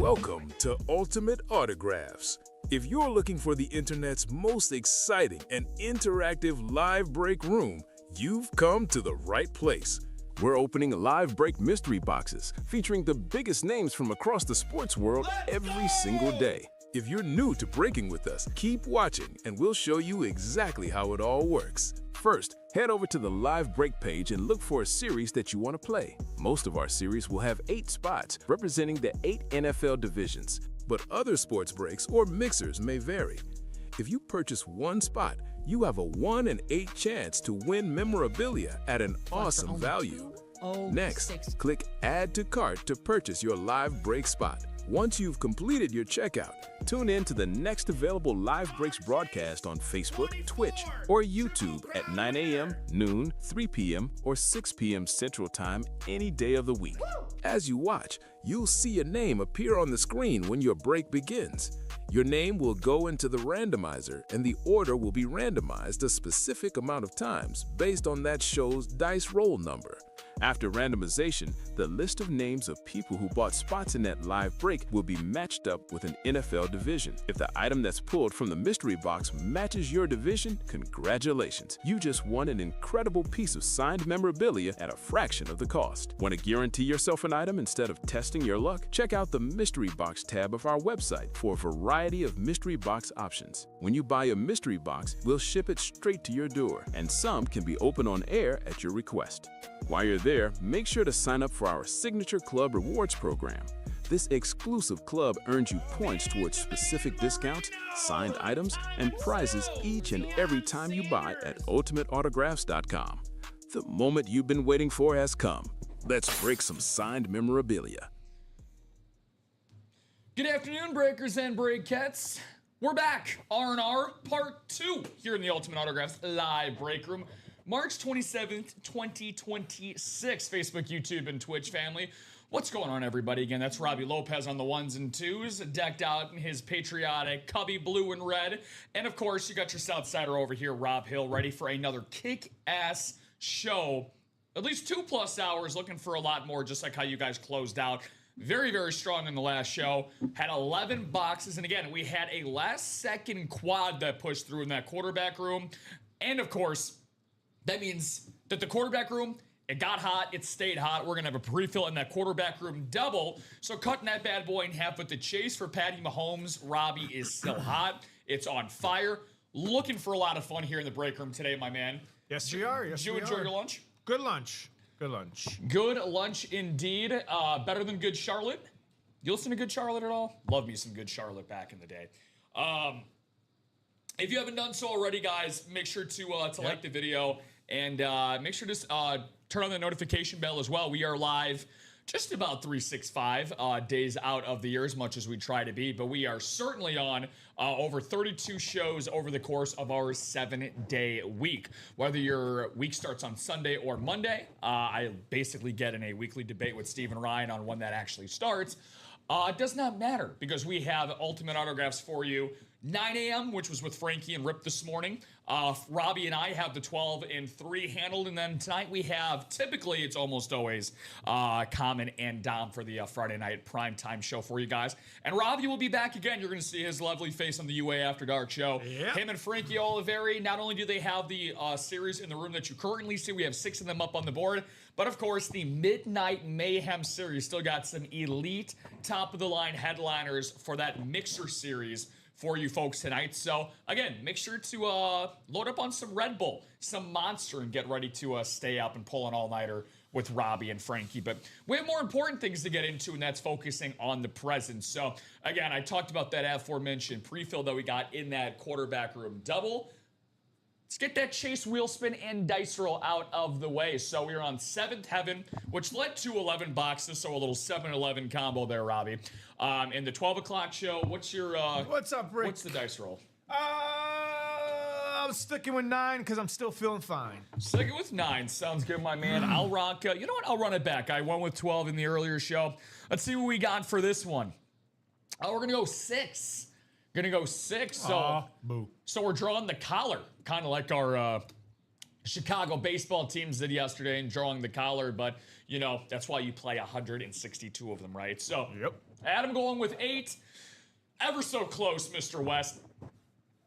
Welcome to Ultimate Autographs. If you're looking for the internet's most exciting and interactive live break room, you've come to the right place. We're opening live break mystery boxes featuring the biggest names from across the sports world every single day. If you're new to breaking with us, keep watching and we'll show you exactly how it all works. First, head over to the live break page and look for a series that you want to play. Most of our series will have 8 spots representing the 8 NFL divisions, but other sports breaks or mixers may vary. If you purchase one spot, you have a 1 in 8 chance to win memorabilia at an awesome value. Next, click Add to Cart to purchase your live break spot. Once you've completed your checkout, tune in to the next available Live Breaks broadcast on Facebook, Twitch, or YouTube at 9 a.m., noon, 3 p.m., or 6 p.m. Central Time any day of the week. As you watch, you'll see a name appear on the screen when your break begins. Your name will go into the randomizer, and the order will be randomized a specific amount of times based on that show's dice roll number. After randomization, the list of names of people who bought spots in that live break will be matched up with an NFL division. If the item that's pulled from the mystery box matches your division, congratulations! You just won an incredible piece of signed memorabilia at a fraction of the cost. Want to guarantee yourself an item instead of testing your luck? Check out the mystery box tab of our website for a variety of mystery box options. When you buy a mystery box, we'll ship it straight to your door, and some can be opened on air at your request. While you're there, make sure to sign up for our Signature Club Rewards program. This exclusive club earns you points towards specific discounts, signed items, and prizes each and every time you buy at ultimateautographs.com. The moment you've been waiting for has come. Let's break some signed memorabilia. Good afternoon, breakers and breakettes. We're back, R&R Part 2 here in the Ultimate Autographs live break room. March 27th, 2026, Facebook, YouTube, and Twitch family. What's going on, everybody? Again, that's Robbie Lopez on the ones and twos, decked out in his patriotic cubby blue and red. And of course, you got your Southsider over here, Rob Hill, ready for another kick-ass show. At least 2+ hours, looking for a lot more, just like how you guys closed out. Very, very strong in the last show. Had 11 boxes, and again, we had a last-second quad that pushed through in that quarterback room. And of course, that means that the quarterback room, it got hot, it stayed hot. We're going to have a pre-fill in that quarterback room double. So cutting that bad boy in half with the chase for Patty Mahomes. Robbie is still hot. It's on fire. Looking for a lot of fun here in the break room today, my man. Yes, we are. Yes, Did you enjoy your lunch? Good lunch. Good lunch. Good lunch indeed. Better than Good Charlotte. You listen to Good Charlotte at all? Love me some Good Charlotte back in the day. If you haven't done so already, guys, make sure to like the video. And make sure to turn on the notification bell as well. We are live just about 365 days out of the year, as much as we try to be. But we are certainly on over 32 shows over the course of our 7-day week. Whether your week starts on Sunday or Monday, I basically get in a weekly debate with Stephen Ryan on when that actually starts. It does not matter because we have Ultimate Autographs for you. 9 a.m., which was with Frankie and Rip this morning. Robbie and I have the 12 and 3 handled. And then tonight we have, typically it's almost always Common and Dom for the Friday night primetime show for you guys. And Robbie will be back again. You're going to see his lovely face on the UA After Dark show. Yep. Him and Frankie Oliveri, not only do they have the series in the room that you currently see, we have 6 of them up on the board. But of course, the Midnight Mayhem series still got some elite top-of-the-line headliners for that Mixer series for you folks tonight. So again, make sure to load up on some Red Bull, some Monster, and get ready to stay up and pull an all-nighter with Robbie and Frankie. But we have more important things to get into, and that's focusing on the present. So again, I talked about that aforementioned pre-fill that we got in that quarterback room double. Let's get that chase, wheel spin, and dice roll out of the way. So we are on 7th Heaven, which led to 11 boxes, so a little 7-11 combo there, Robbie. In the 12 o'clock show, what's your... What's up, Rick? What's the dice roll? I'm sticking with 9 because I'm still feeling fine. Sticking with 9. Sounds good, my man. I'll rock... you know what? I'll run it back. I went with 12 in the earlier show. Let's see what we got for this one. We're going to go 6. Gonna go 6. So, boo. So we're drawing the collar, kind of like our Chicago baseball teams did yesterday in drawing the collar, but, you know, that's why you play 162 of them, right? So, Yep. Adam going with 8. Ever so close, Mr. West.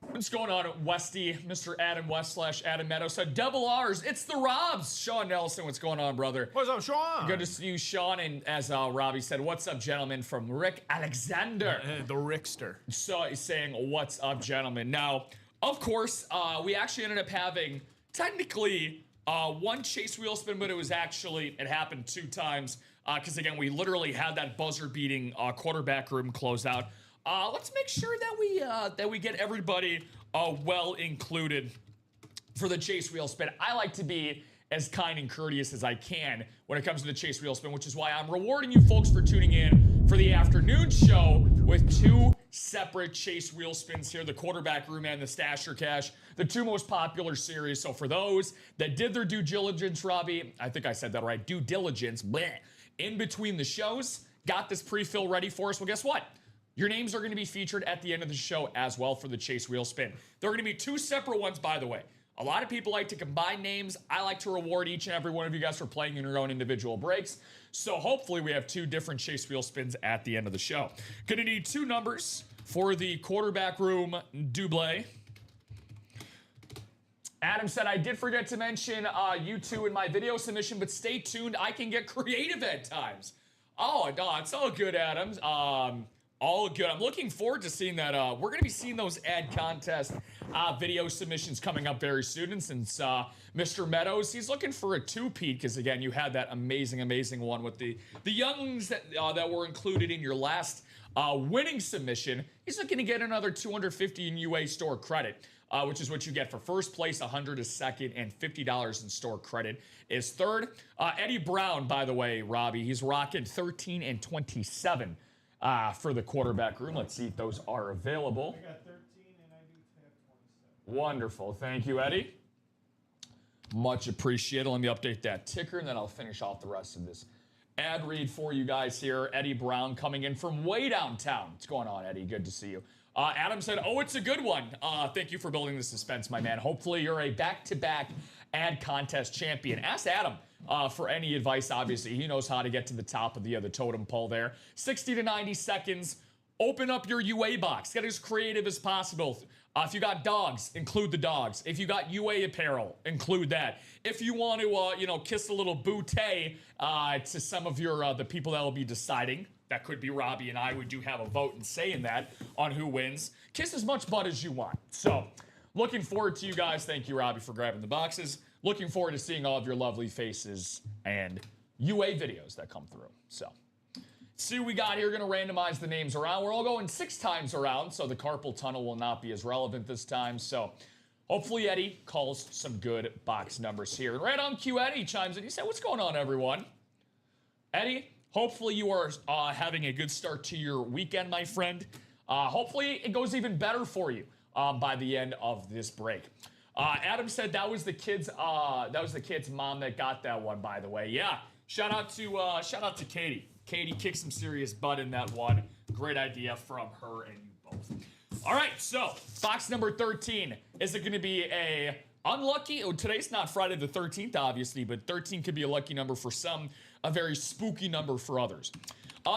What's going on at Westy? Mr. Adam West / Adam Meadows said double R's. It's the Robs. Sean Nelson, what's going on, brother? What's up, Sean? Good to see you, Sean. And as Robbie said, what's up, gentlemen, from Rick Alexander. The Rickster. So he's saying, what's up, gentlemen? Now, of course, we actually ended up having technically one chase wheel spin, but it happened 2 times. Because again, we literally had that buzzer-beating quarterback room closed out. Let's make sure that we get everybody well included for the chase wheel spin. I like to be as kind and courteous as I can when it comes to the chase wheel spin, which is why I'm rewarding you folks for tuning in for the afternoon show with 2 separate chase wheel spins here, the quarterback room and the Stasher Cash, the 2 most popular series. So for those that did their due diligence, Robbie, I think I said that right, due diligence, bleh, in between the shows, got this pre-fill ready for us. Well, guess what? Your names are going to be featured at the end of the show as well for the chase wheel spin. There are going to be 2 separate ones, by the way. A lot of people like to combine names. I like to reward each and every one of you guys for playing in your own individual breaks. So hopefully we have 2 different chase wheel spins at the end of the show. Gonna need 2 numbers for the quarterback room double. Adam said, I did forget to mention you 2 in my video submission, but stay tuned. I can get creative at times. Oh, no, it's all good, Adam. All good. I'm looking forward to seeing that. We're going to be seeing those ad contest video submissions coming up very soon. And since Mr. Meadows, he's looking for a 2-peat because, again, you had that amazing one with the youngs that were included in your last winning submission. He's looking to get another $250 in UA store credit, which is what you get for first place, $100 is second, and $50 in store credit is third. Eddie Brown, by the way, Robbie, he's rocking 13 and 27. For the quarterback room. Let's see if those are available. I got 13 and I do have 27. Wonderful. Thank you, Eddie. Much appreciated. Let me update that ticker, and then I'll finish off the rest of this ad read for you guys here. Eddie Brown coming in from way downtown. What's going on, Eddie? Good to see you. Adam said, oh, it's a good one. Thank you for building the suspense, my man. Hopefully you're a back-to-back ad contest champion. Ask Adam for any advice, obviously. He knows how to get to the top of the totem pole there. 60 to 90 seconds. Open up your UA box. Get as creative as possible. If you got dogs, include the dogs. If you got UA apparel, include that. If you want to, kiss a little bouquet to some of your the people that will be deciding, that could be Robbie and I. We do have a vote and say in that on who wins. Kiss as much butt as you want. So, looking forward to you guys. Thank you, Robbie, for grabbing the boxes. Looking forward to seeing all of your lovely faces and UA videos that come through. So, see what we got here. Going to randomize the names around. We're all going 6 times around, so the carpal tunnel will not be as relevant this time. So, hopefully Eddie calls some good box numbers here. And right on cue, Eddie chimes in. He said, what's going on, everyone? Eddie, hopefully you are having a good start to your weekend, my friend. Hopefully it goes even better for you by the end of this break. Adam said that was the kid's mom that got that one, by the way. Yeah. Shout out to Katie. Katie kicked some serious butt in that one. Great idea from her and you both. All right, so box number 13. Is it going to be a unlucky? Oh, today's not Friday the 13th, obviously, but 13 could be a lucky number for some, a very spooky number for others.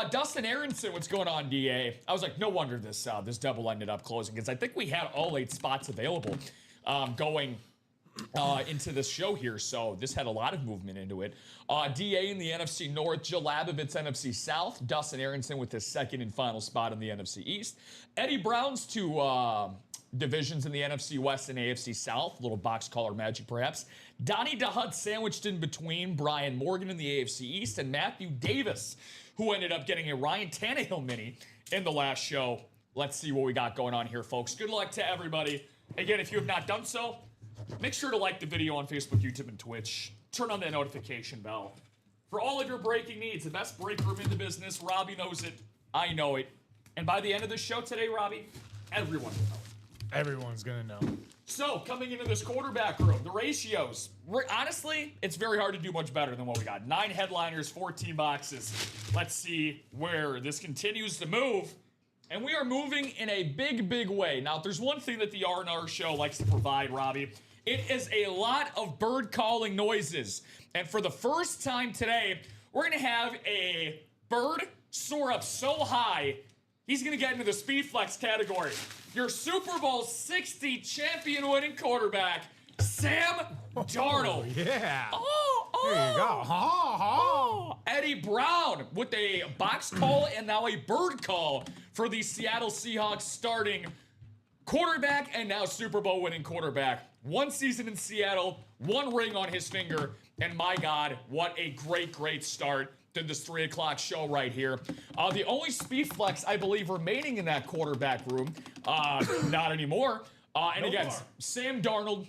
Dustin Aronson, what's going on, DA? I was like, no wonder this double ended up closing because I think we had all 8 spots available going into this show here, so this had a lot of movement into it. DA in the NFC North, Jill Labovitz NFC South, Dustin Aronson with his second and final spot in the NFC East. Eddie Brown's 2 divisions in the NFC West and AFC South, little box collar magic perhaps. Donnie DeHut sandwiched in between Brian Morgan in the AFC East and Matthew Davis, who ended up getting a Ryan Tannehill mini in the last show. Let's see what we got going on here, folks. Good luck to everybody. Again, if you have not done so, make sure to like the video on Facebook, YouTube, and Twitch. Turn on that notification bell. For all of your breaking needs, the best break room in the business. Robbie knows it. I know it. And by the end of the show today, Robbie, everyone will know it. Everyone's going to know. So, coming into this quarterback room, the ratios. Honestly, it's very hard to do much better than what we got. 9 headliners, 14 boxes. Let's see where this continues to move. And we are moving in a big, big way. Now, if there's one thing that the R&R show likes to provide, Robbie, It is a lot of bird calling noises. And for the first time today, we're going to have a bird soar up so high, he's going to get into the speed flex category. Your Super Bowl 60 champion winning quarterback, Sam Darnold. Yeah. Oh, There you go. Eddie Brown with a box call and now a bird call for the Seattle Seahawks starting quarterback and now Super Bowl winning quarterback. 1 season in Seattle, 1 ring on his finger, and my God, what a great start to this 3 o'clock show right here. The only speed flex, I believe, remaining in that quarterback room, not anymore. And again, Sam Darnold,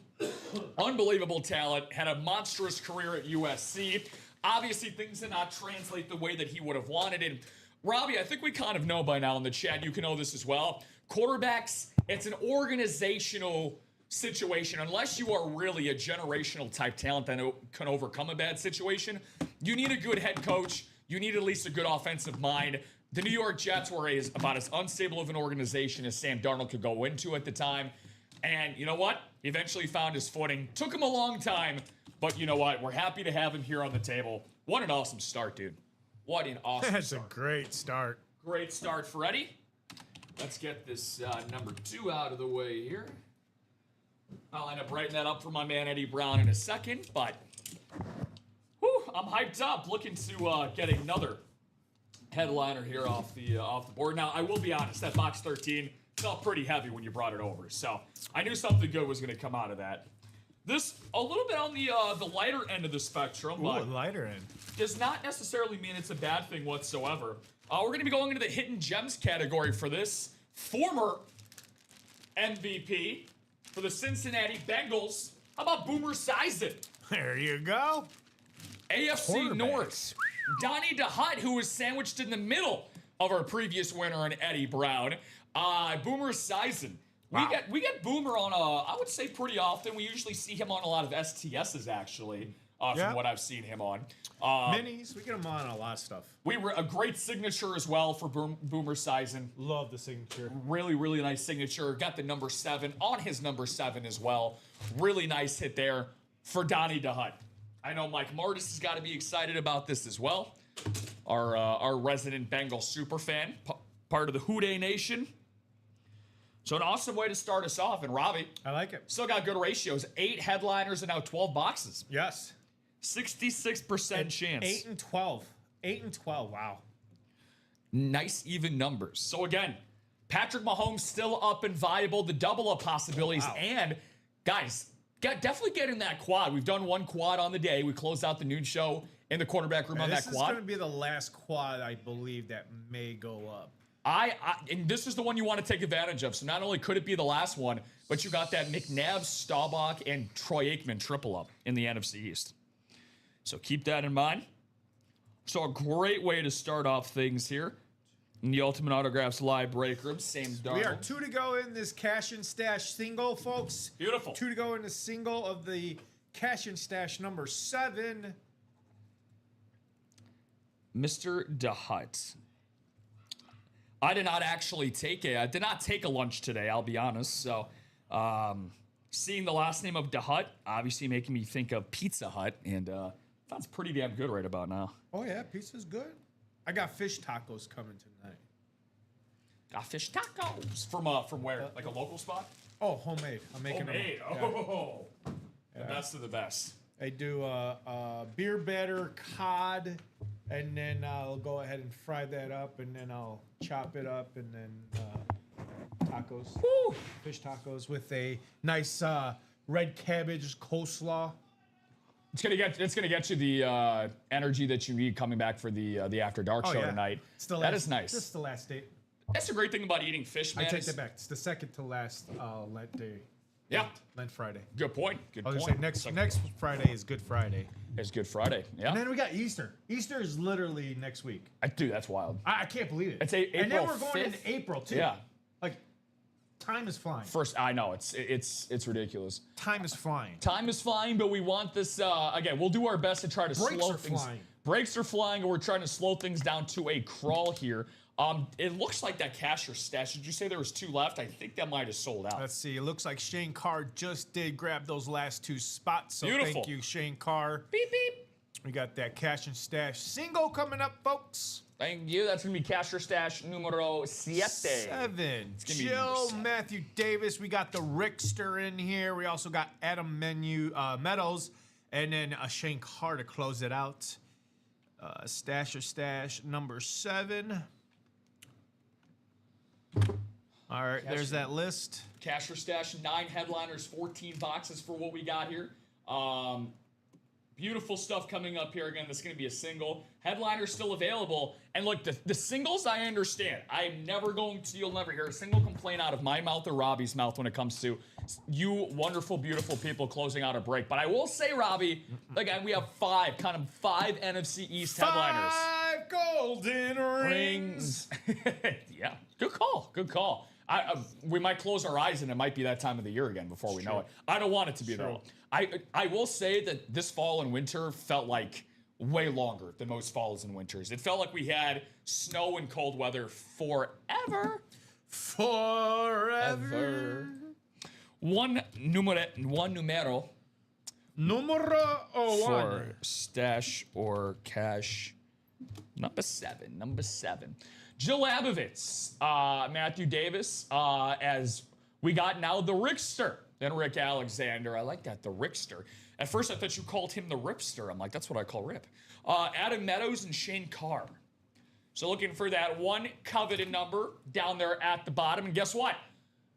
unbelievable talent, had a monstrous career at USC. Obviously, things did not translate the way that he would have wanted it. Robbie, I think we kind of know by now in the chat, you can know this as well. Quarterbacks, it's an organizational situation. Unless you are really a generational type talent that can overcome a bad situation, you need a good head coach. You need at least a good offensive mind. The New York Jets were about as unstable of an organization as Sam Darnold could go into at the time. And you know what? He eventually found his footing. Took him a long time, but you know what? We're happy to have him here on the table. What an awesome start, dude. What an awesome That's start. a great start. Great start for Eddie. Let's get this number 2 out of the way here. I'll end up writing that up for my man Eddie Brown in a second, but I'm hyped up, looking to get another headliner here off the board. Now, I will be honest, that box 13 felt pretty heavy when you brought it over, so I knew something good was going to come out of that. This a little bit on the lighter end of the spectrum, but lighter end does not necessarily mean it's a bad thing whatsoever. We're going to be going into the hidden gems category for this. Former MVP for the Cincinnati Bengals. How about Boomer Esiason? There you go. AFC North. Donnie DeHutt, who was sandwiched in the middle of our previous winner in Eddie Brown. Boomer Esiason. Wow. We get Boomer on I would say pretty often. We usually see him on a lot of STSs actually, from what I've seen him on. Minis, we get them on a lot of stuff. We were a great signature as well for Boomer Esiason. Love the signature. Really nice signature. Got the number 7 on his number 7 as well. Really nice hit there for Donnie DeHutt. I know Mike Martis has got to be excited about this as well. Our resident Bengal super fan, part of the Houday Nation. So an awesome way to start us off. And Robbie, I like it. Still got good ratios. 8 headliners and now 12 boxes. Yes. 66% chance. 8 and 12. 8 and 12. Wow. Nice even numbers. So again, Patrick Mahomes still up and viable. The double up possibilities. Wow. And guys, definitely get in that quad. We've done 1 quad on the day. We closed out the noon show in the quarterback room on that quad. This is going to be the last quad, I believe, that may go up. And this is the one you want to take advantage of. So not only could it be the last one, but you got that McNabb, Staubach, and Troy Aikman triple up in the NFC East. So keep that in mind. So a great way to start off things here in the Ultimate Autographs live break room. Sam Darnold. We are 2 to go in this cash and stash single, folks. Beautiful. 2 to go in the single of the cash and stash number 7. Mr. DeHutt. I did not actually take a lunch today, I'll be honest. So seeing the last name of DeHutt, obviously making me think of Pizza Hut, and sounds pretty damn good right about now. Oh, yeah, pizza's good. I got fish tacos coming tonight. Got fish tacos. From where? Like a local spot? Oh, homemade. I'm making Homemade. them. Oh. The best of the best. I do beer batter, cod, and then I'll go ahead and fry that up, and then I'll chop it up, and then tacos. Woo. Fish tacos with a nice red cabbage coleslaw. It's gonna get you the energy that you need coming back for the After Dark show tonight. That is nice. This is the last day. That's the great thing about eating fish, man. I take that back. It's the second to last Lent day. Yeah. Lent Friday. Good point. I was gonna say next Friday is Good Friday. It's Good Friday. Yeah. And then we got Easter. Easter is literally next week. Dude, that's wild. I can't believe it. It's April and then we're going 5th. into April too. Yeah. Like time is flying. I know it's ridiculous. Time is flying. Time is flying, but we want this again. We'll do our best to try to Breaks slow are things. flying. breaks are flying, and we're trying to slow things down to a crawl here. It looks like that cash or stash. Did you say there was 2 left? I think that might have sold out. Let's see. It looks like Shane Carr just did grab those last 2 spots. So Beautiful. thank you, Shane Carr. Beep, beep. We got that cash and stash single coming up, folks. Thank you. That's going to be cash or stash numero 7. 7. It's gonna be Jill, number 7. Matthew Davis. We got the Rickster in here. We also got Adam Meadows. And then Shane Carr to close it out. Stash or stash number 7. All right, there's that list. Cash or stash, 9 headliners, 14 boxes for what we got here. Beautiful stuff coming up here. Again, this is going to be a single. Headliner's still available. And look, the singles, I understand. I'm never going to, you'll never hear a single complaint out of my mouth or Robbie's mouth when it comes to you wonderful, beautiful people closing out a break. But I will say, Robbie, again, we have 5 NFC East headliners. 5 golden rings. Yeah, good call. Good call. We might close our eyes and it might be that time of the year again before we know it. I don't want it to be though. I will say that this fall and winter felt like way longer than most falls and winters. It felt like we had snow and cold weather forever. Forever. One numero. Numero For stash or cash. Number 7. Jill Abovitz, Matthew Davis, as we got now the Rickster, then Rick Alexander. I like that, the Rickster. At first I thought you called him the Ripster. I'm like, that's what I call Rip. Adam Meadows and Shane Carr. So looking for that one coveted number down there at the bottom. And guess what?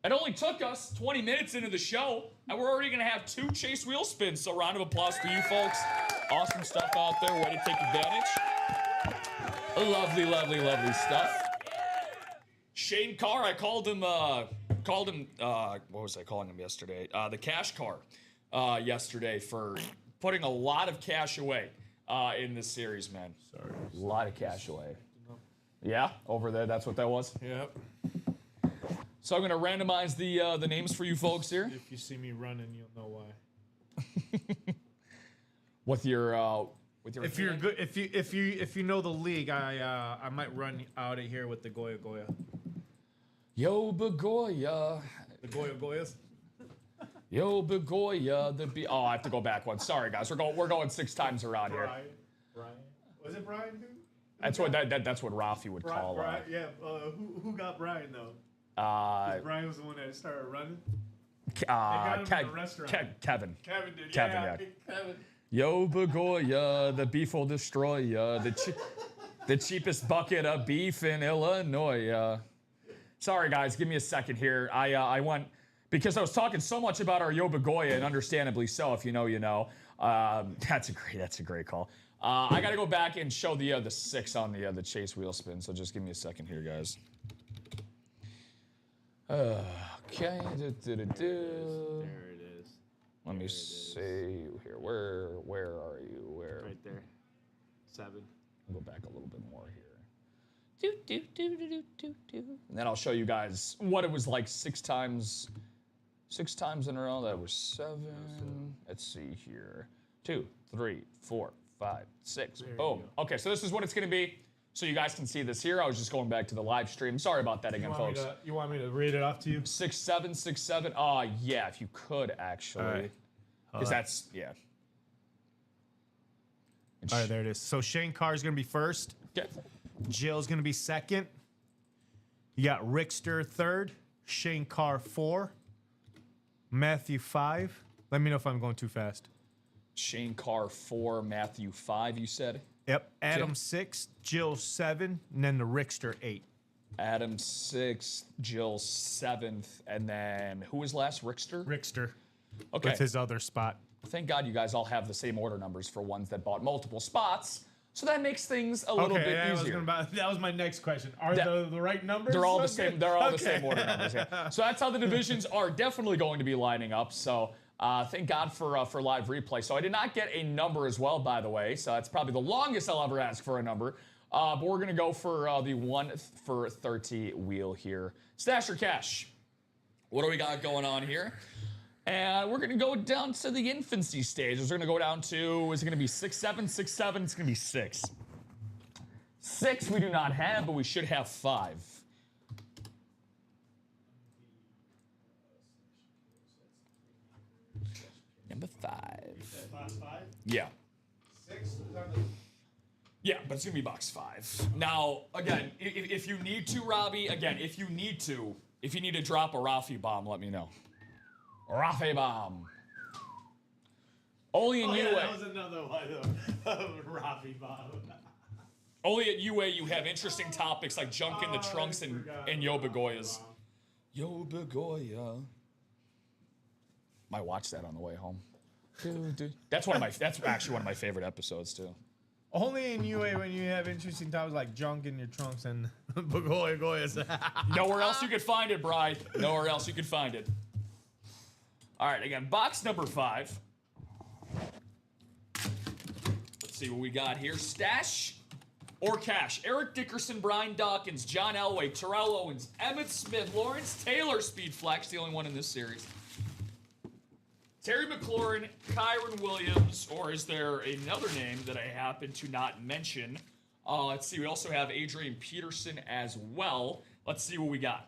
It only took us 20 minutes into the show, and we're already going to have 2 chase wheel spins. So round of applause for you folks. Awesome stuff out there. Way to take advantage. Lovely, lovely, lovely stuff. Shane Carr, I called him, what was I calling him yesterday? The cash car yesterday for putting a lot of cash away in this series, man. Sorry. A lot of cash away. Yeah, over there, that's what that was? Yep. So I'm going to randomize the names for you folks here. If you see me running, you'll know why. With your if you're good, if you know the league, I might run out of here with the Goya. Yo Begoya. The Goyas. Yo Begoya. Oh, I have to go back one. Sorry guys, we're going 6 times around here. Brian. Was it Brian who? That's what Rafi would call. Brian, yeah. Who got Brian though? Brian was the one that started running. Kevin. Kevin did. Kevin. Kevin. Yo Begoya, the beef will destroy ya. The cheapest bucket of beef in Illinois. Sorry guys, give me a second here. I went because I was talking so much about our Yo Begoya, and understandably so. If you know, you know. That's a great call. I got to go back and show the 6 on the chase wheel spin. So just give me a second here, guys. Okay. There it is. Let me see here. Where are you? Where? Right there. 7. Go back a little bit more here. And then I'll show you guys what it was like 6 times. 6 times in a row. That was 7. Let's see here. 2, 3, 4, 5, 6. Boom. Okay, so this is what it's going to be. So you guys can see this here. I was just going back to the live stream. Sorry about that again, folks. You want me to read it off to you? 6, 7, 6, 7. Yeah, if you could actually. Because that's, yeah. All right, there it is. So Shane Carr is going to be first. Okay. Jill's going to be second. You got Rickster third. Shane Carr 4. Matthew 5. Let me know if I'm going too fast. Shane Carr 4, Matthew 5, you said? Yep. Adam 6, Jill 7, and then the Rickster 8. Adam 6, Jill 7th, and then who was last? Rickster? Rickster. Okay. With his other spot. Thank God you guys all have the same order numbers for ones that bought multiple spots, so that makes things a little bit easier. That was my next question. Are the right numbers? They're all the same. They're all the same order numbers. Yeah. So that's how the divisions are definitely going to be lining up. So thank God for live replay. So I did not get a number as well, by the way. So that's probably the longest I'll ever ask for a number. But we're gonna go for the 1 for 30 wheel here. Stash or cash? What do we got going on here? And we're going to go down to the infancy stage. We're going to go down to, is it going to be 6-7, 6-7? It's going to be 6. 6 we do not have, but we should have 5. Number 5. Five? Yeah. 6? Yeah, but it's going to be box 5. Now, again, if you need to, Robbie, if you need to drop a Rafi bomb, let me know. Rafi bomb. Only in UA. That was another one of Rafi Bob. Only at UA you have interesting topics like junk in the trunks and Yobagoyas. Yobagoya. Might watch that on the way home. That's actually one of my favorite episodes too. Only in UA when you have interesting topics like junk in your trunks and Goyas. Nowhere else you could find it, Bri. Nowhere else you could find it. All right, again, box number 5. Let's see what we got here. Stash or cash? Eric Dickerson, Brian Dawkins, John Elway, Terrell Owens, Emmitt Smith, Lawrence Taylor, Speed Flex, the only one in this series. Terry McLaurin, Kyron Williams, or is there another name that I happen to not mention? Let's see, we also have Adrian Peterson as well. Let's see what we got.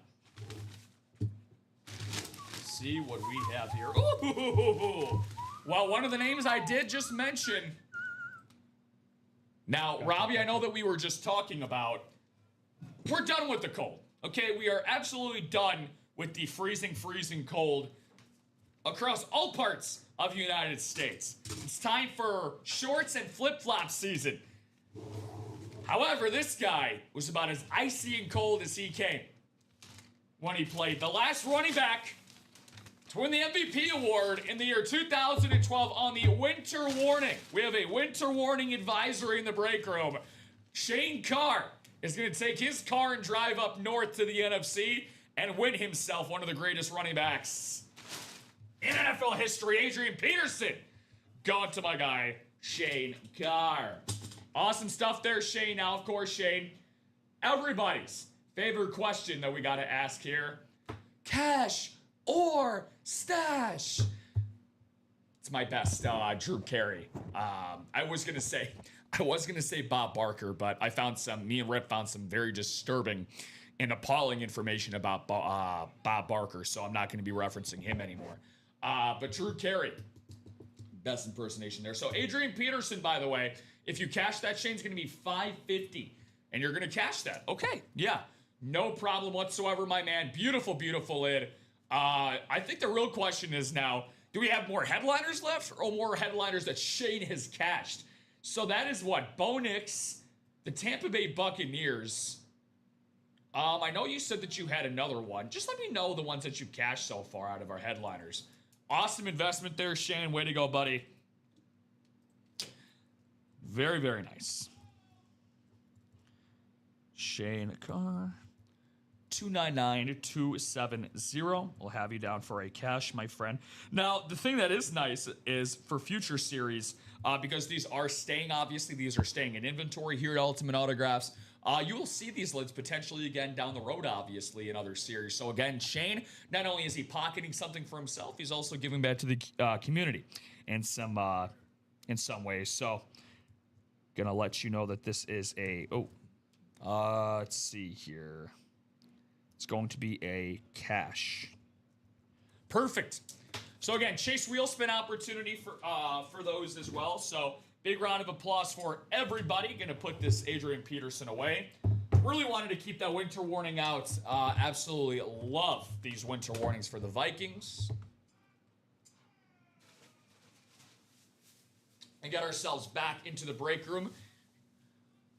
See what we have here. Ooh! Well, one of the names I did just mention. Now, Robbie, I know that we were just talking about, we're done with the cold. Okay, we are absolutely done with the freezing cold across all parts of the United States. It's time for shorts and flip-flop season. However, this guy was about as icy and cold as he came when he played the last running back to win the MVP award in the year 2012 on the winter warning. We have a winter warning advisory in the break room. Shane Carr is going to take his car and drive up north to the NFC and win himself one of the greatest running backs in NFL history, Adrian Peterson. Going to my guy, Shane Carr. Awesome stuff there, Shane. Now, of course, Shane, everybody's favorite question that we got to ask here. Cash or stash? It's my best Drew Carey. I was gonna say Bob Barker, but me and Rip found some very disturbing and appalling information about Bob Barker, so I'm not gonna be referencing him anymore. But Drew Carey, best impersonation there. So Adrian Peterson, by the way, if you cash that, Shane's gonna be $550, and you're gonna cash that. Okay, yeah, no problem whatsoever, my man. Beautiful, beautiful lid. I think the real question is now, do we have more headliners left or more headliners that Shane has cashed? So that is what? Bo Nix, the Tampa Bay Buccaneers. I know you said that you had another one. Just let me know the ones that you cashed so far out of our headliners. Awesome investment there, Shane. Way to go, buddy. Very, very nice. Shane Carr. 299-270. We'll have you down for a cash, my friend. Now, the thing that is nice is for future series, because these are staying, obviously, these are staying in inventory here at Ultimate Autographs. You will see these lids potentially again down the road, obviously, in other series. So again, Shane, not only is he pocketing something for himself, he's also giving back to the community in some ways. So, gonna let you know that this is a, let's see here. It's going to be a cash. Perfect. So again, chase wheel spin opportunity for those as well. So big round of applause for everybody. Going to put this Adrian Peterson away. Really wanted to keep that winter warning out. Absolutely love these winter warnings for the Vikings. And get ourselves back into the break room.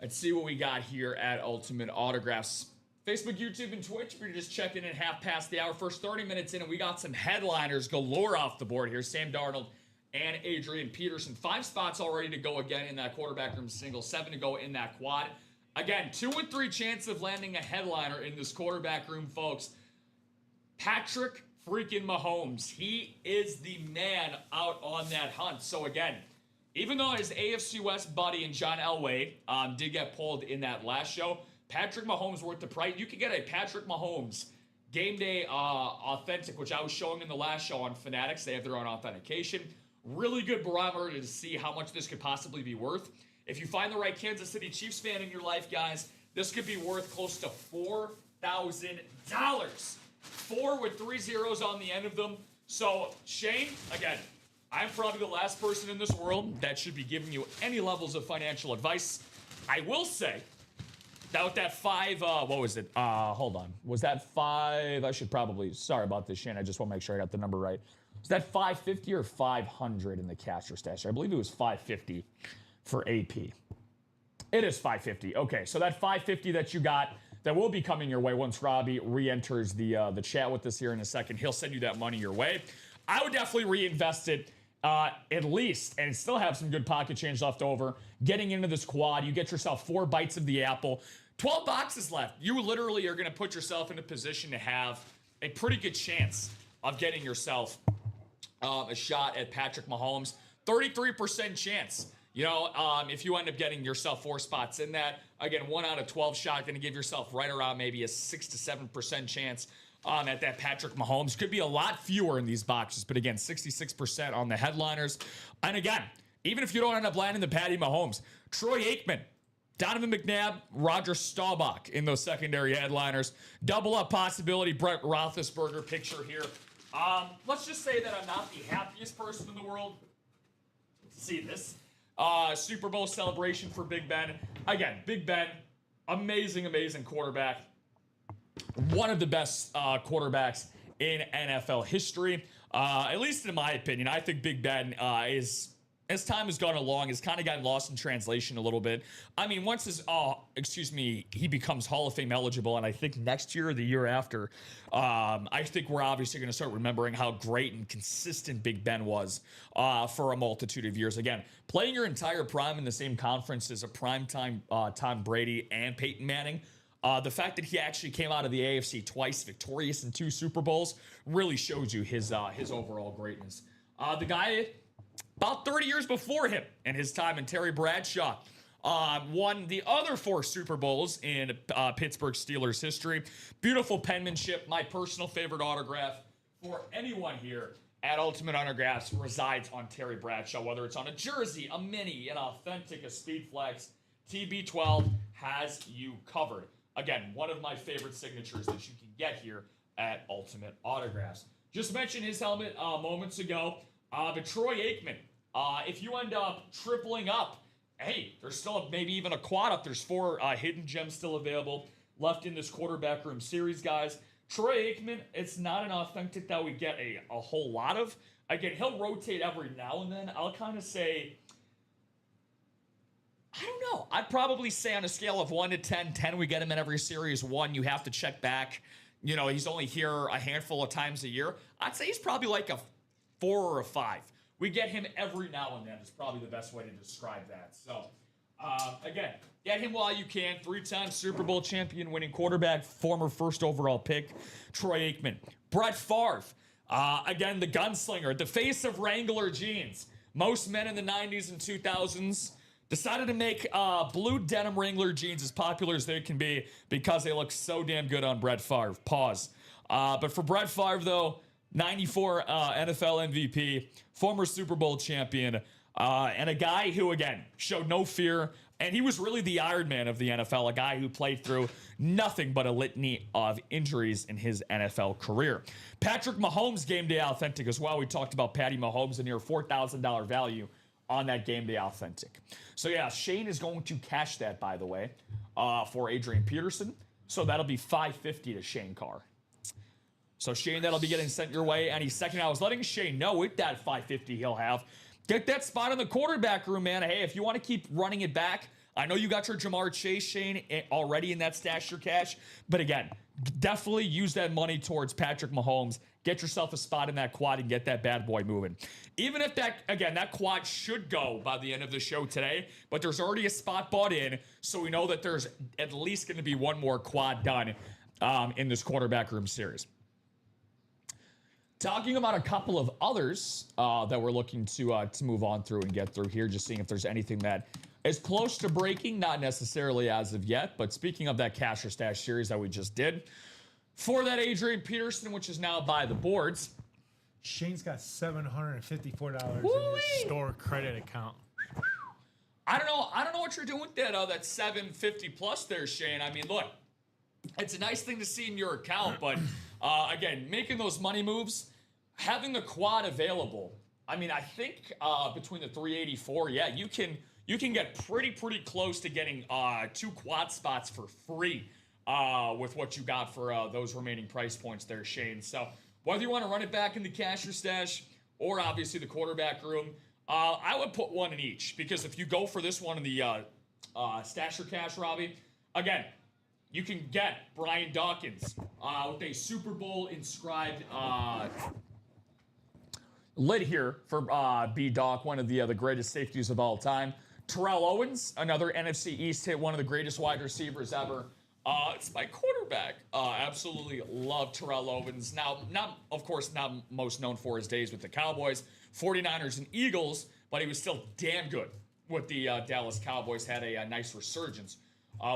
Let's see what we got here at Ultimate Autographs. Facebook, YouTube, and Twitch. We're just checking in half past the hour. First 30 minutes in, and we got some headliners galore off the board here. Sam Darnold and Adrian Peterson. 5 spots all ready to go again in that quarterback room single. 7 to go in that quad. Again, 2 and 3 chance of landing a headliner in this quarterback room, folks. Patrick freaking Mahomes. He is the man out on that hunt. So again, even though his AFC West buddy and John Elway did get pulled in that last show, Patrick Mahomes worth the price. You could get a Patrick Mahomes Game Day Authentic, which I was showing in the last show on Fanatics. They have their own authentication. Really good barometer to see how much this could possibly be worth. If you find the right Kansas City Chiefs fan in your life, guys, this could be worth close to $4,000. 4 with 3 zeros on the end of them. So, Shane, again, I'm probably the last person in this world that should be giving you any levels of financial advice. I will say that with that 5, what was it? Hold on. Was that 5? I should probably, sorry about this, Shane. I just want to make sure I got the number right. Was that 550 or 500 in the cash or stash? I believe it was 550 for AP. It is 550. Okay, so that 550 that you got, that will be coming your way once Robbie re-enters the chat with us here in a second. He'll send you that money your way. I would definitely reinvest it at least and still have some good pocket change left over. Getting into this quad, you get yourself 4 bites of the apple. 12 boxes left. You literally are going to put yourself in a position to have a pretty good chance of getting yourself a shot at Patrick Mahomes. 33% chance. You know, if you end up getting yourself 4 spots in that, again, 1 out of 12 shot, going to give yourself right around maybe a 6 to 7% chance at that Patrick Mahomes. Could be a lot fewer in these boxes, but again, 66% on the headliners. And again, even if you don't end up landing the Patty Mahomes, Troy Aikman, Donovan McNabb, Roger Staubach in those secondary headliners. Double up possibility, Brett Roethlisberger picture here. Let's just say that I'm not the happiest person in the world to see this. Super Bowl celebration for Big Ben. Again, Big Ben, amazing, amazing quarterback. One of the best quarterbacks in NFL history. At least in my opinion, I think Big Ben is, as time has gone along, has kind of gotten lost in translation a little bit. I mean, once he becomes Hall of Fame eligible, and I think next year or the year after, I think we're obviously going to start remembering how great and consistent Big Ben was for a multitude of years. Again, playing your entire prime in the same conference as a primetime Tom Brady and Peyton Manning. The fact that he actually came out of the AFC twice, victorious in 2 Super Bowls, really shows you his overall greatness. The guy about 30 years before him and his time in Terry Bradshaw won the other 4 Super Bowls in Pittsburgh Steelers history. Beautiful penmanship. My personal favorite autograph for anyone here at Ultimate Autographs resides on Terry Bradshaw, whether it's on a jersey, a mini, an authentic, a speed flex. TB12 has you covered. Again, one of my favorite signatures that you can get here at Ultimate Autographs. Just mentioned his helmet moments ago. But Troy Aikman, if you end up tripling up, hey, there's still maybe even a quad up. There's 4 hidden gems still available left in this quarterback room series, guys. Troy Aikman, it's not an authentic that we get a whole lot of. Again, he'll rotate every now and then. I'll kind of say, I don't know. I'd probably say on a scale of 1 to 10, 10 we get him in every series. 1, you have to check back. You know, he's only here a handful of times a year. I'd say he's probably like a 4 or a 5. We get him every now and then is probably the best way to describe that. So, again, get him while you can. 3-time Super Bowl champion, winning quarterback, former first overall pick, Troy Aikman. Brett Favre, again, the gunslinger, the face of Wrangler jeans. Most men in the 90s and 2000s decided to make blue denim Wrangler jeans as popular as they can be because they look so damn good on Brett Favre. Pause. But for Brett Favre, though, 94 NFL MVP, former Super Bowl champion, and a guy who, again, showed no fear. And he was really the Iron Man of the NFL, a guy who played through nothing but a litany of injuries in his NFL career. Patrick Mahomes, game day authentic as well. We talked about Patty Mahomes, a near $4,000 value on that game day authentic. So yeah, Shane is going to cash that, by the way, for Adrian Peterson. So that'll be $550 to Shane Carr. So Shane, that'll be getting sent your way any second. I was letting Shane know with that $550 he'll have. Get that spot in the quarterback room, man. Hey, if you want to keep running it back, I know you got your Jamar Chase, Shane, already in that stash your cash. But again, definitely use that money towards Patrick Mahomes. Get yourself a spot in that quad and get that bad boy moving. Even if that, again, that quad should go by the end of the show today, but there's already a spot bought in, so we know that there's at least going to be one more quad done in this quarterback room series. Talking about a couple of others that we're looking to move on through and get through here, just seeing if there's anything that is close to breaking, not necessarily as of yet, but speaking of that cash or stash series that we just did, for that Adrian Peterson, which is now by the boards. Shane's got $754 Woo-wee. in his store credit account. I don't know what you're doing with that 750 plus there, Shane. I mean, look, it's a nice thing to see in your account, but again, making those money moves, having the quad available. I mean, I think between the 384, yeah, you can get pretty close to getting 2 quad spots for free with what you got for those remaining price points there, Shane. So whether you want to run it back in the cash or stash, or obviously the quarterback room, I would put one in each, because if you go for this one in the stash or cash, Robbie, again, you can get Brian Dawkins with a Super Bowl inscribed lid here for B-Doc, one of the greatest safeties of all time. Terrell Owens, another NFC East hit, one of the greatest wide receivers ever. It's my quarterback. Absolutely love Terrell Owens. Now, of course, not most known for his days with the Cowboys, 49ers, and Eagles, but he was still damn good with the Dallas Cowboys. Had a nice resurgence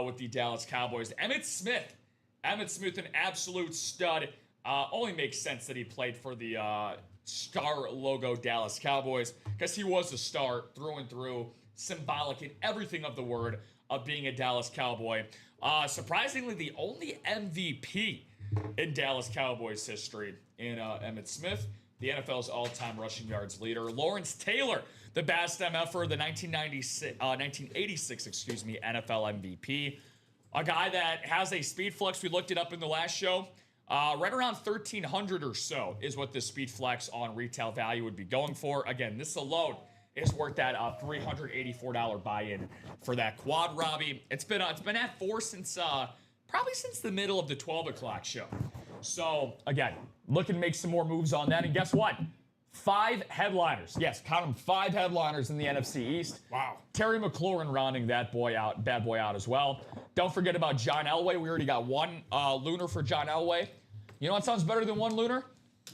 with the Dallas Cowboys. Emmitt Smith, an absolute stud. Only makes sense that he played for the star logo Dallas Cowboys, because he was a star through and through, symbolic in everything of the word of being a Dallas Cowboy. Surprisingly, the only MVP in Dallas Cowboys history in Emmitt Smith, the NFL's all-time rushing yards leader. Lawrence Taylor, the best MFer, the 1986 NFL MVP. A guy that has a speed flex. We looked it up in the last show. Right around 1,300 or so is what this speed flex on retail value would be going for. Again, this alone is worth that $384 buy-in for that quad, Robbie. It's been at 4 since probably since the middle of the 12 o'clock show. So again, looking to make some more moves on that. And guess what? 5 headliners. Yes, count them, 5 headliners in the NFC East. Wow. Terry McLaurin rounding that bad boy out as well. Don't forget about John Elway. We already got 1 lunar for John Elway. You know what sounds better than 1 lunar?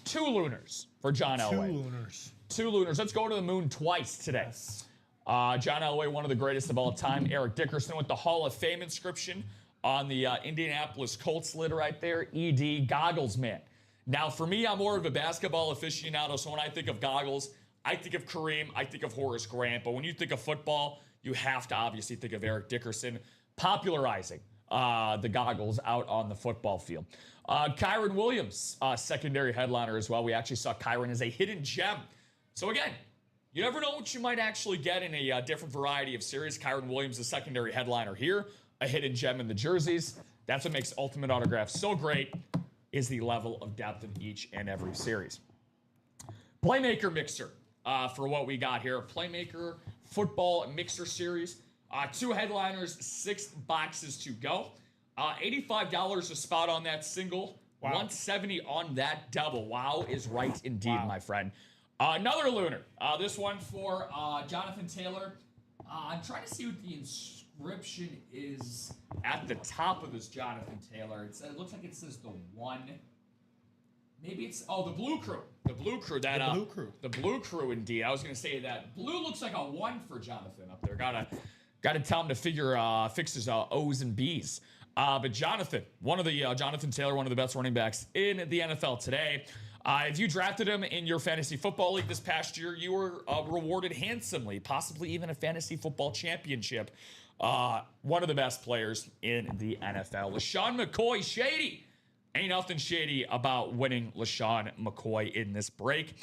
2 lunars for John Elway. 2 lunars. 2 lunars. Let's go to the moon twice today. Yes. John Elway, one of the greatest of all time. Eric Dickerson with the Hall of Fame inscription on the Indianapolis Colts lid right there. ED, goggles man. Now, for me, I'm more of a basketball aficionado, so when I think of goggles, I think of Kareem, I think of Horace Grant. But when you think of football, you have to obviously think of Eric Dickerson popularizing the goggles out on the football field. Kyron Williams, secondary headliner as well. We actually saw Kyron as a hidden gem. So again, you never know what you might actually get in a different variety of series. Kyron Williams, the secondary headliner here, a hidden gem in the jerseys. That's what makes Ultimate Autograph so great, is the level of depth in each and every series. Playmaker Mixer for what we got here. Playmaker Football Mixer Series. 2 headliners, 6 boxes to go. $85 a spot on that single. Wow. $170 on that double. Wow is right indeed, my friend. Another lunar. This one for Jonathan Taylor. I'm trying to see what the inscription is at the top of this Jonathan Taylor. It looks like it says the 1. Maybe it's the Blue Crew. The Blue Crew. That the Blue Crew. The Blue Crew, indeed. I was going to say that blue looks like a 1 for Jonathan up there. Got to tell him to fix his O's and B's. But Jonathan, Jonathan Taylor, one of the best running backs in the NFL today. If you drafted him in your fantasy football league this past year, you were rewarded handsomely, possibly even a fantasy football championship. One of the best players in the NFL. LaShawn McCoy, shady. Ain't nothing shady about winning LaShawn McCoy in this break.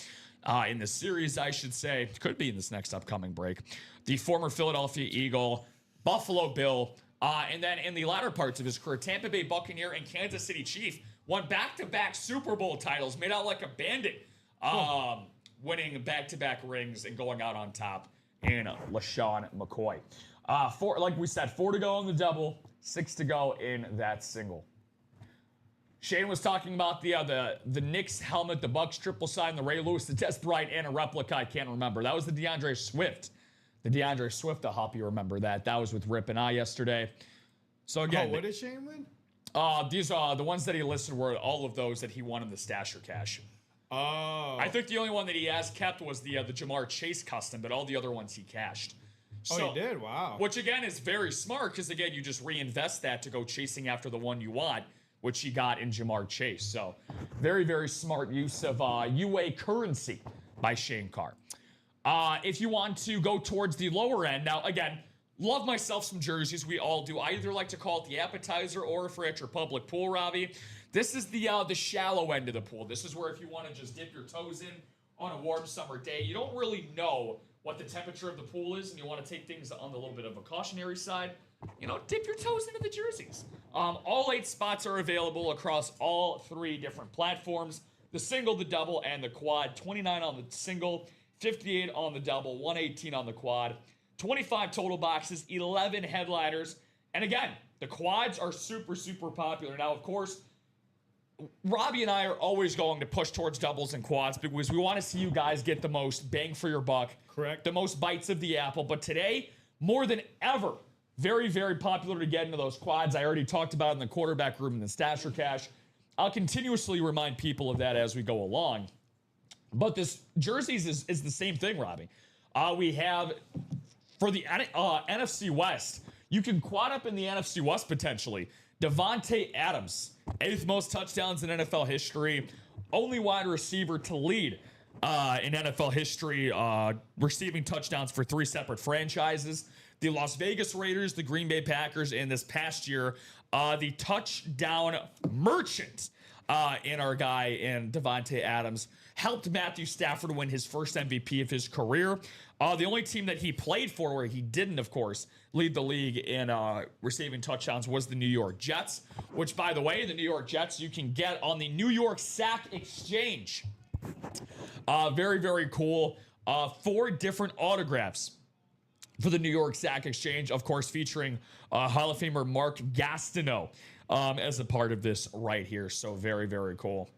In this series, I should say. Could be in this next upcoming break. The former Philadelphia Eagle, Buffalo Bill, and then in the latter parts of his career, Tampa Bay Buccaneer and Kansas City Chief, won back-to-back Super Bowl titles, made out like a bandit, winning back-to-back rings and going out on top in LaShawn McCoy. 4, like we said, 4 to go in the double, 6 to go in that single. Shane was talking about the Knicks helmet, the Bucks triple sign, the Ray Lewis, the Des Bryant, and a replica. I can't remember. That was the DeAndre Swift. The DeAndre Swift, I hope you remember that. That was with Rip and I yesterday. So again, what did Shane win? These are the ones that he listed were all of those that he won in the Stasher Cash. Oh. I think the only one that he has kept was the Jamar Chase custom, but all the other ones he cashed. So, he did? Wow. Which again is very smart because again, you just reinvest that to go chasing after the one you want. which he got in Jamar Chase. So very, very smart use of UA currency by Shane Carr. If you want to go towards the lower end, now again, love myself some jerseys. We all do. I either like to call it the appetizer, or if we're at your public pool, Robbie, this is the shallow end of the pool. This is where if you want to just dip your toes in on a warm summer day, you don't really know what the temperature of the pool is, and you want to take things on the little bit of a cautionary side, dip your toes into the jerseys. All 8 spots are available across all 3 different platforms: the single, the double, and the quad. 29 on the single, 58 on the double, 118 on the quad. 25 total boxes, 11 headliners. And again, the quads are super, super popular. Now, of course, Robbie and I are always going to push towards doubles and quads because we want to see you guys get the most bang for your buck. Correct. The most bites of the apple. But today, more than ever, very, very popular to get into those quads. I already talked about it in the quarterback room and the Stasher Cash. I'll continuously remind people of that as we go along. But this jerseys is the same thing, Robbie. We have, for the NFC West, you can quad up in the NFC West potentially. Davante Adams, 8th most touchdowns in NFL history. Only wide receiver to lead in NFL history, receiving touchdowns for 3 separate franchises. The Las Vegas Raiders, the Green Bay Packers, and this past year, the touchdown merchant in our guy in Davante Adams helped Matthew Stafford win his first MVP of his career. The only team that he played for where he didn't, of course, lead the league in receiving touchdowns was the New York Jets, which, by the way, the New York Jets you can get on the New York Sack Exchange. Very, very cool. 4 different autographs for the New York Sack Exchange, of course, featuring Hall of Famer Mark Gastineau as a part of this right here. So very, very cool.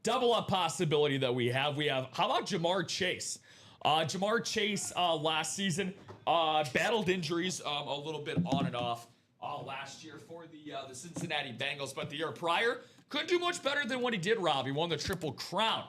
Double up possibility that we have. How about Jamar Chase? Jamar Chase last season battled injuries a little bit on and off last year for the Cincinnati Bengals, but the year prior couldn't do much better than what he did, Rob. He won the Triple Crown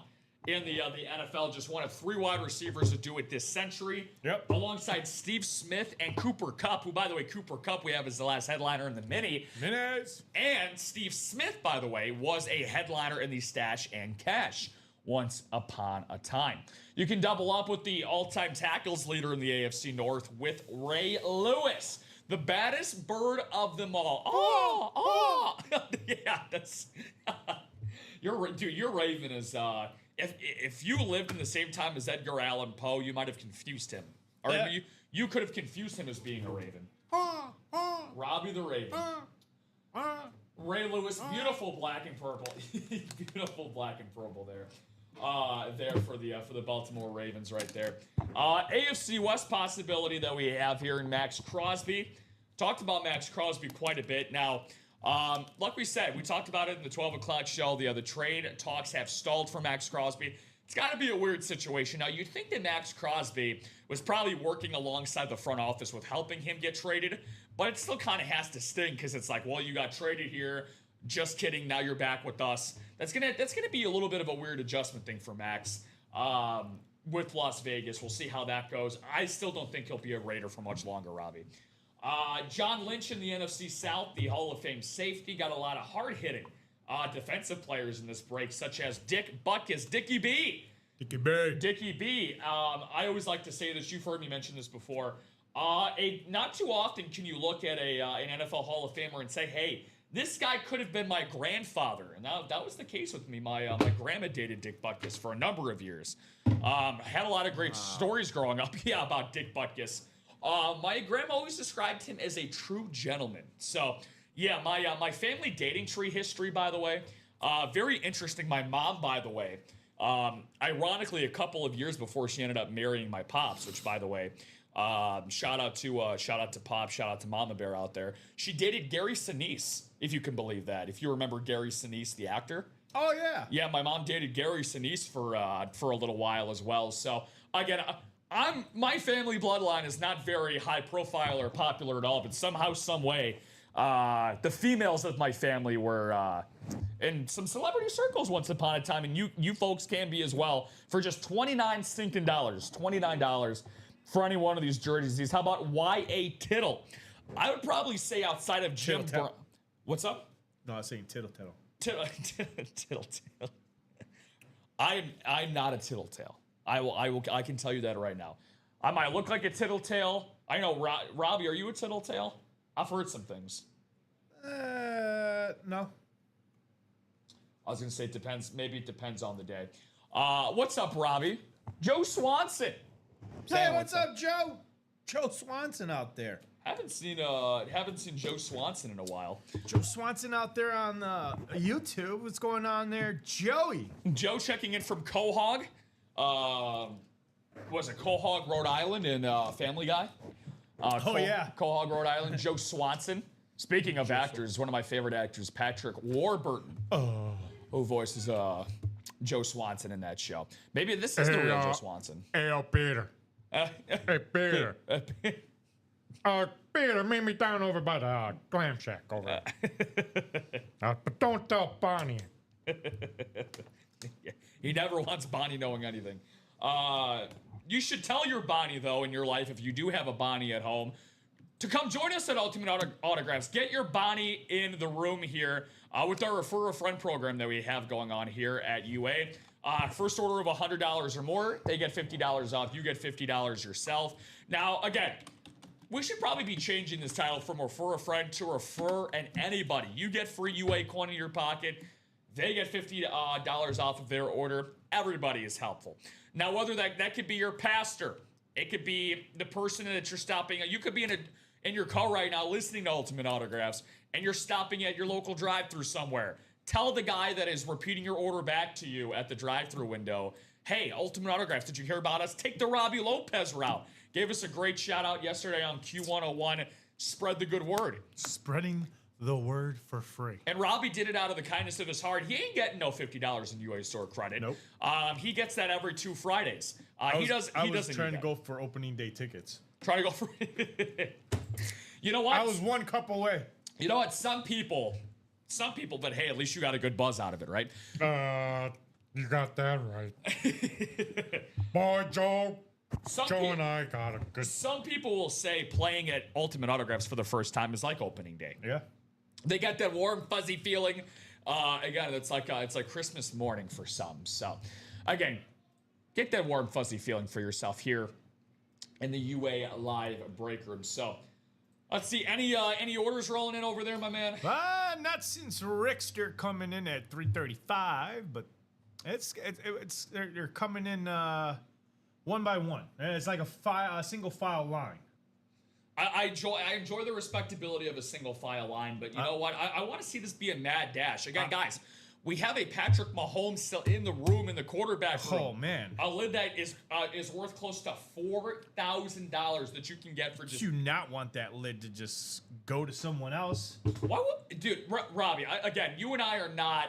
in the NFL, just one of 3 wide receivers to do it this century. Yep. Alongside Steve Smith and Cooper Kupp, who, by the way, Cooper Kupp we have as the last headliner in the Mini. Minis. And Steve Smith, by the way, was a headliner in the Stash and Cash once upon a time. You can double up with the all-time tackles leader in the AFC North with Ray Lewis, the baddest bird of them all. Yeah, that's... Your Raven is... If you lived in the same time as Edgar Allan Poe, you might have confused him. Or Yeah. you could have confused him as being a Raven. Robbie the Raven. Ray Lewis, beautiful black and purple. Beautiful black and purple there. There for the Baltimore Ravens right there. AFC West possibility that we have here in Max Crosby. Talked about Max Crosby quite a bit. Now, like we said, we talked about it in the 12 o'clock show. The trade talks have stalled for Max Crosby. It's got to be a weird situation. Now, you'd think that Max Crosby was probably working alongside the front office with helping him get traded, but it still kind of has to sting because it's like, well, you got traded here. Just kidding. Now you're back with us. That's gonna be a little bit of a weird adjustment thing for Max with Las Vegas. We'll see how that goes. I still don't think he'll be a Raider for much longer, Robbie. John Lynch in the NFC South, the Hall of Fame safety, got a lot of hard-hitting defensive players in this break, such as Dick Butkus, Dickie B. Dickie B. I always like to say this. You've heard me mention this before. Not too often can you look at an NFL Hall of Famer and say, hey, this guy could have been my grandfather. And that was the case with me. My grandma dated Dick Butkus for a number of years. Had a lot of great stories growing up about Dick Butkus. My grandma always described him as a true gentleman. So, yeah, my family dating tree history, by the way, very interesting. My mom, by the way, ironically, a couple of years before she ended up marrying my pops, which, by the way, shout out to Pop, shout out to Mama Bear out there. She dated Gary Sinise, if you can believe that. If you remember Gary Sinise, the actor. Oh yeah. Yeah, my mom dated Gary Sinise for a little while as well. So again, my family bloodline is not very high profile or popular at all, but somehow, some way, the females of my family were in some celebrity circles once upon a time, and you folks can be as well for just $29 for any one of these jerseys. How about Y.A. Tittle? I would probably say outside of Jim Brown. What's up? No, I was saying tittle. Tittle. I'm not a tittletail. I can tell you that right now. I might look like a tittletail. I know, Robbie, are you a tittletail? I've heard some things. No. I was gonna say it depends. Maybe it depends on the day. What's up, Robbie? Joe Swanson. Hey, what's up, Joe? Joe Swanson out there. Haven't seen Joe Swanson in a while. Joe Swanson out there on YouTube. What's going on there, Joey? Joe checking in from Quahog. Was it Quahog, Rhode Island, in Family Guy? Yeah. Quahog, Rhode Island. Joe Swanson. Speaking of actors, one of my favorite actors, Patrick Warburton, who voices Joe Swanson in that show. Maybe this is the real Joe Swanson. Hey, Peter. Hey, Peter. Peter, meet me down over by the clam shack over there. But don't tell Bonnie. Yeah, he never wants Bonnie knowing anything. You should tell your Bonnie, though, in your life, if you do have a Bonnie at home, to come join us at Ultimate Autographs. Get your Bonnie in the room here with our Refer a Friend program that we have going on here at UA. First order of $100 or more, they get $50 off. You get $50 yourself. Now, again, we should probably be changing this title from Refer a Friend to Refer an Anybody. You get free UA coin in your pocket. They get $50 off of their order. Everybody is helpful. Now, whether that could be your pastor, it could be the person that you're stopping at. You could be in your car right now listening to Ultimate Autographs, and you're stopping at your local drive-thru somewhere. Tell the guy that is repeating your order back to you at the drive-thru window, hey, Ultimate Autographs, did you hear about us? Take the Robbie Lopez route. Gave us a great shout-out yesterday on Q101. Spread the good word. Spreading the word for free. And Robbie did it out of the kindness of his heart. He ain't getting no $50 in UA store credit. Nope. He gets that every 2 Fridays. I was doesn't trying need to go for opening day tickets. Try to go for You know what? I was one cup away. You know what? Some people, but hey, at least you got a good buzz out of it, right? You got that right. Boy, Joe. Joe and I got a good... Some people will say playing at Ultimate Autographs for the first time is like opening day. Yeah. They get that warm, fuzzy feeling. Again, it's like Christmas morning for some. So, again, get that warm, fuzzy feeling for yourself here in the UA Live break room. So, let's see. Any orders rolling in over there, my man? Not since Rickster coming in at 335, but they're coming in one by one. It's like a single file line. I enjoy the respectability of a single file line, but you know what? I want to see this be a mad dash. Again, guys, we have a Patrick Mahomes still in the room, in the quarterback room. Oh, man. A lid that is worth close to $4,000 that you can get for just... Do you not want that lid to just go to someone else? Why would... Dude, Robbie, again, you and I are not...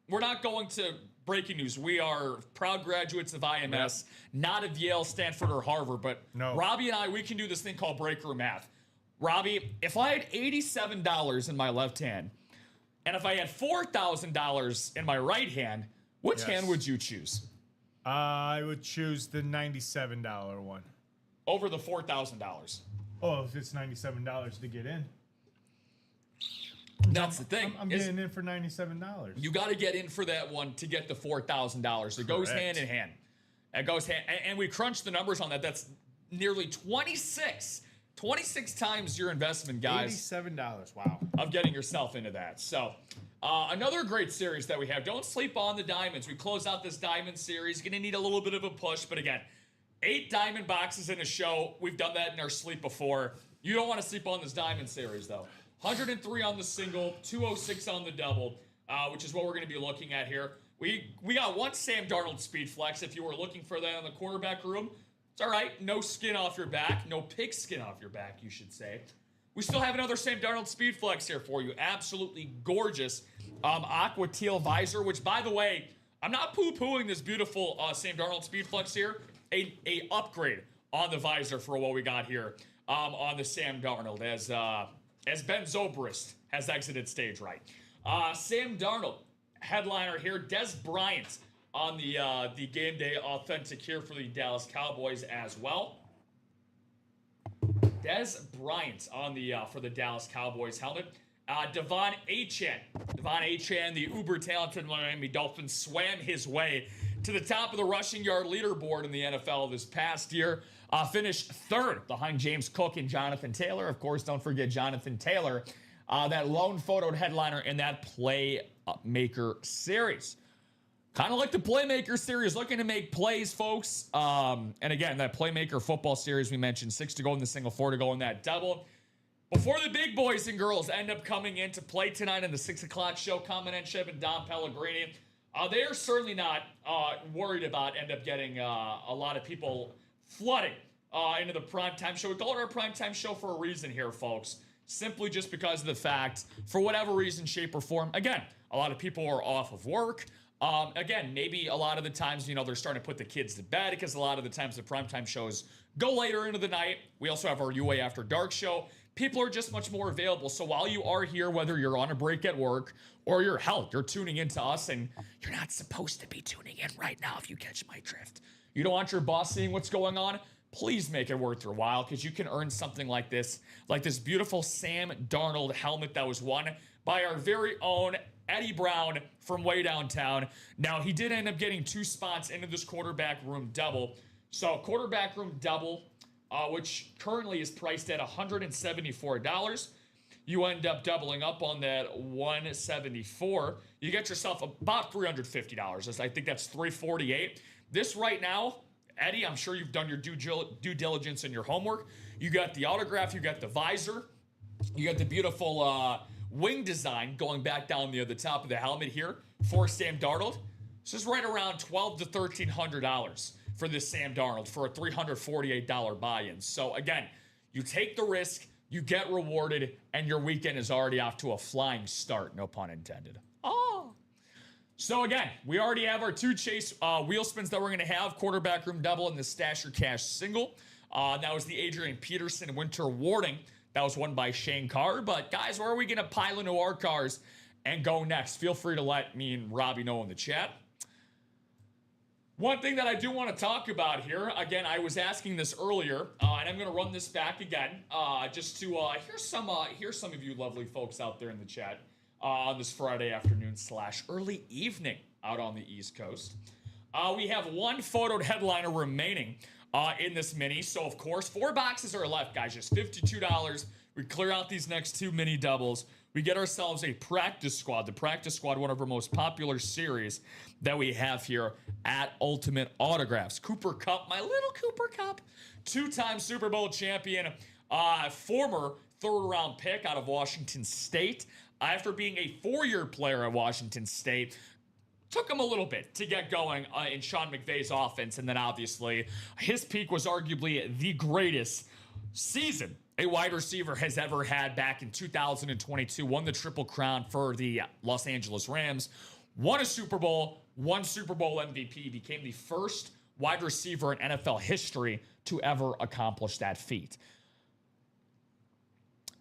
We're not going to... Breaking news, we are proud graduates of IMS, not of Yale, Stanford, or Harvard, but no. Robbie and I, we can do this thing called break room math. Robbie, if I had $87 in my left hand, and if I had $4,000 in my right hand, which hand would you choose? I would choose the $97 one. Over the $4,000. Oh, if it's $97 to get in. That's the thing. I'm getting in for $97. You got to get in for that one to get the $4,000. It goes hand in hand. It goes hand, and we crunched the numbers on that. That's nearly 26 times your investment, guys. $87. Wow. Of getting yourself into that. So, another great series that we have. Don't sleep on the diamonds. We close out this diamond series. Going to need a little bit of a push, but again, 8 diamond boxes in a show. We've done that in our sleep before. You don't want to sleep on this diamond series, though. 103 on the single, 206 on the double, which is what we're going to be looking at here. We got one Sam Darnold speed flex if you were looking for that in the quarterback room. It's all right. No skin off your back. No pig skin off your back, you should say. We still have another Sam Darnold speed flex here for you. Absolutely gorgeous aqua teal visor, which, by the way, I'm not poo-pooing this beautiful Sam Darnold speed flex here. A upgrade on the visor for what we got here on the Sam Darnold as Ben Zobrist has exited stage right. Sam Darnold, headliner here. Des Bryant on the game day authentic here for the Dallas Cowboys as well. Des Bryant on the for the Dallas Cowboys helmet. Devon Achane. Devon Achane, the uber-talented Miami Dolphins, swam his way to the top of the rushing yard leaderboard in the NFL this past year. Finished third behind James Cook and Jonathan Taylor. Of course, don't forget Jonathan Taylor, that lone photoed headliner in that Playmaker series. Kind of like the Playmaker series, looking to make plays, folks. And again, that Playmaker football series we mentioned, 6 to go in the single, 4 to go in that double. Before the big boys and girls end up coming in to play tonight in the 6 o'clock show, Common and Dom Pellegrini, they are certainly not worried about end up getting a lot of people flooding into the primetime show. We call it our primetime show for a reason here, folks. Simply just because of the fact, for whatever reason, shape, or form, again, a lot of people are off of work. Again, maybe a lot of the times, they're starting to put the kids to bed because a lot of the times the primetime shows go later into the night. We also have our UA After Dark show. People are just much more available. So while you are here, whether you're on a break at work or you're tuning into us, and you're not supposed to be tuning in right now if you catch my drift. You don't want your boss seeing what's going on? Please make it worth your while, because you can earn something like this beautiful Sam Darnold helmet that was won by our very own Eddie Brown from way downtown. Now, he did end up getting 2 spots into this quarterback room double. So quarterback room double, which currently is priced at $174. You end up doubling up on that $174. You get yourself about $350. I think that's $348. This right now, Eddie, I'm sure you've done your due diligence and your homework. You got the autograph, you got the visor, you got the beautiful wing design going back down near the top of the helmet here for Sam Darnold. This is right around $1,200 to $1,300 for this Sam Darnold for a $348 buy-in. So again, you take the risk, you get rewarded, and your weekend is already off to a flying start, no pun intended. Oh. So again, we already have our 2 chase wheel spins that we're going to have, quarterback room double and the Stash Your Cash single. That was the Adrian Peterson Winter Warning. That was won by Shane Carr. But guys, where are we going to pile into our cars and go next? Feel free to let me and Robbie know in the chat. One thing that I do want to talk about here, again, I was asking this earlier, and I'm going to run this back again, just to hear some of you lovely folks out there in the chat on this Friday afternoon / early evening out on the East Coast. We have 1 photoed headliner remaining in this mini. So, of course, 4 boxes are left, guys. Just $52. We clear out these next 2 mini doubles. We get ourselves a practice squad. The practice squad, one of our most popular series that we have here at Ultimate Autographs. Cooper Kupp, my little Cooper Kupp, 2-time Super Bowl champion, former 3rd-round pick out of Washington State. After being a 4-year player at Washington State, took him a little bit to get going in Sean McVay's offense, and then obviously his peak was arguably the greatest season a wide receiver has ever had back in 2022. Won the Triple Crown for the Los Angeles Rams, won a Super Bowl, won Super Bowl MVP, became the first wide receiver in NFL history to ever accomplish that feat.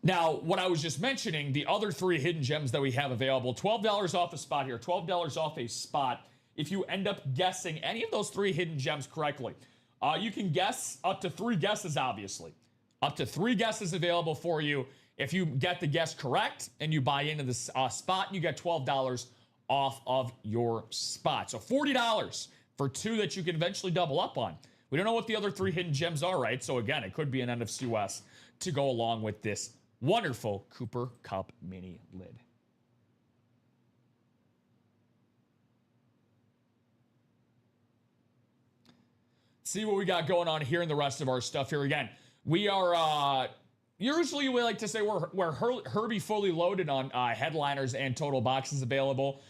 Now, what I was just mentioning, the other 3 hidden gems that we have available, $12 off a spot here, $12 off a spot if you end up guessing any of those 3 hidden gems correctly. You can guess up to 3 guesses, obviously. Up to 3 guesses available for you. If you get the guess correct and you buy into the spot, you get $12 off of your spot. So $40 for 2 that you can eventually double up on. We don't know what the other 3 hidden gems are, right? So again, it could be an NFC West to go along with this wonderful Cooper Kupp mini lid. See what we got going on here in the rest of our stuff here. Again, we are usually, we like to say we're Herbie fully loaded on headliners and total boxes available.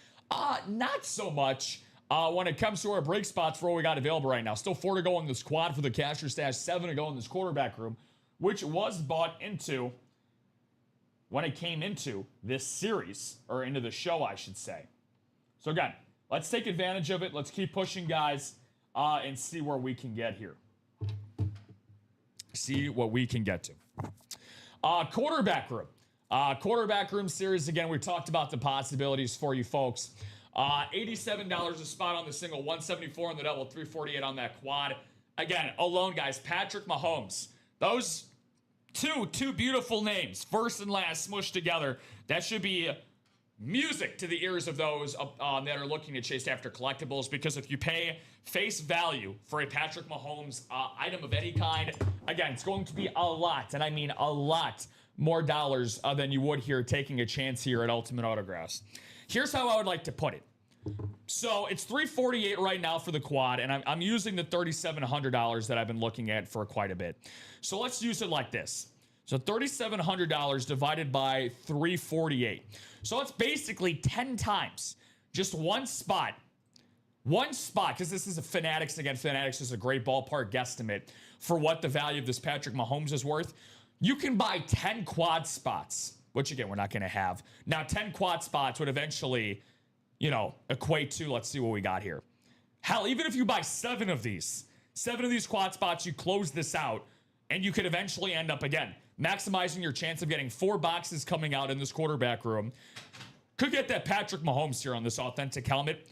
Not so much when it comes to our break spots for what we got available right now. Still 4 to go in this quad for the Cash Your Stash, 7 to go in this quarterback room, which was bought into when it came into this series, or into the show, I should say. So again, let's take advantage of it. Let's keep pushing, guys, and see where we can get here. See what we can get to. Quarterback room. Quarterback room series, again, we talked about the possibilities for you folks. $87 a spot on the single, $174 on the double, $348 on that quad. Again, alone, guys, Patrick Mahomes. Those Two beautiful names, first and last smushed together. That should be music to the ears of those that are looking to chase after collectibles, because if you pay face value for a Patrick Mahomes item of any kind, again, it's going to be a lot, and I mean a lot more dollars than you would here taking a chance here at Ultimate Autographs. Here's how I would like to put it. So it's $348 right now for the quad, and I'm using the $3,700 that I've been looking at for quite a bit. So let's use it like this. So $3,700 divided by 348. So it's basically 10 times, just one spot, because this is a Fanatics. Again, Fanatics is a great ballpark guesstimate for what the value of this Patrick Mahomes is worth. You can buy 10 quad spots, which again, we're not going to have. Now, 10 quad spots would eventually, equate to, let's see what we got here. Hell, even if you buy 7 of these quad spots, you close this out, and you could eventually end up, again, maximizing your chance of getting 4 boxes coming out in this quarterback room. Could get that Patrick Mahomes here on this authentic helmet.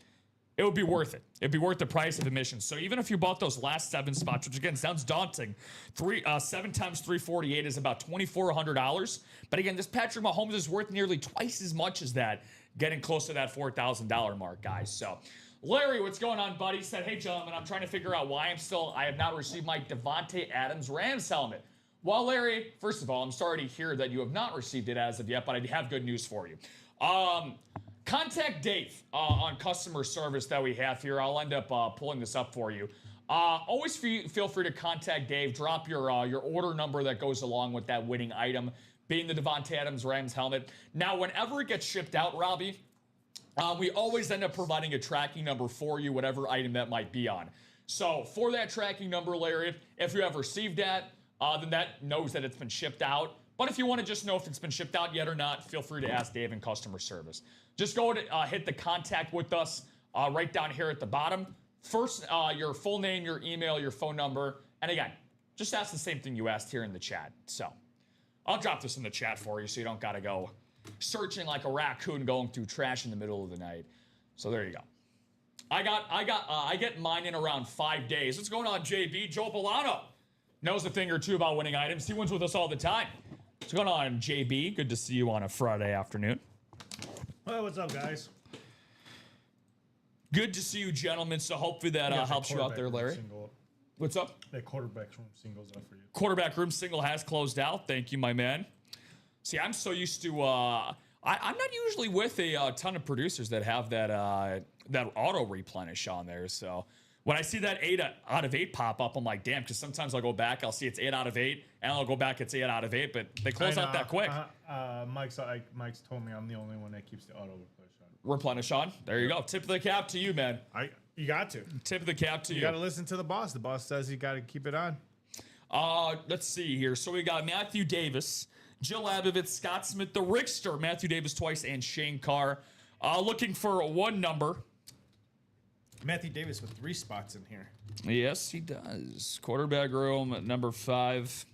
It would be worth it. It'd be worth the price of admission. So even if you bought those last 7 spots, which again sounds daunting, 7 times 348 is about $2,400. But again, this Patrick Mahomes is worth nearly twice as much as that, getting close to that $4,000 mark, guys. So Larry, what's going on, buddy? Said, hey, gentlemen, I'm trying to figure out why I have not received my Davante Adams Rams helmet. Well, Larry, first of all, I'm sorry to hear that you have not received it as of yet, but I have good news for you. Contact Dave on customer service that we have here. I'll end up pulling this up for you. Always feel free to contact Dave. Drop your order number that goes along with that winning item, being the Davante Adams Rams helmet. Now, whenever it gets shipped out, Robbie, we always end up providing a tracking number for you, whatever item that might be on. So for that tracking number, Larry, if you have received that, then that knows that it's been shipped out. But if you want to just know if it's been shipped out yet or not, feel free to ask Dave in customer service. Just go to hit the contact with us right down here at the bottom. First, your full name, your email, your phone number. And again, just ask the same thing you asked here in the chat. So I'll drop this in the chat for you so you don't got to go searching like a raccoon going through trash in the middle of the night. So there you go. I get mine in around 5 days. What's going on, JB? Joe Bolano knows a thing or two about winning items. He wins with us all the time. What's going on, JB? Good to see you on a Friday afternoon. Well, what's up, guys? Good to see you, gentlemen. So hopefully that helps you out there, Larry. What's up? That quarterback room single's up for you. Quarterback room single has closed out. Thank you, my man. See, I'm so used to... I'm not usually with a ton of producers that have that auto replenish on there. So when I see that 8 out of 8 pop up, I'm like, damn, because sometimes I'll go back, I'll see it's 8 out of 8, and I'll go back, it's 8 out of 8, but they close out that quick. Mike's told me I'm the only one that keeps the auto replenish on. Replenish on. There you go. Tip of the cap to you, man. You got to. Tip of the cap to you. You got to listen to the boss. The boss says you got to keep it on. Let's see here. So we got Matthew Davis, Jill Abovitz, Scott Smith, the Rickster, Matthew Davis twice, and Shane Carr. Looking for one number. Matthew Davis with 3 spots in here. Yes, he does. Quarterback room at number 5.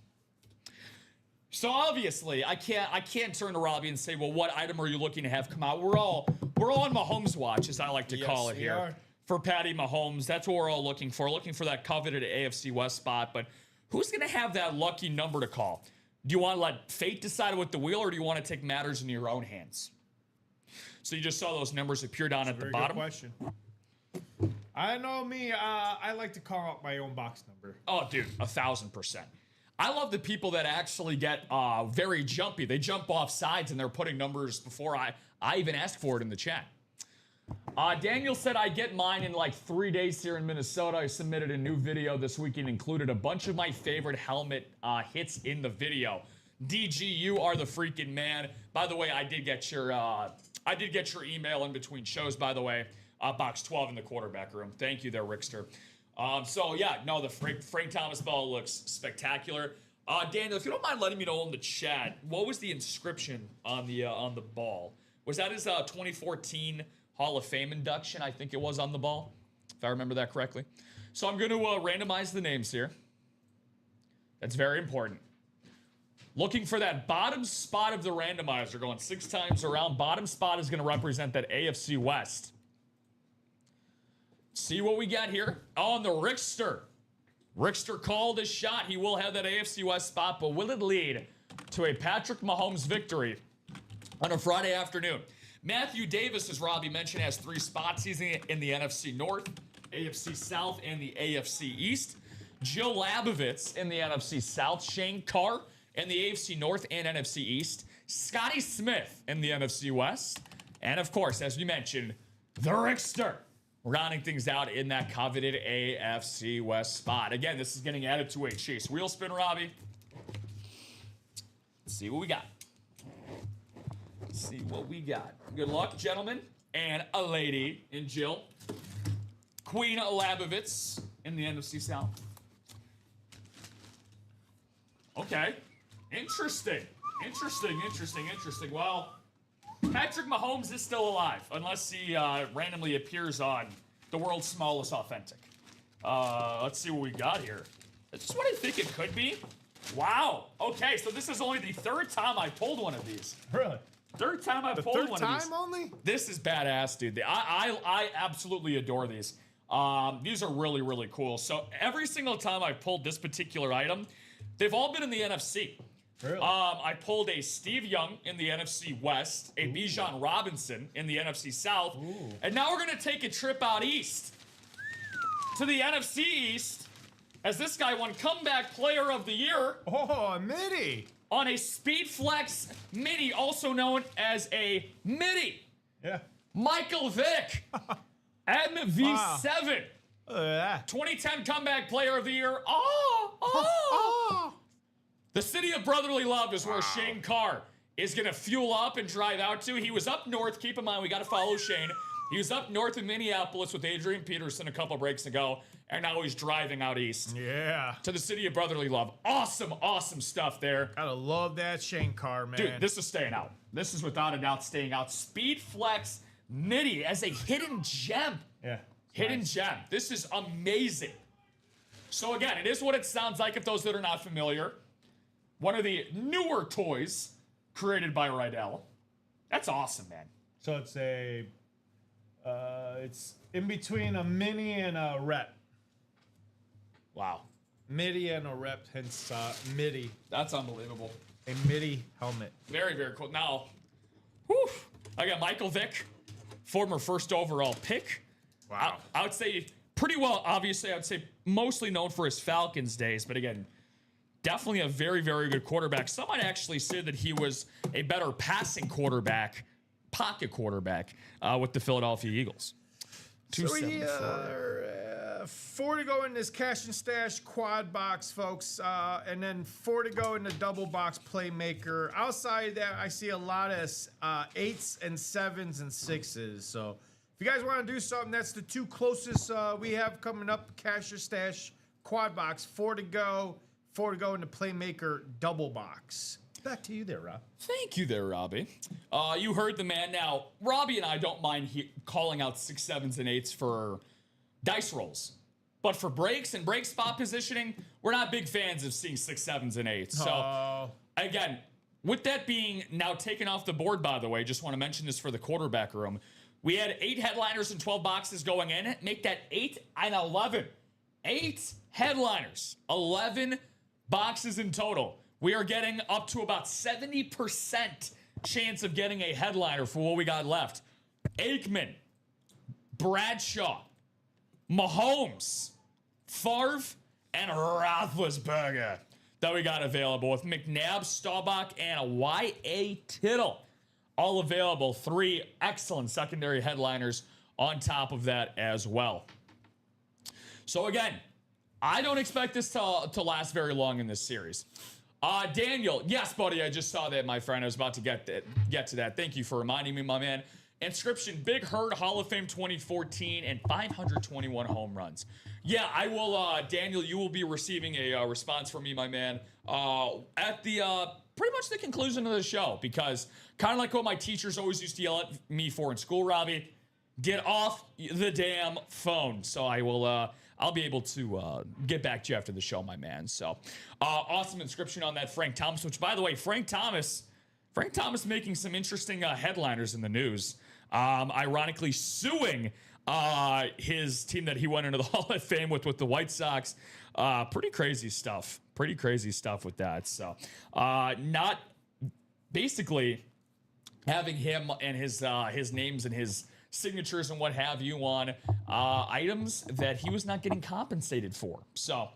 So obviously, I can't turn to Robbie and say, well, what item are you looking to have come out? We're all on Mahomes watch, as I like to call it here. Are. For Patty Mahomes. That's what we're all looking for. Looking for that coveted AFC West spot. But who's going to have that lucky number to call? Do you want to let fate decide with the wheel, or do you want to take matters into your own hands? So you just saw those numbers appear down at the bottom. Good question. I know me. I like to call out my own box number. Oh, dude, 1,000%. I love the people that actually get very jumpy. They jump off sides and they're putting numbers before I even ask for it in the chat. Daniel said, I get mine in like 3 days here in Minnesota. I submitted a new video this weekend, included a bunch of my favorite helmet hits in the video. DG, you are the freaking man. By the way, I did get your email in between shows, by the way. Box 12 in the quarterback room. Thank you there, Rickster. So yeah, no, the Frank Thomas ball looks spectacular. Daniel, if you don't mind letting me know in the chat, what was the inscription on the ball? Was that his 2014 Hall of Fame induction? I think it was on the ball, if I remember that correctly. So I'm going to randomize the names here. That's very important. Looking for that bottom spot of the randomizer, going 6 times around. Bottom spot is going to represent that AFC West. See what we got here on the Rickster. Rickster called his shot. He will have that AFC West spot, but will it lead to a Patrick Mahomes victory on a Friday afternoon? Matthew Davis, as Robbie mentioned, has 3 spots. He's in the NFC North, AFC South, and the AFC East. Joe Labovitz in the NFC South. Shane Carr in the AFC North and NFC East. Scotty Smith in the NFC West. And, of course, as we mentioned, the Rickster rounding things out in that coveted AFC West spot. Again, this is getting added to a Chase wheel spin, Robbie. Let's see what we got. See what we got. Good luck, gentlemen, and a lady in Jill. Queen Labovitz in the NFC South. Okay. Interesting. Well, Patrick Mahomes is still alive, unless he randomly appears on the world's smallest authentic. Let's see what we got here. This is what I think it could be. Wow. Okay, so this is only the 3rd time I pulled one of these. Really? 3rd time I pulled one of these. 3rd time only? This is badass, dude. I absolutely adore these. These are really, really cool. So every single time I pulled this particular item, they've all been in the NFC. Really? I pulled a Steve Young in the NFC West, a Bijan Robinson in the NFC South, and now we're going to take a trip out east to the NFC East as this guy won Comeback Player of the Year. Oh, a midi. On a Speed Flex Mini, also known as a MIDI. Yeah. Michael Vick, MV7. Look at that. 2010 Comeback Player of the Year. Oh. The city of brotherly love is where Shane Carr is going to fuel up and drive out to. He was up north. Keep in mind, we got to follow Shane. He was up north in Minneapolis with Adrian Peterson a couple breaks ago, and now he's driving out east. Yeah. To the city of brotherly love. Awesome stuff there. Gotta love that Shane Carr, man. Dude, this is staying out. This is without a doubt staying out. Speed Flex MIDI as a hidden gem. Yeah. Hidden gem. This is amazing. So again, it is what it sounds like if those that are not familiar. One of the newer toys created by Rydell. That's awesome, man. So it's in between a mini and a rep. Wow. Midi and a rep, hence midi. That's unbelievable. A midi helmet. Very, very cool. Now, whew, I got Michael Vick, former 1st overall pick. Wow. I would say pretty well, obviously, I would say mostly known for his Falcons days, but again, definitely a very, very good quarterback. Some might actually say that he was a better passing quarterback, pocket quarterback, with the Philadelphia Eagles. So we 4 to go in this cash and stash quad box, folks, and then 4 to go in the double box playmaker. Outside of that, I see a lot of 8s and 7s and 6s. So if you guys want to do something, that's the 2 closest we have coming up. Cash or stash quad box, 4 to go. 4 to go in the playmaker double box. Back to you there, Rob. Thank you there, Robbie. You heard the man. Now, Robbie and I don't mind calling out 6, 7s, and 8s for dice rolls. But for breaks and break spot positioning, we're not big fans of seeing 6, 7s, and 8s. So, again, with that being now taken off the board, by the way, just want to mention this for the quarterback room. We had 8 headliners and 12 boxes going in. Make that 8 and 11. 8 headliners, 11 boxes in total. We are getting up to about 70% chance of getting a headliner for what we got left. Aikman, Bradshaw, Mahomes, Favre, and Roethlisberger that we got available with McNabb, Staubach, and Y.A. Tittle. All available. 3 excellent secondary headliners on top of that as well. So again, I don't expect this to last very long in this series. Daniel, yes, buddy, I just saw that, my friend. I was about to get to that. Thank you for reminding me, my man. Inscription, Big Hurt, Hall of Fame 2014, and 521 home runs. Yeah, I will, Daniel, you will be receiving a response from me, my man, at the pretty much the conclusion of the show, because kind of like what my teachers always used to yell at me for in school, Robbie, get off the damn phone. So I will, I'll be able to get back to you after the show, my man. So awesome inscription on that Frank Thomas, which, by the way, Frank Thomas making some interesting headliners in the news. ironically suing his team that he went into the Hall of Fame with the White Sox. Pretty crazy stuff. Pretty crazy stuff with that. So not basically having him and his names and his signatures and what have you on items that he was not getting compensated for. So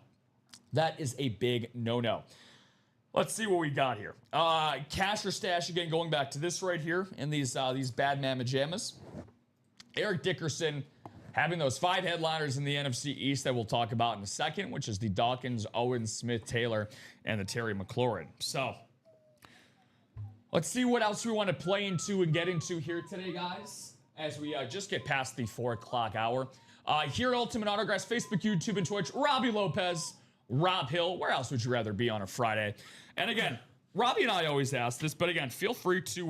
that is a big no-no. Let's see what we got here. Cash or stash, again, going back to this right here in these bad mamma jammas. Eric Dickerson having those 5 headliners in the NFC East that we'll talk about in a second, which is the Dawkins, Owens, Smith, Taylor, and the Terry McLaurin. So let's see what else we want to play into and get into here today, guys, as we just get past the 4 o'clock hour. Here at Ultimate Autographs, Facebook, YouTube, and Twitch, Robbie Lopez, Rob Hill. Where else would you rather be on a Friday? And again, Robbie and I always ask this, but again, feel free to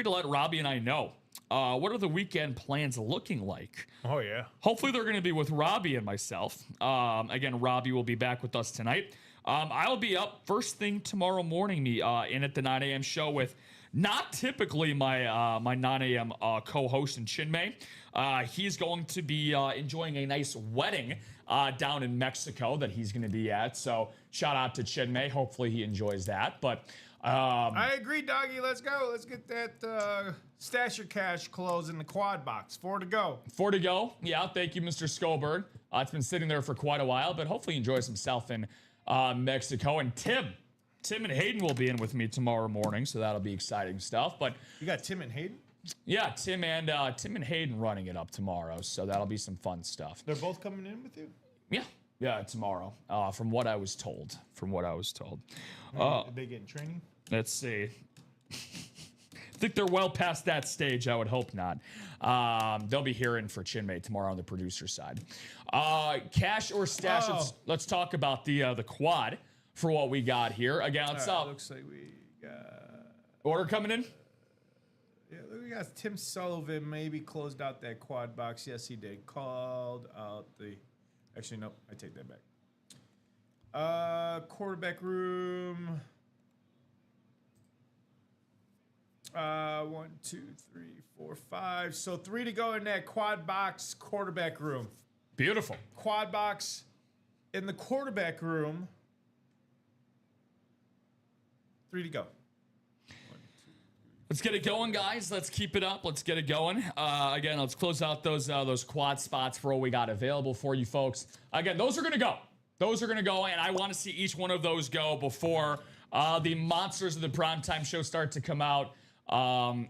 let Robbie and I know. What are the weekend plans looking like? Oh, yeah. Hopefully they're going to be with Robbie and myself. Again, Robbie will be back with us tonight. I'll be up first thing tomorrow morning, in at the 9 a.m. show with not typically my 9 a.m. Co-host in Chinmay. He's going to be enjoying a nice wedding down in Mexico that he's going to be at. So shout out to Chinmay. Hopefully he enjoys that. But I agree, Doggy. Let's go. Let's get that stash your cash closed in the quad box. 4 to go. 4 to go. Yeah, thank you, Mr. Scoberg. It's been sitting there for quite a while, but hopefully he enjoys himself in Mexico. And Tim and Hayden will be in with me tomorrow morning, so that'll be exciting stuff. But You got Tim and Hayden? yeah, Tim and Hayden running it up tomorrow, so that'll be some fun stuff. They're both coming in with you? Yeah, tomorrow. From what I was told. Are they getting training? Let's see. I think they're well past that stage. I would hope not. They'll be hearing for Chinmay tomorrow on the producer side. Cash or stash? Let's talk about the quad for what we got here. Again, let's Looks like we got order coming in. Yeah, we got Tim Sullivan maybe closed out that quad box. Yes, he did. Called out the. Actually, nope. I take that back. Quarterback room. 1, 2, 3, 4, 5. So 3 to go in that quad box quarterback room. Beautiful. Quad box in the quarterback room. 3 to go. Let's get it going, guys. Let's keep it up. Let's get it going. Again, let's close out those quad spots for what we got available for you folks. Again, those are going to go. And I want to see each one of those go before the monsters of the primetime show start to come out.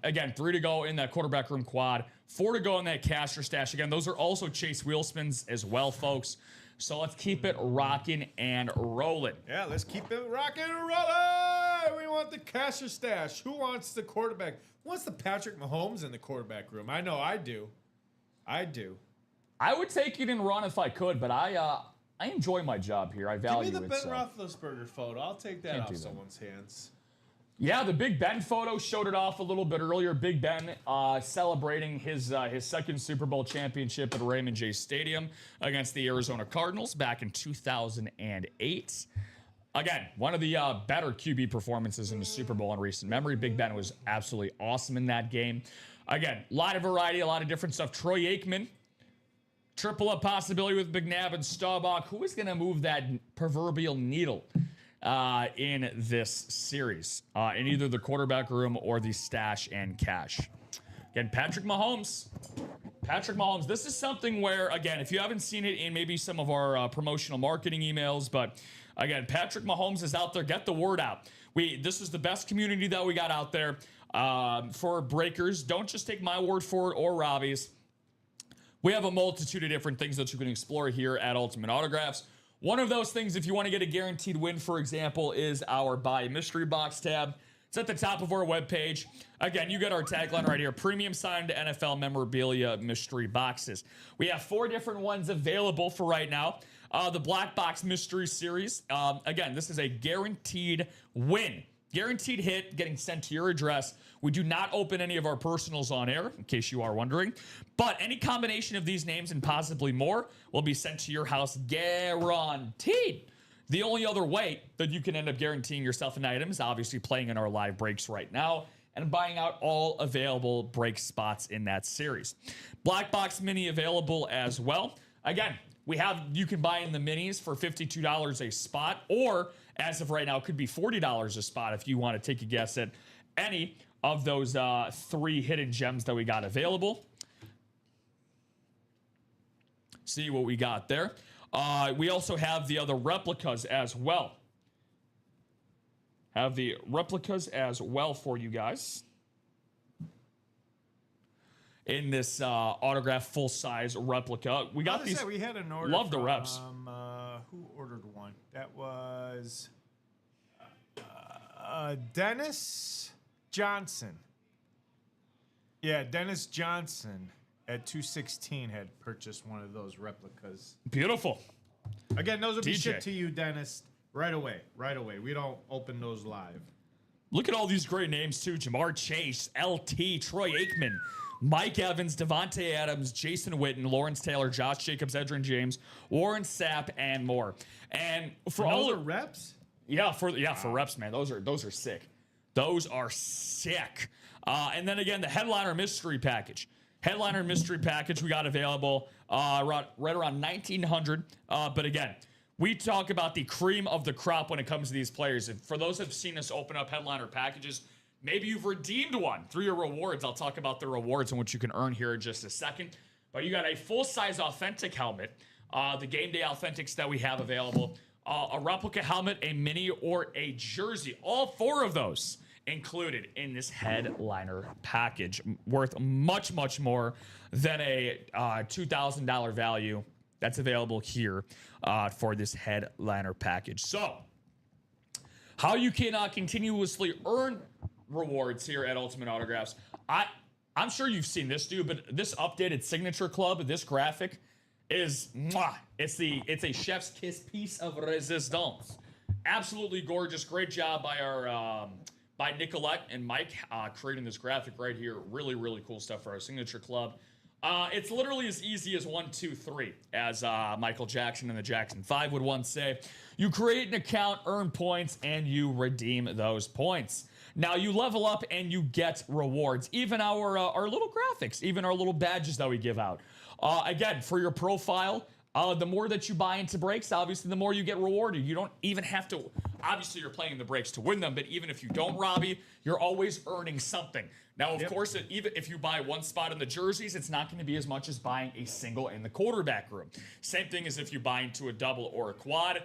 Again, 3 to go in that quarterback room quad. 4 to go in that cash or stash. Again, those are also chase wheel spins as well, folks. So let's keep it rocking and rolling. Yeah, let's keep it rocking and rolling. We want the cash or stash. Who wants the quarterback? Who wants the Patrick Mahomes in the quarterback room? I know I do. I would take it and run if I could, but I enjoy my job here. I value it. Give me the Ben so. Roethlisberger photo. I'll take that Can't off do that. someone's hands. Yeah, the Big Ben photo showed it off a little bit earlier. Big Ben celebrating his second Super Bowl championship at Raymond J. Stadium against the Arizona Cardinals back in 2008. Again, one of the better QB performances in the Super Bowl in recent memory. Big Ben was absolutely awesome in that game. Again, a lot of variety, a lot of different stuff. Troy Aikman, triple up possibility with McNabb and Staubach. Who is going to move that proverbial needle in this series, in either the quarterback room or the stash and cash? Again, Patrick Mahomes. This is something where, again, if you haven't seen it in maybe some of our promotional marketing emails, but again, Patrick Mahomes is out there. Get the word out. This is the best community that we got out there for breakers. Don't just take my word for it or Robbie's. We have a multitude of different things that you can explore here at Ultimate Autographs. One of those things, if you want to get a guaranteed win, for example, is our Buy Mystery Box tab. It's at the top of our webpage. Again, you get our tagline right here, premium signed NFL memorabilia mystery boxes. We have 4 different ones available for right now. The Black Box Mystery Series. Again, this is a guaranteed win. Guaranteed hit, getting sent to your address. We do not open any of our personals on air, in case you are wondering. But any combination of these names and possibly more will be sent to your house guaranteed. The only other way that you can end up guaranteeing yourself an item is obviously playing in our live breaks right now. and buying out all available break spots in that series. Black Box Mini available as well. Again, you can buy in the minis for $52 a spot, or as of right now, it could be $40 a spot if you want to take a guess at any of those 3 hidden gems that we got available. See what we got there. We also have the other replicas as well. Have the replicas as well for you guys. In this autograph full-size replica. We got these. We had an order. Love the reps. Who ordered one? That was Dennis Johnson. Yeah, Dennis Johnson at 216 had purchased one of those replicas. Beautiful. Again, those will be DJ. shipped to you, Dennis, right away. Right away. We don't open those live. Look at all these great names, too. Jamar Chase, LT, Troy Aikman, Mike Evans, Devontae Adams, Jason Witten, Lawrence Taylor, Josh Jacobs, Edgerrin James, Warren Sapp, and more. And for all those are reps? Yeah, for reps, man. Those are sick. Those are sick. And then again, the headliner mystery package. Headliner mystery package we got available right around $1,900. But again, we talk about the cream of the crop when it comes to these players. And for those who have seen us open up headliner packages, maybe you've redeemed one through your rewards. I'll talk about the rewards and what you can earn here in just a second. But you got a full-size authentic helmet, the game day authentics that we have available, a replica helmet, a mini, or a jersey. All 4 of those included in this headliner package, worth much, much more than a $2,000 value that's available here for this headliner package. So, how you can continuously earn rewards here at Ultimate Autographs. I'm sure you've seen this, dude, but this updated signature club, this graphic is mwah. It's a chef's kiss piece of resistance. Absolutely gorgeous. Great job by our by Nicolette and Mike creating this graphic right here. Really, really cool stuff for our signature club. It's literally as easy as 1, 2, 3, as Michael Jackson and the Jackson 5 would once say. You create an account, earn points, and you redeem those points. Now you level up and you get rewards. Even our little graphics, even our little badges that we give out. Again, for your profile, the more that you buy into breaks, obviously, the more you get rewarded. You don't even have to. Obviously, you're playing the breaks to win them, but even if you don't, Robbie, you're always earning something. Now, of course, even if you buy one spot in the jerseys, it's not going to be as much as buying a single in the quarterback room. Same thing as if you buy into a double or a quad,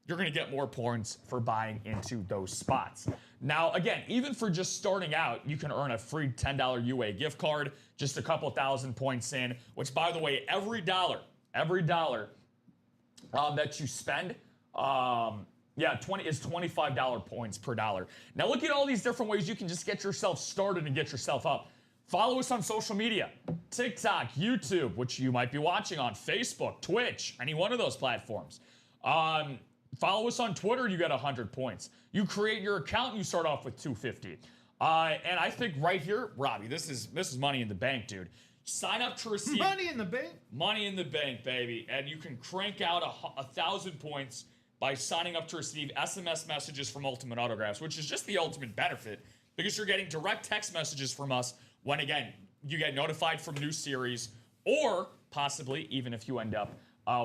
you're going to get more points for buying into those spots. Now, again, even for just starting out, you can earn a free $10 UA gift card, just a couple thousand points in, which, by the way, every dollar that you spend, 20 is $25 points per dollar. Now look at all these different ways you can just get yourself started and get yourself up. Follow us on social media, TikTok, YouTube, which you might be watching on, Facebook, Twitch, any one of those platforms. Follow us on Twitter, you get 100 points. You create your account, you start off with 250. And I think right here, Robbie, this is money in the bank, dude. Sign up to receive Money in the bank. Money in the bank, baby. And you can crank out 1,000 points by signing up to receive SMS messages from Ultimate Autographs, which is just the ultimate benefit because you're getting direct text messages from us when, again, you get notified from new series or possibly even if you end up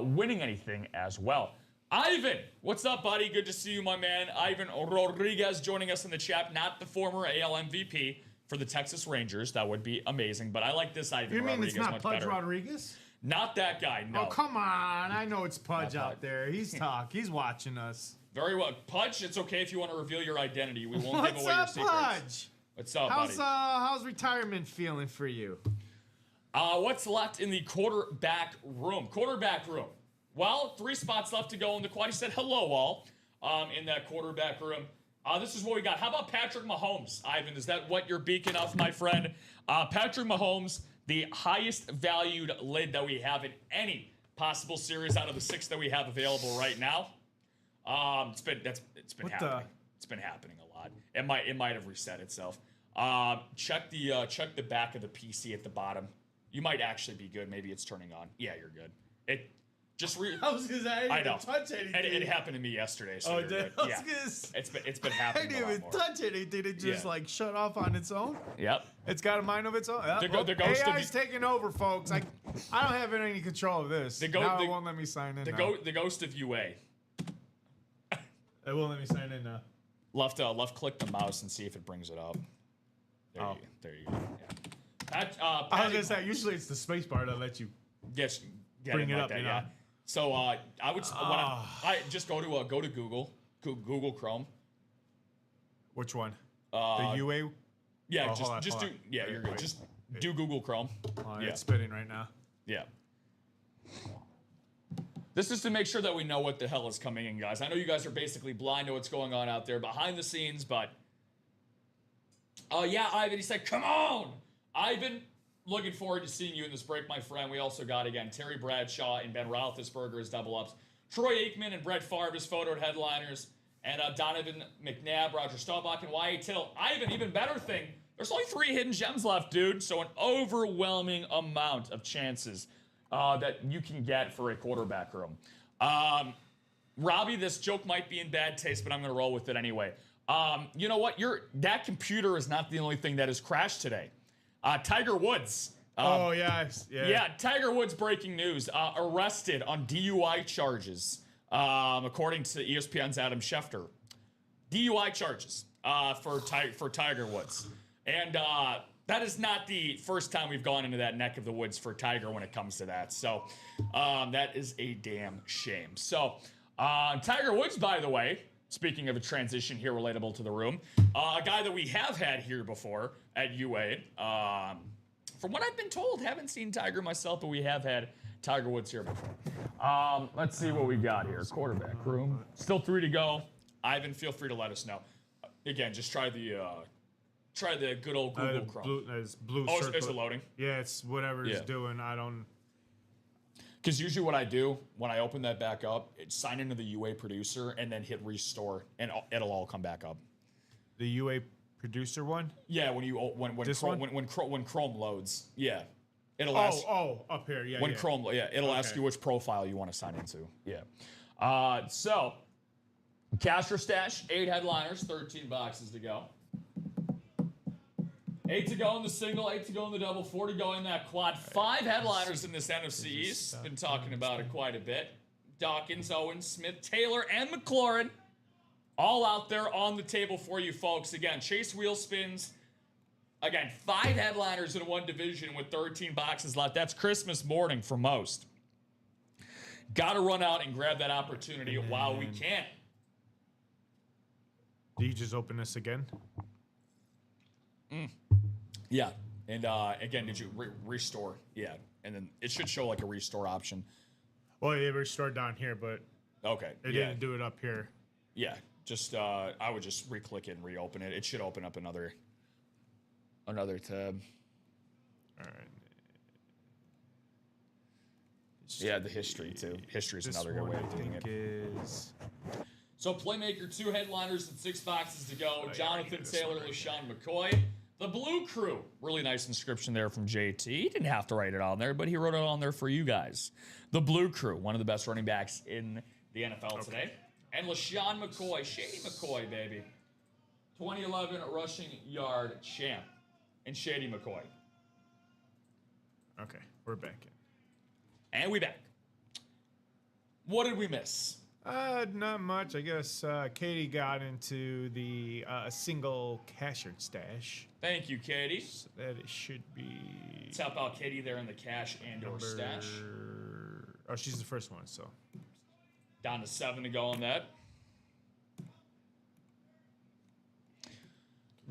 winning anything as well. Ivan, what's up, buddy? Good to see you, my man. Ivan Rodriguez joining us in the chat, not the former AL MVP for the Texas Rangers. That would be amazing, but I like this Ivan You mean Rodriguez it's not much Pudge better. Rodriguez? Not that guy, no. Oh, come on. I know it's Pudge Not out there. He's He's watching us. Very well. Pudge, it's okay if you want to reveal your identity. We won't give What's away your up, secrets. Pudge? What's up, buddy? How's retirement feeling for you? What's left in the quarterback room? Well, 3 spots left to go in the quad. He said hello, all, in that quarterback room. This is what we got. How about Patrick Mahomes, Ivan? Is that what you're beaking of, my friend? Patrick Mahomes, the highest valued lid that we have in any possible series out of the 6 that we have available right now. It's been happening. It's been happening a lot. It might have reset itself. Check the back of the PC at the bottom. You might actually be good. Maybe it's turning on. Yeah, you're good. Just I was gonna say I I didn't know. even touch anything. And it happened to me yesterday. So Oh, you're did good. I? Yeah. It's been I happening didn't a lot even more. touch anything. It just Yeah. like shut off on its own. Yep. It's got a mind of its own. The ghost of AI's taking over, folks. I don't have any control of this. Now it won't let me sign in. The ghost of UA. It won't let me sign in now. Left click the mouse and see if it brings it up. There you go. Yeah. I was gonna say usually it's the space bar that lets you. Get Bring it like up, that, you know? yeah. So I would I just go to Google Chrome. Which one? The UA. Yeah, Oh, hold on, just hold do on. yeah, Wait, you're good. wait. Just do Google Chrome. Yeah. It's spinning right now. Yeah. This is to make sure that we know what the hell is coming in, guys. I know you guys are basically blind to what's going on out there behind the scenes, but yeah, Ivan, he said, come on! Ivan, looking forward to seeing you in this break, my friend. We also got, again, Terry Bradshaw and Ben Roethlisberger as double-ups. Troy Aikman and Brett Favre as photoed headliners. And Donovan McNabb, Roger Staubach, and Y.A. Tittle. Ivan, even better thing, there's only 3 hidden gems left, dude. So an overwhelming amount of chances that you can get for a quarterback room. Robbie, this joke might be in bad taste, but I'm going to roll with it anyway. You know what? That computer is not the only thing that has crashed today. Tiger Woods. Yeah, Tiger Woods breaking news. Arrested on DUI charges, according to ESPN's Adam Schefter. DUI charges for Tiger Woods. And that is not the first time we've gone into that neck of the woods for Tiger when it comes to that. So that is a damn shame. So Tiger Woods, by the way, speaking of a transition here relatable to the room, a guy that we have had here before at UA, from what I've been told, haven't seen Tiger myself, but we have had Tiger Woods here before. Let's see what we got here. Quarterback room. Still 3 to go. Ivan, feel free to let us know. Again, just try the good old Google Chrome. Blue Oh, circle. is it loading? Yeah, it's whatever it's doing. I don't. Because usually what I do when I open that back up, it's sign into the UA producer and then hit restore, and it'll all come back up. The UA producer one? Yeah, when Chrome loads, yeah, it'll ask. Up here, yeah. When Chrome, yeah, it'll ask you which profile you want to sign into. Yeah. So, cash or stash, 8 headliners, 13 boxes to go. 8 to go in the single, 8 to go in the double, 4 to go in that quad. 5 headliners in this NFC East. Been talking about it quite a bit. Dawkins, Owens, Smith, Taylor, and McLaurin. All out there on the table for you folks. Again, Chase wheel spins. Again, 5 headliners in one division with 13 boxes left. That's Christmas morning for most. Got to run out and grab that opportunity while we can. Do you just open this again? Yeah. And again, did you restore? Yeah. And then it should show like a restore option. Well, it restored down here, but Okay. it didn't do it up here. Yeah. Just I would just re-click it and reopen it. It should open up another tab. All right. Yeah, the history too. History is This another good one way I of doing think it. is. So Playmaker, 2 headliners and 6 boxes to go. yeah, Jonathan this Taylor, one right LaShawn McCoy. The Blue Crew. Really nice inscription there from JT. He didn't have to write it on there, but he wrote it on there for you guys. The Blue Crew, one of the best running backs in the NFL today. And LaShawn McCoy, Shady McCoy, baby. 2011 rushing yard champ. And Shady McCoy. Okay, we're back in. And we back. What did we miss? Not much. I guess Katie got into the single cashier stash. Thank you, Katie. So that it should be. Let's help out Katie there in the cash and or stash. Oh, she's the first one, so. Down to 7 to go on that.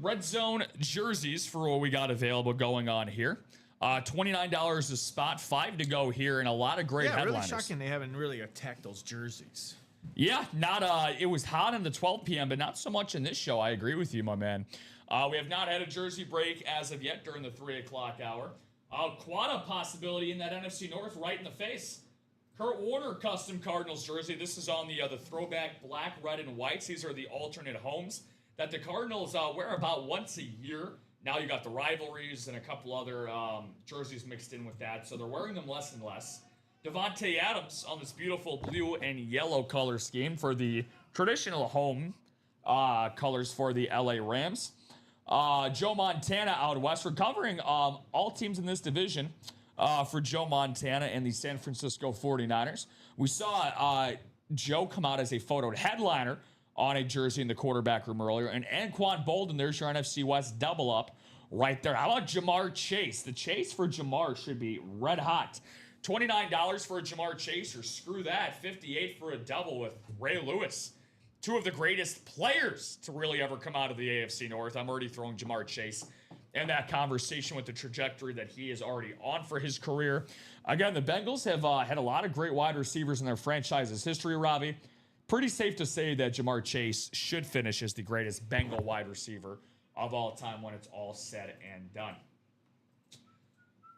Red Zone jerseys for what we got available going on here. $29 a spot, 5 to go here, and a lot of great headliners. Really shocking they haven't really attacked those jerseys. Yeah, it was hot in the 12 p.m., but not so much in this show. I agree with you, my man. We have not had a jersey break as of yet during the 3 o'clock hour. Quite a possibility in that NFC North right in the face. Kurt Warner custom Cardinals jersey. This is on the throwback black, red, and whites. These are the alternate homes that the Cardinals wear about once a year. Now you got the rivalries and a couple other jerseys mixed in with that, so they're wearing them less and less. Devontae Adams on this beautiful blue and yellow color scheme for the traditional home colors for the LA Rams. Joe Montana out west. We're covering all teams in this division for Joe Montana and the San Francisco 49ers. We saw Joe come out as a photoed headliner on a jersey in the quarterback room earlier. And Anquan Bolden, there's your NFC West double up right there. How about Jamar Chase? The chase for Jamar should be red hot. $29 for a Jamar Chase, or screw that, $58 for a double with Ray Lewis. Two of the greatest players to really ever come out of the AFC North. I'm already throwing Jamar Chase in that conversation with the trajectory that he is already on for his career. Again, the Bengals have had a lot of great wide receivers in their franchise's history, Robbie. Pretty safe to say that Jamar Chase should finish as the greatest Bengal wide receiver of all time when it's all said and done.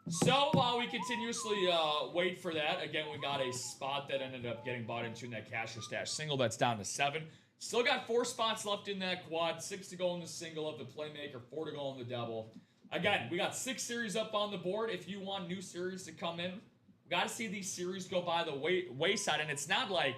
So while we continuously wait for that, again, we got a spot that ended up getting bought into in that cash or stash single. That's down to 7. Still got 4 spots left in that quad, 6 to go in the single of the playmaker, 4 to go in the double. Again, we got 6 series up on the board. If you want new series to come in, we got to see these series go by the wayside. And it's not like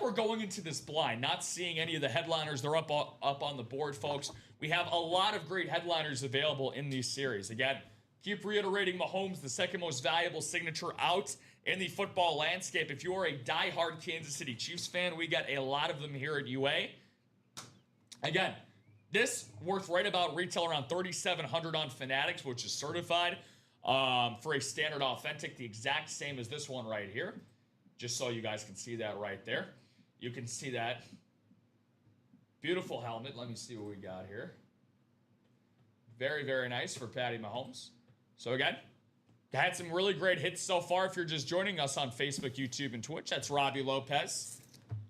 we're going into this blind, not seeing any of the headliners. They're up on the board, folks. We have a lot of great headliners available in these series. Again, keep reiterating Mahomes, the second most valuable signature out in the football landscape. If you are a diehard Kansas City Chiefs fan, we got a lot of them here at UA. Again, this worth right about retail around $3,700 on Fanatics, which is certified for a standard authentic, the exact same as this one right here. Just so you guys can see that right there. You can see that. Beautiful helmet. Let me see what we got here. Very, very nice for Patty Mahomes. So again, had some really great hits so far. If you're just joining us on Facebook, YouTube, and Twitch, that's Robbie Lopez.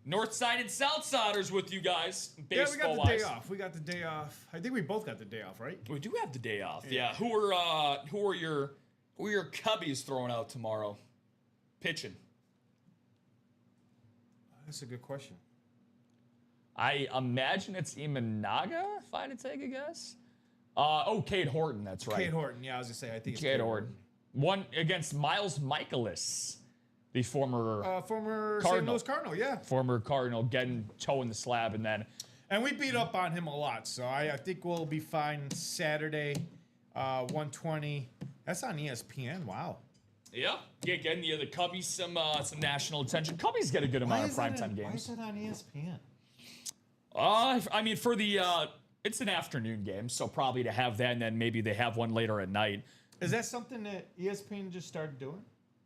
Northside and Southsiders with you guys. Yeah, we got the day off. We got the day off. I think we both got the day off, right? We do have the day off. Yeah. Who are your Cubbies throwing out tomorrow? Pitching. That's a good question. I imagine it's Imanaga, if I had to take a guess. Cade Horton, that's right. Cade Horton, yeah, I was going to say, I think it's Cade Horton. One against Miles Michaelis, the former St. Louis Cardinal, yeah. Former Cardinal, getting toe in the slab, and then... And we beat up on him a lot, so I think we'll be fine Saturday, 1:20. That's on ESPN, wow. Yeah, getting the Cubbies some national attention. Cubbies get a good amount of primetime games. Why is it on ESPN? I mean, for the it's an afternoon game, so probably to have that, and then maybe they have one later at night. Is that something that ESPN just started doing?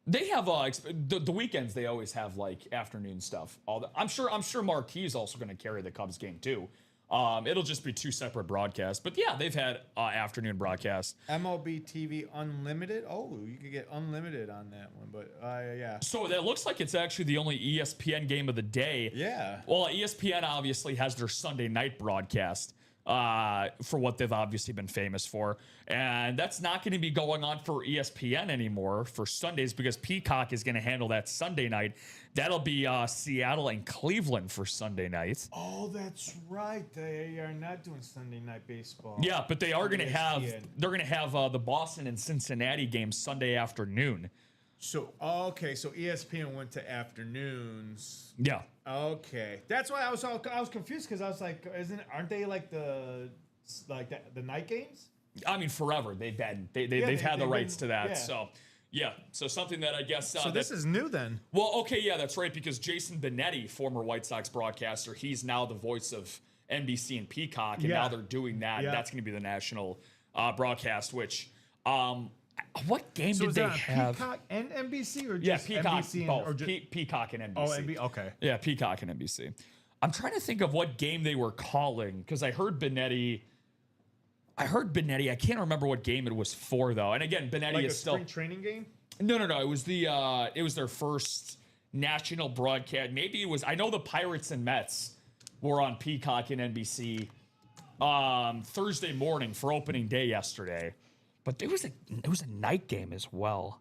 They have the weekends. They always have like afternoon stuff. I'm sure Marquee is also going to carry the Cubs game too. It'll just be 2 separate broadcasts, but yeah, they've had afternoon broadcasts. MLB TV Unlimited. Oh, you could get unlimited on that one, but yeah. So that looks like it's actually the only ESPN game of the day. Yeah. Well, ESPN obviously has their Sunday night broadcast. For what they've obviously been famous for. And that's not going to be going on for ESPN anymore for Sundays because Peacock is going to handle that Sunday night. That'll be Seattle and Cleveland for Sunday night. Oh, that's right. They are not doing Sunday night baseball. Yeah, but they are going to have the Boston and Cincinnati game Sunday afternoon. So, okay, so ESPN went to afternoons. Yeah. Okay, that's why I was confused because I was like, aren't they like the night games? I mean, forever they've had the rights to that. Yeah. So, yeah, so something that I guess. So this is new then. Well, okay, yeah, that's right because Jason Benetti, former White Sox broadcaster, he's now the voice of NBC and Peacock, and now they're doing that. Yeah. That's going to be the national broadcast. Which, what game did they have? Peacock and NBC or just Peacock, NBC both. Peacock and NBC. Oh, okay. Yeah, Peacock and NBC. I'm trying to think of what game they were calling because I heard Benetti. I can't remember what game it was for though. And again, Benetti like is a still spring training game. No. It was their first national broadcast. Maybe it was. I know the Pirates and Mets were on Peacock and NBC Thursday morning for opening day yesterday. But it was a night game as well.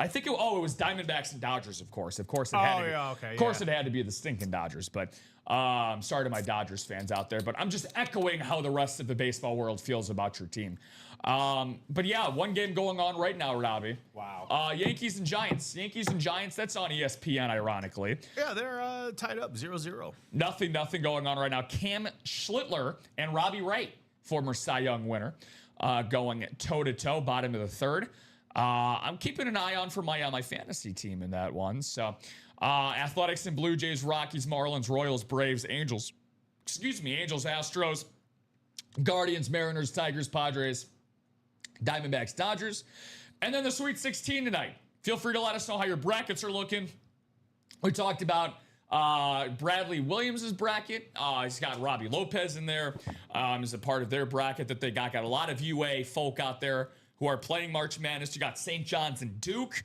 I think it was Diamondbacks and Dodgers, of course. Of course, it had to be the stinking Dodgers. But sorry to my Dodgers fans out there, but I'm just echoing how the rest of the baseball world feels about your team. But yeah, one game going on right now, Robbie. Wow. Yankees and Giants. Yankees and Giants. That's on ESPN, ironically. Yeah, they're tied up 0-0. Nothing going on right now. Cam Schlittler and Robbie Wright, former Cy Young winner, going toe-to-toe, bottom of the third. I'm keeping an eye on for my fantasy team in that one. So, Athletics and Blue Jays, Rockies, Marlins, Royals, Braves, Angels, Astros, Guardians, Mariners, Tigers, Padres, Diamondbacks, Dodgers. And then the Sweet 16 tonight. Feel free to let us know how your brackets are looking. We talked about Bradley Williams' bracket. He's got Robbie Lopez in there as a part of their bracket that they got. Got a lot of UA folk out there who are playing March Madness. You got St. John's and Duke.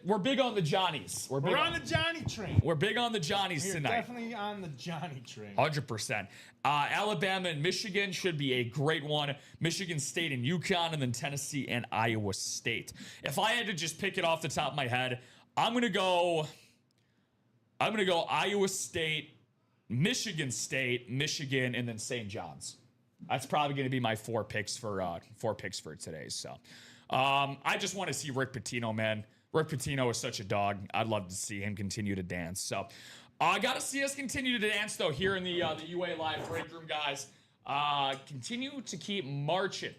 We're big on the Johnnies. We're on the Johnny train. We're big on the Johnnies We're tonight. definitely on the Johnny train. 100%. Alabama and Michigan should be a great one. Michigan State and UConn, and then Tennessee and Iowa State. If I had to just pick it off the top of my head, I'm gonna go Iowa State, Michigan, and then St. John's. That's probably going to be my four picks for today. So, I just want to see Rick Pitino, man. Rick Pitino is such a dog. I'd love to see him continue to dance. So, I got to see us continue to dance though here in the UA Live break room, guys. Continue to keep marching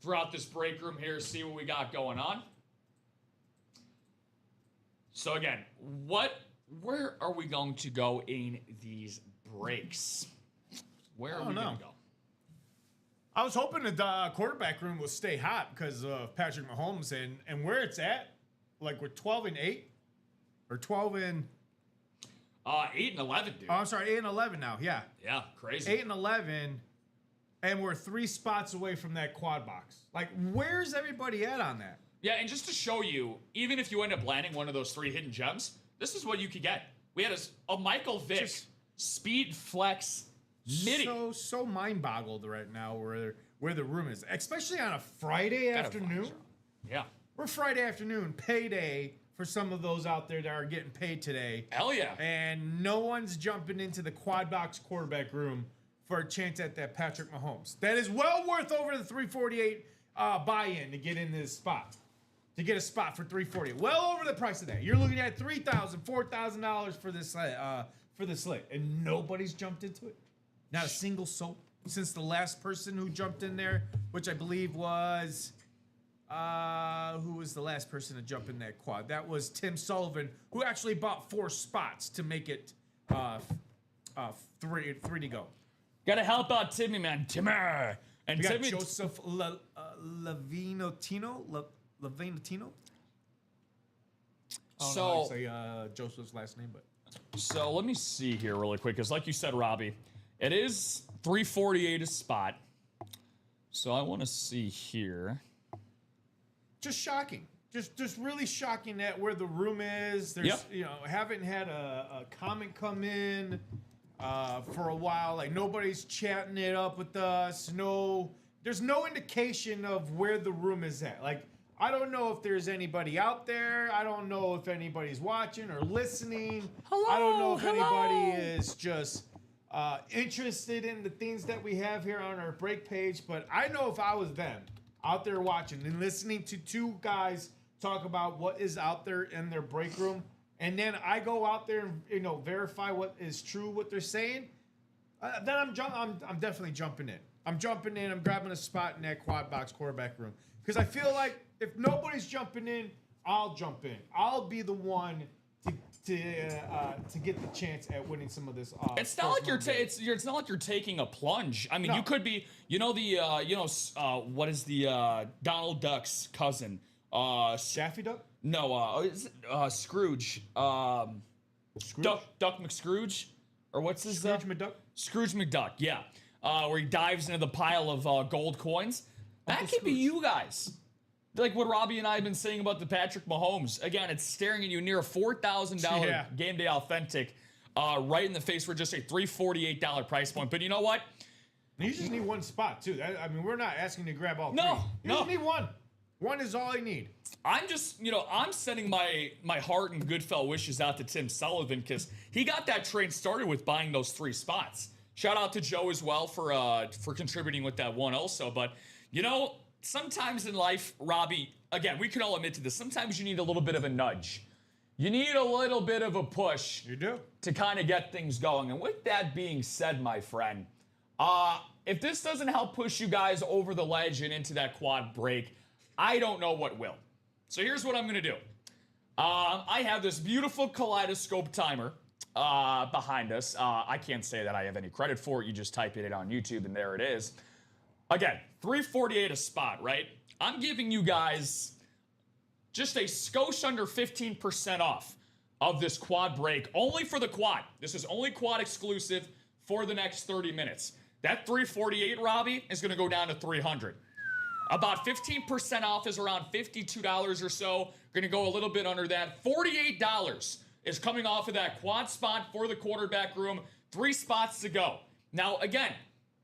throughout this break room here. See what we got going on. So again, where are we going to go in these breaks? Where are we going to go? I was hoping the quarterback room will stay hot because of Patrick Mahomes and where it's at. Like we're 12-8 or 12 and 8 and 11, dude. Oh, I'm sorry, 8 and 11 now. Yeah. Yeah, crazy. 8 and 11, and we're 3 spots away from that quad box. Like, where's everybody at on that? Yeah, and just to show you, even if you end up landing one of those 3 hidden gems, this is what you could get. We had a Michael Vick Speed Flex Midi. So mind boggled right now where the room is, especially on a Friday afternoon. Yeah, we're Friday afternoon, payday for some of those out there that are getting paid today. Hell yeah! And no one's jumping into the quad box quarterback room for a chance at that Patrick Mahomes. That is well worth over the $348 buy-in to get in this spot. To get a spot for $340, well over the price of that. You're looking at $3,000, $4,000 for this slate, and nobody's jumped into it. Not a single soul since the last person who jumped in there, which I believe was who was the last person to jump in that quad? That was Tim Sullivan, who actually bought 4 spots to make it three to go. Gotta help out Timmy, man. Timmy. And We got Timmy. Joseph Lavinotino. So say Joseph's last name, but So let me see here really quick, because like you said, Robbie, it is 348 a spot. So I want to see here. just shocking. Just really shocking that where the room is. There's haven't had a comment come in for a while. Like nobody's chatting it up with us. There's no indication of where the room is at. Like I don't know if there's anybody out there. I don't know if anybody's watching or listening. I don't know if anybody is just interested in the things that we have here on our break page. But I know if I was them out there watching and listening to 2 guys talk about what is out there in their break room, and then I go out there and verify what is true, what they're saying, then I'm definitely jumping in. I'm jumping in. I'm grabbing a spot in that quad box quarterback room because I feel like if nobody's jumping in, I'll jump in. I'll be the one to get the chance at winning some of this. It's not like it's not like you're taking a plunge. I mean, you could be. What is the Donald Duck's cousin? Daffy Duck? No, Scrooge. Scrooge? Duck McScrooge, or what's his Scrooge McDuck? Scrooge McDuck, yeah. Where he dives into the pile of gold coins. That could be Scrooge. you guys. Like what Robbie and I have been saying about the Patrick Mahomes. Again, it's staring at you near a $4,000 game day authentic, right in the face for just a $348 price point. But you know what? You just need one spot too. I mean, we're not asking you to grab all 3. No. You just need one One is all I need. I'm just, I'm sending my heart and good fel wishes out to Tim Sullivan because he got that trade started with buying those 3 spots. Shout out to Joe as well for contributing with that one also. But, sometimes in life, Robbie, again, we can all admit to this, sometimes you need a little bit of a nudge. You need a little bit of a push. You do. To kind of get things going. And with that being said, my friend, if this doesn't help push you guys over the ledge and into that quad break, I don't know what will. So here's what I'm going to do. I have this beautiful kaleidoscope timer behind us. I can't say that I have any credit for it. You just type it in on YouTube and there it is. Again, $3.48 a spot, right? I'm giving you guys just a skosh under 15% off of this quad break, only for the quad. This is only quad exclusive for the next 30 minutes. That $3.48, Robbie, is going to go down to $300. About 15% off is around $52 or so. Going to go a little bit under that. $48 is coming off of that quad spot for the quarterback room. 3 spots to go. Now, again,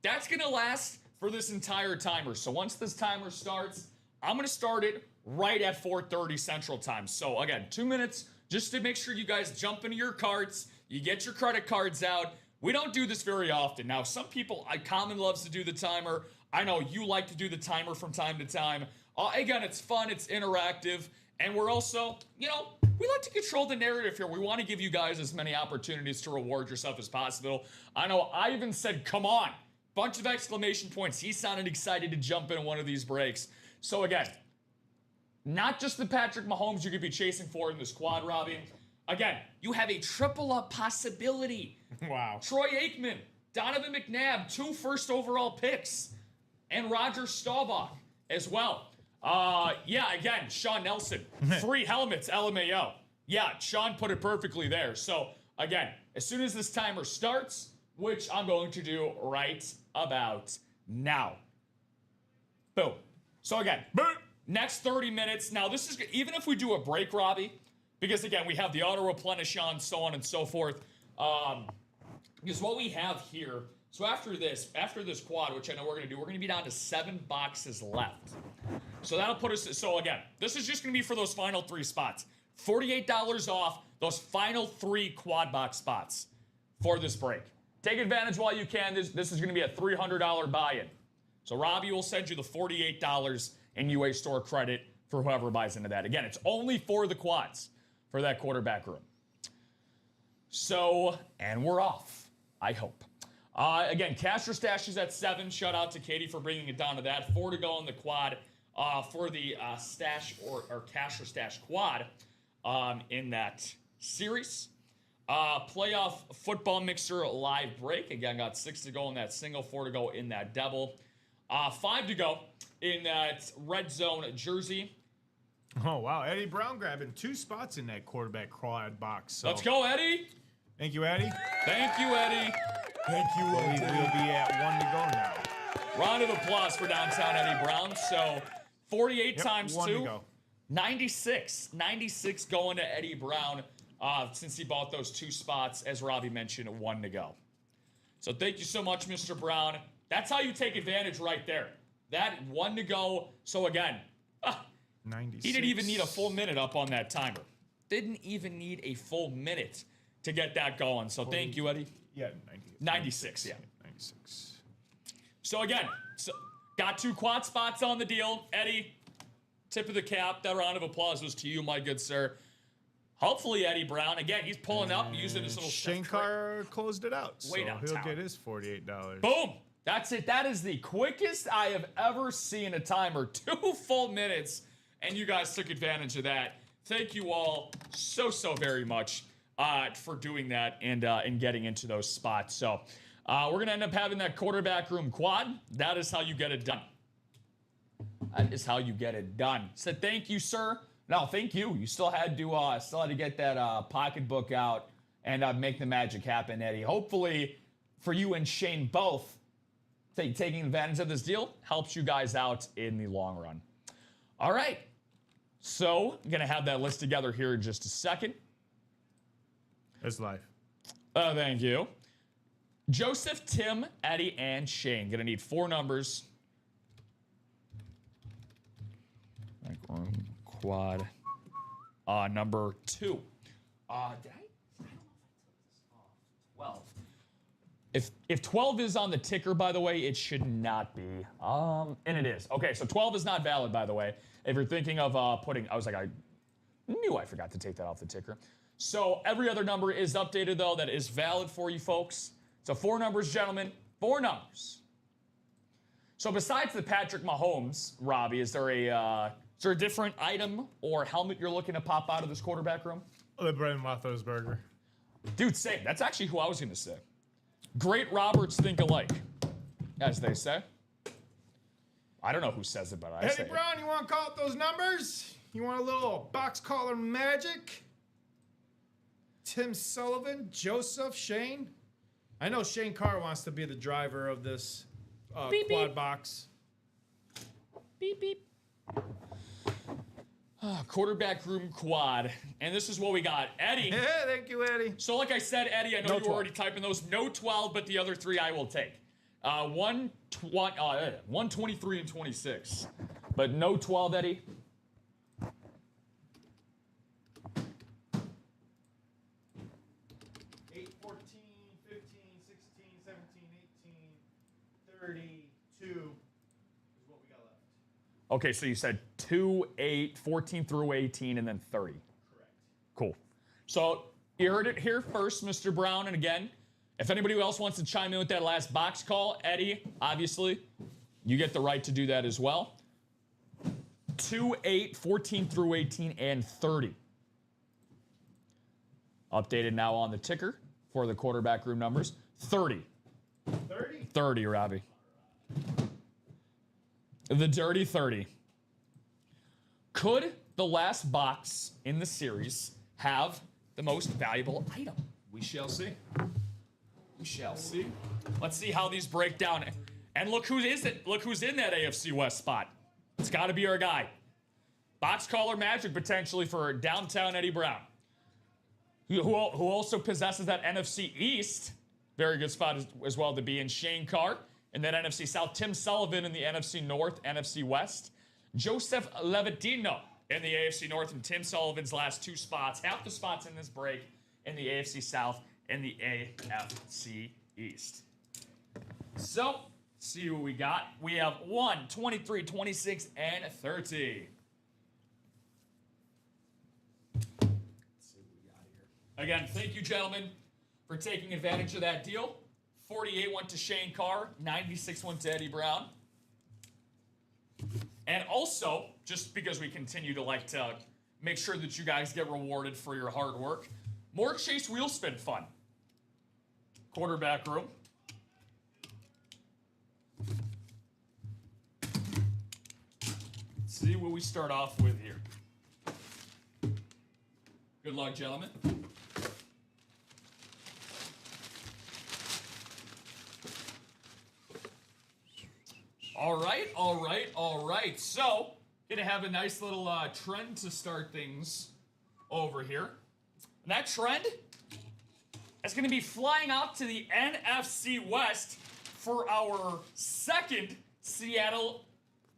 that's going to last for this entire timer. So once this timer starts, I'm going to start it right at 4:30 Central Time. So again, 2 minutes just to make sure you guys jump into your carts. You get your credit cards out. We don't do this very often. Now, some people, Common loves to do the timer. I know you like to do the timer from time to time. Again, it's fun. It's interactive. And we're also, we like to control the narrative here. We want to give you guys as many opportunities to reward yourself as possible. I know I even said, come on. Bunch of exclamation points. He sounded excited to jump into one of these breaks. So again, not just the Patrick Mahomes you could be chasing for in this quad, Robbie. Again, you have a triple up possibility. Wow. Troy Aikman, Donovan McNabb, 2 first overall picks, and Roger Staubach as well. Again, Sean Nelson, 3 helmets, LMAO. Yeah, Sean put it perfectly there. So again, as soon as this timer starts, which I'm going to do right about now. Boom. So again, next 30 minutes. Now this is, even if we do a break, Robbie, because again, we have the auto replenish on, so on and so forth. Because what we have here, so after this quad, which I know we're going to do, we're going to be down to 7 boxes left. So that'll put us, so again, this is just going to be for those final 3 spots. $48 off those final 3 quad box spots for this break. Take advantage while you can. This is going to be a $300 buy-in. So Robbie will send you the $48 in UA store credit for whoever buys into that. Again, it's only for the quads for that quarterback room. So, and we're off, I hope. Again, cash or stash is at 7. Shout out to Katie for bringing it down to that. 4 to go on the quad for the stash or cash or stash quad in that series. Playoff football mixer live break. Again, got 6 to go in that single, 4 to go in that double. 5 to go in that red zone jersey. Oh, wow. Eddie Brown grabbing 2 spots in that quarterback quad box. So. Let's go, Eddie. Thank you, Eddie. Thank you, Eddie. Thank you, Eddie. We'll be at 1 to go now. Round of applause for downtown Eddie Brown. So 48 times 1 2. to go. 96. 96 going to Eddie Brown since he bought those 2 spots, as Robbie mentioned, 1 to go. So thank you so much, Mr. Brown. That's how you take advantage right there. That 1 to go. So again, 96. he didn't even need a full minute up on that timer. Didn't even need a full minute to get that going. So thank you, Eddie. Yeah, 96, yeah. 96. So again, got 2 quad spots on the deal. Eddie, tip of the cap. That round of applause was to you, my good sir. Hopefully, Eddie Brown, again, he's pulling up using his little Shankar closed it out. Way so downtown. he'll get his $48. Boom. That's it. That is the quickest I have ever seen a timer. 2 full minutes, and you guys took advantage of that. Thank you all so very much for doing that and getting into those spots. So we're going to end up having that quarterback room quad. That is how you get it done. That is how you get it done. So thank you, sir. No, thank you. You still had to get that pocketbook out and make the magic happen, Eddie. Hopefully, for you and Shane both, taking advantage of this deal helps you guys out in the long run. All right. So, I'm going to have that list together here in just a second. It's live. Thank you. Joseph, Tim, Eddie, and Shane. Going to need 4 numbers. All right, quad number 2. Did I don't know if I took this off. 12. If 12 is on the ticker, by the way, it should not be. And it is. Okay, so 12 is not valid, by the way. If you're thinking of putting, I was like, I knew I forgot to take that off the ticker. So every other number is updated, though, that is valid for you folks. So 4 numbers, gentlemen, 4 numbers. So besides the Patrick Mahomes, Robbie, is there a different item or helmet you're looking to pop out of this quarterback room? The Brandon Roethlisberger. Dude, same. That's actually who I was going to say. Great Roberts think alike, as they say. I don't know who says it, but I say Eddie it. Brown, you want to call out those numbers? You want a little box collar magic? Tim Sullivan, Joseph, Shane. I know Shane Carr wants to be the driver of this Beep, quad beep. box. Beep, beep. Quarterback room quad. And this is what we got. Eddie. Yeah, thank you, Eddie. So like I said, Eddie, I know No you were 12. already typing those. No 12, but the other 3 I will take. 123 and 26. But no 12, Eddie. Eight, 14, 15, 16, 17, 18, 32 is what we got left. Okay, so you said 2, 8, 14 through 18, and then 30. Correct. Cool. So you heard it here first, Mr. Brown. And again, if anybody else wants to chime in with that last box call, Eddie, obviously, you get the right to do that as well. 2, 8, 14 through 18, and 30. Updated now on the ticker for the quarterback room numbers. 30. 30? 30, Robbie. The dirty 30. Could the last box in the series have the most valuable item? We shall see. We shall see. Let's see how these break down. And look who is it. Look who's in that AFC West spot. It's got to be our guy. Box caller magic potentially for downtown Eddie Brown. Who also possesses that NFC East. Very good spot as well to be in. Shane Carr. In that NFC South, Tim Sullivan in the NFC North, NFC West. Joseph Levitino in the AFC North, and Tim Sullivan's last 2 spots. Half the spots in this break in the AFC South and the AFC East. So, see what we got. We have 1, 23, 26, and 30. Let's see what we got here. Again, thank you, gentlemen, for taking advantage of that deal. 48 went to Shane Carr, 96 went to Eddie Brown. And also, just because we continue to like to make sure that you guys get rewarded for your hard work, more Chase Wheel Spin fun. Quarterback room. Let's see what we start off with here. Good luck, gentlemen. All right. So, gonna have a nice little trend to start things over here. And that trend is gonna be flying out to the NFC West for our second Seattle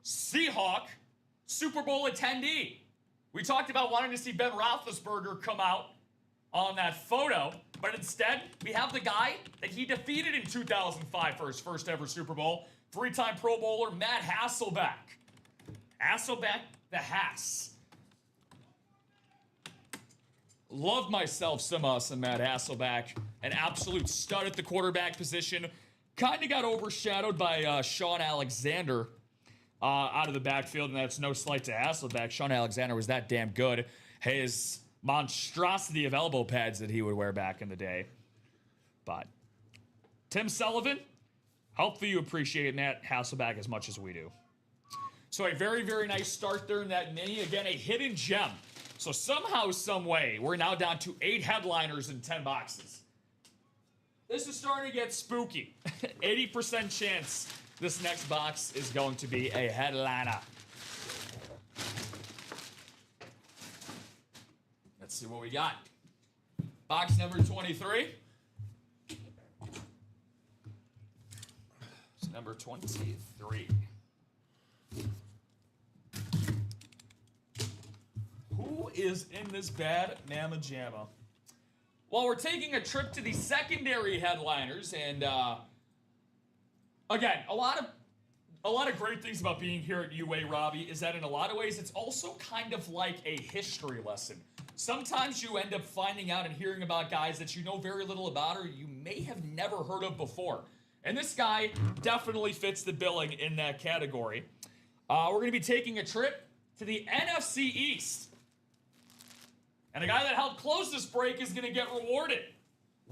Seahawk Super Bowl attendee. We talked about wanting to see Ben Roethlisberger come out on that photo, but instead, we have the guy that he defeated in 2005 for his first ever Super Bowl. 3-time Pro Bowler, Matt Hasselbeck. Hasselbeck, the Hass. Love myself some Matt Hasselbeck. An absolute stud at the quarterback position. Kind of got overshadowed by Sean Alexander out of the backfield, and that's no slight to Hasselbeck. Sean Alexander was that damn good. His monstrosity of elbow pads that he would wear back in the day. But Tim Sullivan, hopefully you appreciate Matt Hasselbeck as much as we do. So a very, very nice start there in that mini. Again, a hidden gem. So somehow, some way, we're now down to 8 headliners in 10 boxes. This is starting to get spooky. 80% chance this next box is going to be a headliner. Let's see what we got. Box number 23. Number 23. is in this bad mamma jamma? Well, we're taking a trip to the secondary headliners, and again, a lot of great things about being here at UA, Robbie, is that in a lot of ways, it's also kind of like a history lesson. Sometimes you end up finding out and hearing about guys that you know very little about or you may have never heard of before. And this guy definitely fits the billing in that category. We're going to be taking a trip to the NFC East. And the guy that helped close this break is going to get rewarded.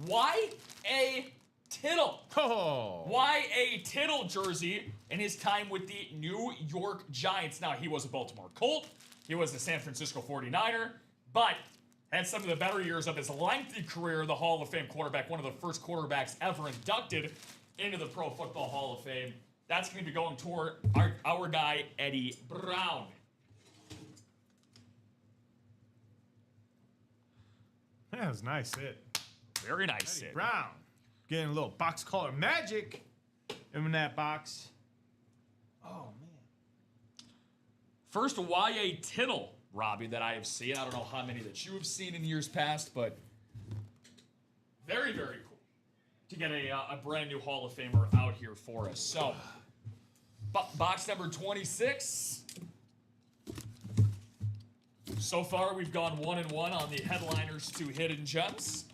Why a Tittle? Oh. Why a Tittle jersey in his time with the New York Giants? Now, he was a Baltimore Colt. He was a San Francisco 49er. But had some of the better years of his lengthy career, the Hall of Fame quarterback, one of the first quarterbacks ever inducted into the Pro Football Hall of Fame. That's going to be going toward our guy, Eddie Brown. That was nice hit. Very nice hit. Brown. Getting a little box color magic in that box. Oh, man. First YA Tittle, Robbie, that I have seen. I don't know how many that you have seen in years past, but very, very cool to get a brand new Hall of Famer out here for us. So, box number 26. So far, we've gone 1-1 on the headliners to Hidden Gems.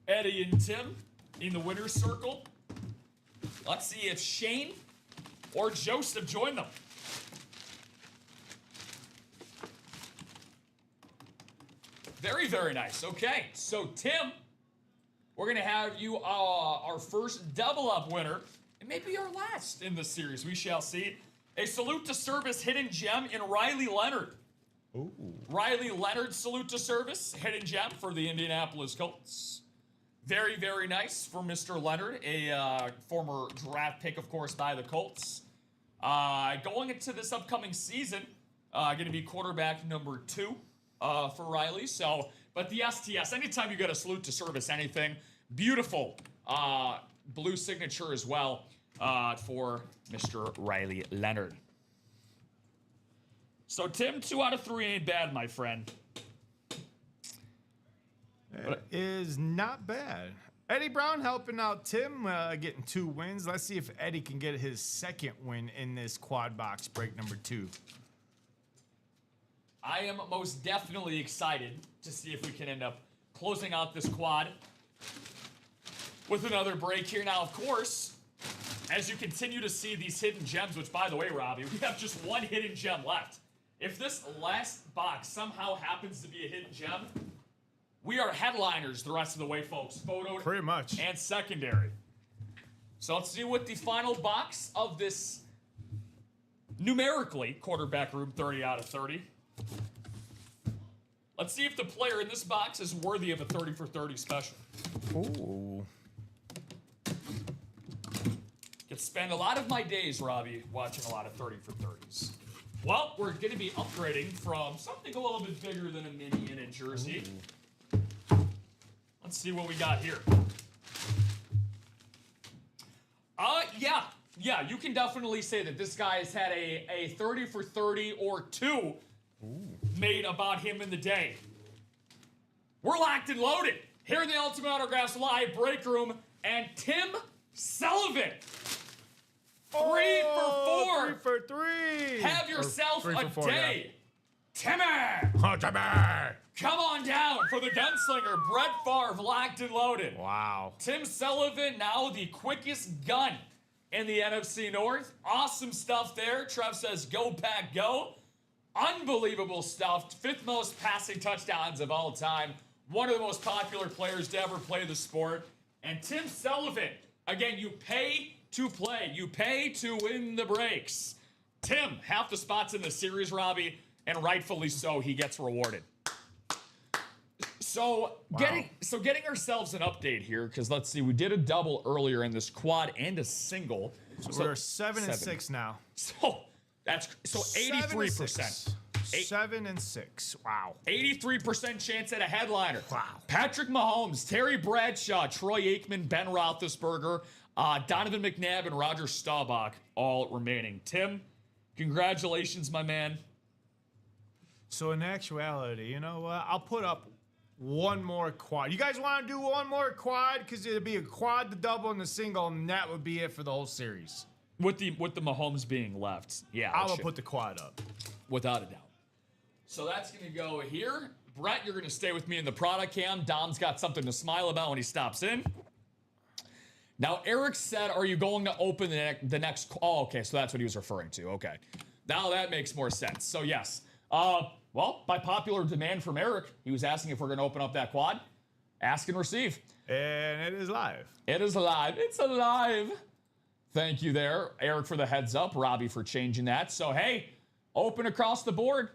Eddie and Tim in the winner's circle. Let's see if Shane or Joseph join them. Very, very nice. Okay, so Tim, we're going to have you our first double-up winner, and maybe our last in this series. We shall see. A salute to service hidden gem in Riley Leonard. Ooh. Riley Leonard, salute to service, hidden gem for the Indianapolis Colts. Very, very nice for Mr. Leonard, a former draft pick, of course, by the Colts. Going into this upcoming season, going to be quarterback number 2 for Riley. So, but the STS, anytime you get a salute to service anything, beautiful blue signature as well for Mr. Riley Leonard. So, Tim, 2 out of 3 ain't bad, my friend. It is not bad. Eddie Brown helping out Tim, getting 2 wins. Let's see if Eddie can get his second win in this quad box break number 2. I am most definitely excited to see if we can end up closing out this quad with another break here. Now, of course, as you continue to see these hidden gems, which, by the way, Robbie, we have just 1 hidden gem left. If this last box somehow happens to be a hidden gem, we are headliners the rest of the way, folks. Photo Pretty much. and secondary. So let's see what the final box of this numerically quarterback room 30 out of 30. Let's see if the player in this box is worthy of a 30 for 30 special. Ooh. Could spend a lot of my days, Robbie, watching a lot of 30 for 30s. Well, we're going to be upgrading from something a little bit bigger than a mini in a jersey. Ooh. Let's see what we got here. Yeah, you can definitely say that this guy has had a 30 for 30 or 2 made about him in the day. We're locked and loaded here in the Ultimate Autographs Live break room, and Tim Sullivan. 3 for 4. 3 for 3. Have yourself a 4, day. yeah. Timmy! Oh, Timmy! Come on down for the gunslinger, Brett Favre, locked and loaded. Wow. Tim Sullivan, now the quickest gun in the NFC North. Awesome stuff there. Trev says, go Pack, go. Unbelievable stuff. 5th most passing touchdowns of all time. One of the most popular players to ever play the sport. And Tim Sullivan, again, you pay to play. You pay to win the breaks. Tim, half the spots in the series, Robbie, and rightfully so, he gets rewarded. So getting ourselves an update here, because let's see, we did a double earlier in this quad and a single. So we're 7 and 6 now. So that's 83%. 7 and 6. Wow. 83% chance at a headliner. Wow. Patrick Mahomes, Terry Bradshaw, Troy Aikman, Ben Roethlisberger, Donovan McNabb, and Roger Staubach all remaining. Tim, congratulations, my man. So in actuality, you know what? I'll put up one more quad. You guys want to do one more quad? Because it'd be a quad, the double, and the single, and that would be it for the whole series. With the Mahomes being left, yeah. I will put the quad up. Without a doubt. So that's going to go here. Brett, you're going to stay with me in the product cam. Dom's got something to smile about when he stops in. Now, Eric said, are you going to open the next... Oh, okay, so that's what he was referring to. Okay. Now that makes more sense. So, yes. Well, by popular demand from Eric, he was asking if we're going to open up that quad. Ask and receive. And it is live. It is alive. It's alive. Thank you there, Eric, for the heads up. Robbie for changing that. So, hey, open across the board.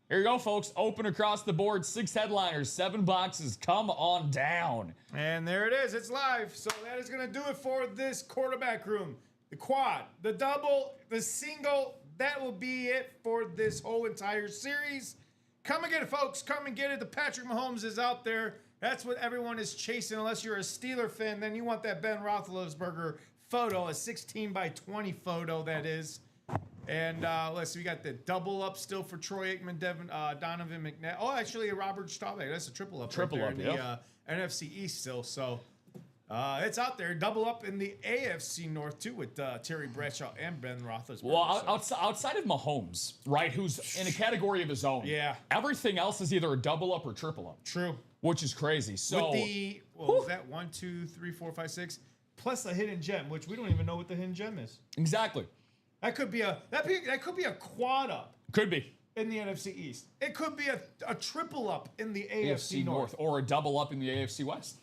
Here you go, folks. Open across the board. 6 headliners, 7 boxes. Come on down. And there it is. It's live. So that is going to do it for this quarterback room. The quad, the double, the single. That will be it for this whole entire series. Come and get it, folks. Come and get it. The Patrick Mahomes is out there. That's what everyone is chasing. Unless you're a Steeler fan, then you want that Ben Roethlisberger photo, a 16 by 20 photo, that is. And let's see, we got the double up still for Troy Aikman, Donovan McNabb. Oh, actually, Robert Staubach. That's a triple up. Triple right up, there in the NFC East still. So it's out there. Double up in the AFC North, too, with Terry Bradshaw and Ben Roethlisberger. Well, outside of Mahomes, right, who's in a category of his own. Yeah. Everything else is either a double up or triple up. True. Which is crazy. So with the, what was that? 1, 2, 3, 4, 5, 6. Plus a hidden gem, which we don't even know what the hidden gem is. Exactly. That could be a quad up. Could be. In the NFC East. It could be a triple up in the AFC North. Or a double up in the AFC West.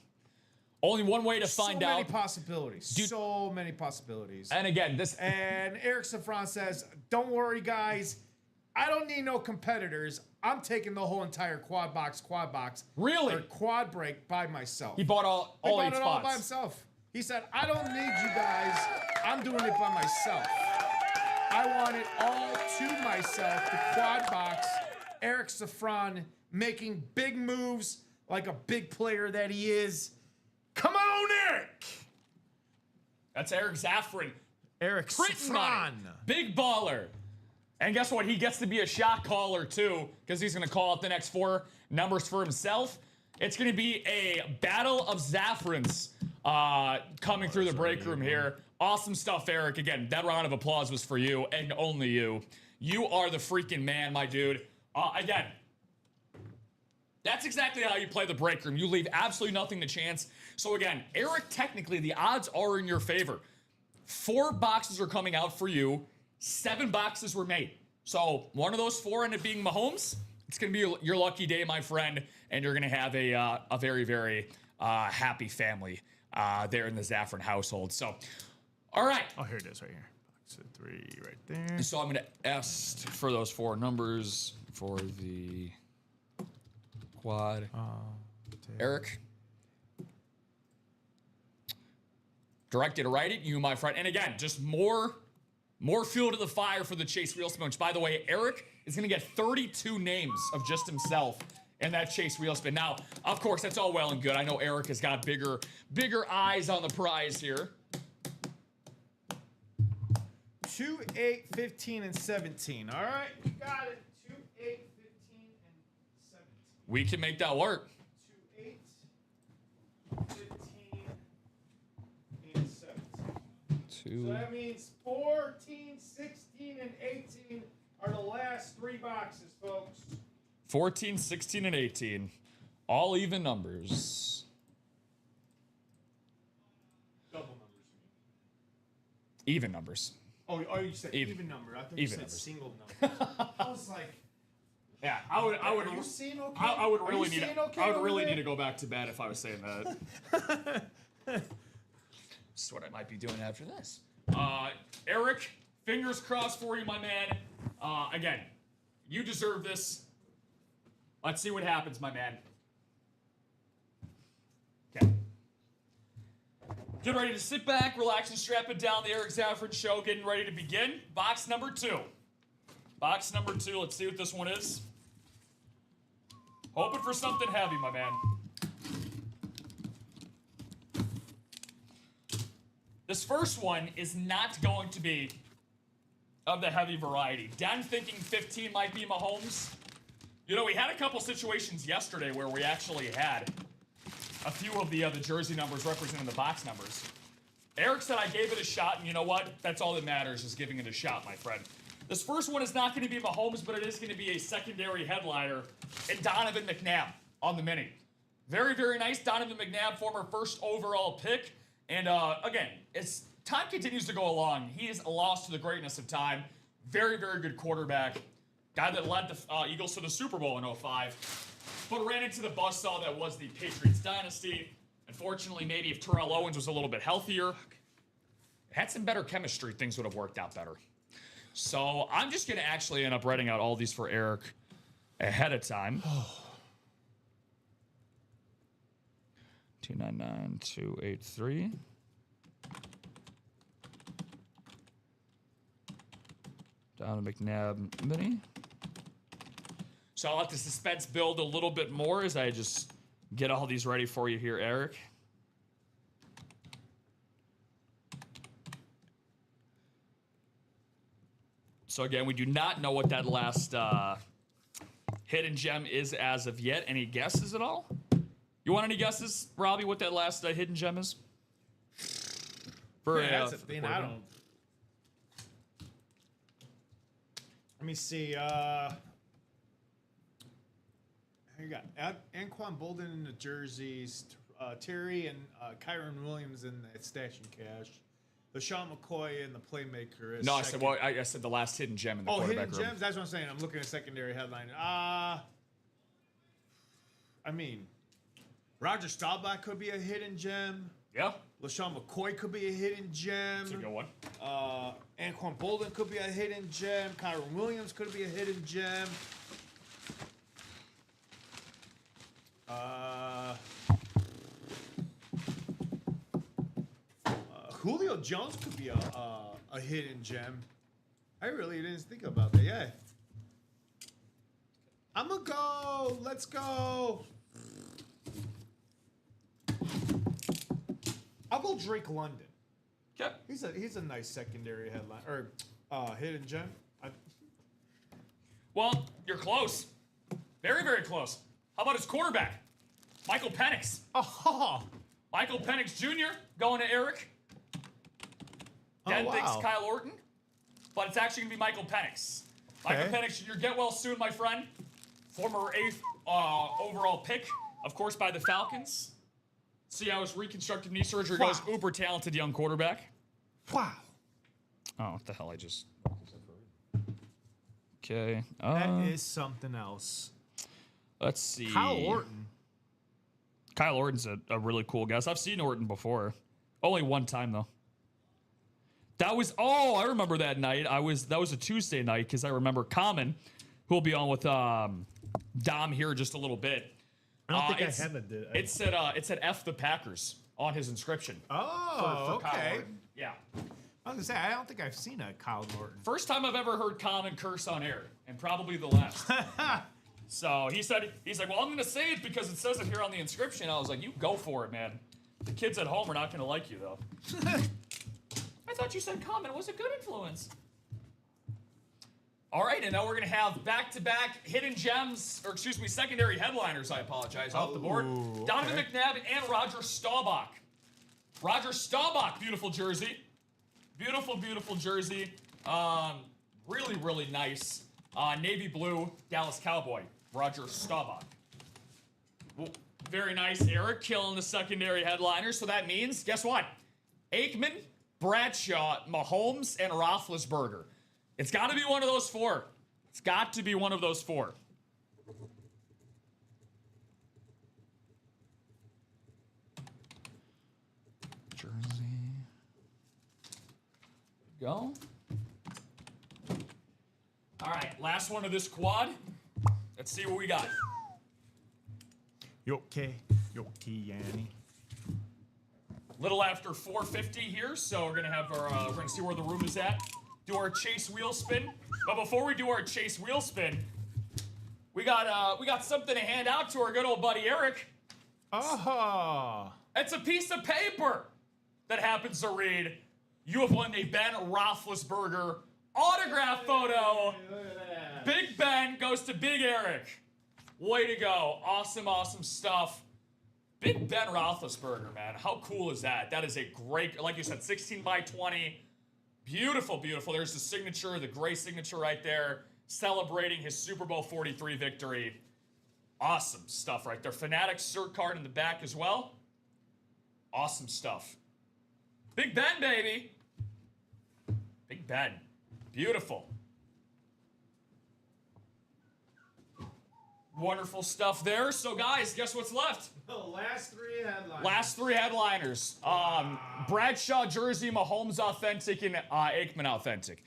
Only one way to find out. So many possibilities. So many possibilities. And again, And Eric Safran says, don't worry, guys. I don't need no competitors. I'm taking the whole entire quad box. Really? Or quad break by myself. He bought all 8 spots. It all by himself. He said, I don't need you guys. I'm doing it by myself. I want it all to myself. The quad box. Eric Safran making big moves like a big player that he is. Come on, Eric. That's Eric Zaffron. Eric Safran. Big baller. And guess what? He gets to be a shot caller, too, because he's going to call out the next 4 numbers for himself. It's going to be a battle of Zaffrons coming through the break room here. Awesome stuff, Eric. Again, that round of applause was for you and only you. You are the freaking man, my dude. Again, that's exactly how you play the break room. You leave absolutely nothing to chance. So again, Eric, technically, the odds are in your favor. 4 boxes are coming out for you. 7 boxes were made. So one of those 4 ended up being Mahomes. It's going to be your lucky day, my friend, and you're going to have a very, very happy family there in the Zaffron household. So, all right. Oh, here it is right here. Box of 3 right there. So I'm going to ask for those 4 numbers for the quad. Eric. Directed to write it, you, my friend. And again, just more fuel to the fire for the Chase Wheel Spin, which, by the way, Eric is going to get 32 names of just himself in that Chase Wheel Spin. Now, of course, that's all well and good. I know Eric has got bigger eyes on the prize here. 2, 8, 15, and 17. All right, you got it. 2, 8, 15, and 17. We can make that work. 2, 8, 15, and 17. So that means 14, 16, and 18 are the last 3 boxes, folks. 14, 16, and 18. All even numbers. Double numbers. Even numbers. Oh, you said even number. I thought you said numbers. single number. I was like, Yeah, I would are you seeing okay? I would really Are you need seeing okay I would over really there? need to go back to bed if I was saying that. This is what I might be doing after this. Eric, fingers crossed for you, my man. Again, you deserve this. Let's see what happens, my man. Okay. Get ready to sit back, relax, and strap it down. The Eric Zaffron Show getting ready to begin. Box number 2. Box number 2. Let's see what this one is. Hoping for something heavy, my man. This first one is not going to be of the heavy variety. Dan thinking 15 might be Mahomes. You know, we had a couple situations yesterday where we actually had a few of the jersey numbers representing the box numbers. Eric said I gave it a shot, and you know what? That's all that matters is giving it a shot, my friend. This first one is not going to be Mahomes, but it is going to be a secondary headliner and Donovan McNabb on the mini. Very, very nice. Donovan McNabb, former first overall pick. And again, as time continues to go along, he is lost to the greatness of time. Very, very good quarterback. Guy that led the Eagles to the Super Bowl in 2005. But ran into the buzzsaw that was the Patriots dynasty. Unfortunately, maybe if Terrell Owens was a little bit healthier, had some better chemistry, things would have worked out better. So I'm just going to actually end up writing out all these for Eric ahead of time. 299283. Down to McNabb mini. So I'll let the suspense build a little bit more as I just get all these ready for you here, Eric. So again, we do not know what that last hidden gem is as of yet. Any guesses at all? You want any guesses, Robbie, what that last hidden gem is? That's a thing. I don't. Let me see. You got Anquan Bolden in the jerseys, Terry and Kyron Williams in the stash and cash. LaShawn McCoy and the playmaker. No, I said the last hidden gem in the quarterback hidden room. gems. That's what I'm saying. I'm looking at secondary headline. I mean, Roger Staubach could be a hidden gem. Yeah, LaShawn McCoy could be a hidden gem. that's a good one. Anquan Bolden could be a hidden gem. Kyron Williams could be a hidden gem. Julio Jones could be a hidden gem. I really didn't think about that. Yeah. I'm gonna go. Let's go. I'll go Drake London. Okay. He's a nice secondary headline or hidden gem. Well, you're close. Very, very close. How about his quarterback, Michael Penix? Oh, Michael Penix Jr. going to Eric. Den thinks Kyle Orton, but it's actually going to be Michael Penix. Michael Penix Jr., get well soon, my friend. Former 8th overall pick, of course, by the Falcons. See how his reconstructive knee surgery goes. Uber talented young quarterback. Wow. Oh, what the hell? I just... Okay. That is something else. Let's see. Kyle Orton. Kyle Orton's a really cool guy. I've seen Orton before. Only one time, though. That was... Oh, I remember that night. That was a Tuesday night because I remember Common, who will be on with Dom here in just a little bit. I don't think I have it. It said F the Packers on his inscription. Oh, for Kyle okay. Orton. Yeah. I was gonna say I don't think I've seen a Kyle Orton. First time I've ever heard Common curse on air, and probably the last. So he's like, well, I'm gonna say it because it says it here on the inscription. I was like, you go for it, man. The kids at home are not gonna like you though. I thought you said Common was a good influence. All right, and now we're going to have back-to-back hidden gems, or excuse me, secondary headliners, I apologize, off the board. Donovan McNabb and Roger Staubach. Roger Staubach, beautiful jersey. Beautiful, beautiful jersey. Really, really nice. Navy blue, Dallas Cowboy. Roger Staubach. Very nice. Eric killing the secondary headliners. So that means, guess what? Aikman, Bradshaw, Mahomes, and Roethlisberger. It's got to be one of those four. It's got to be one of those four. Jersey. Go. All right, last one of this quad. Let's see what we got. Yoke Yanni. Little after 4:50 here, so we're gonna have our. We're gonna see where the room is at. Do our chase wheel spin. But before we do our chase wheel spin, we got something to hand out to our good old buddy Eric. Oh. It's a piece of paper that happens to read, "You have won a Ben Roethlisberger autograph photo." Big Ben goes to Big Eric. Way to go. Awesome, awesome stuff. Big Ben Roethlisberger, man. How cool is that? That is a great, like you said, 16 by 20. Beautiful, beautiful. There's the signature, the gray signature right there, celebrating his Super Bowl 43 victory. Awesome stuff right there. Fanatics cert card in the back as well. Awesome stuff. Big Ben, baby. Big Ben. Beautiful. Wonderful stuff there. So, guys, guess what's left? The last three headlines. Last three headliners. Bradshaw jersey, Mahomes authentic, and Aikman authentic.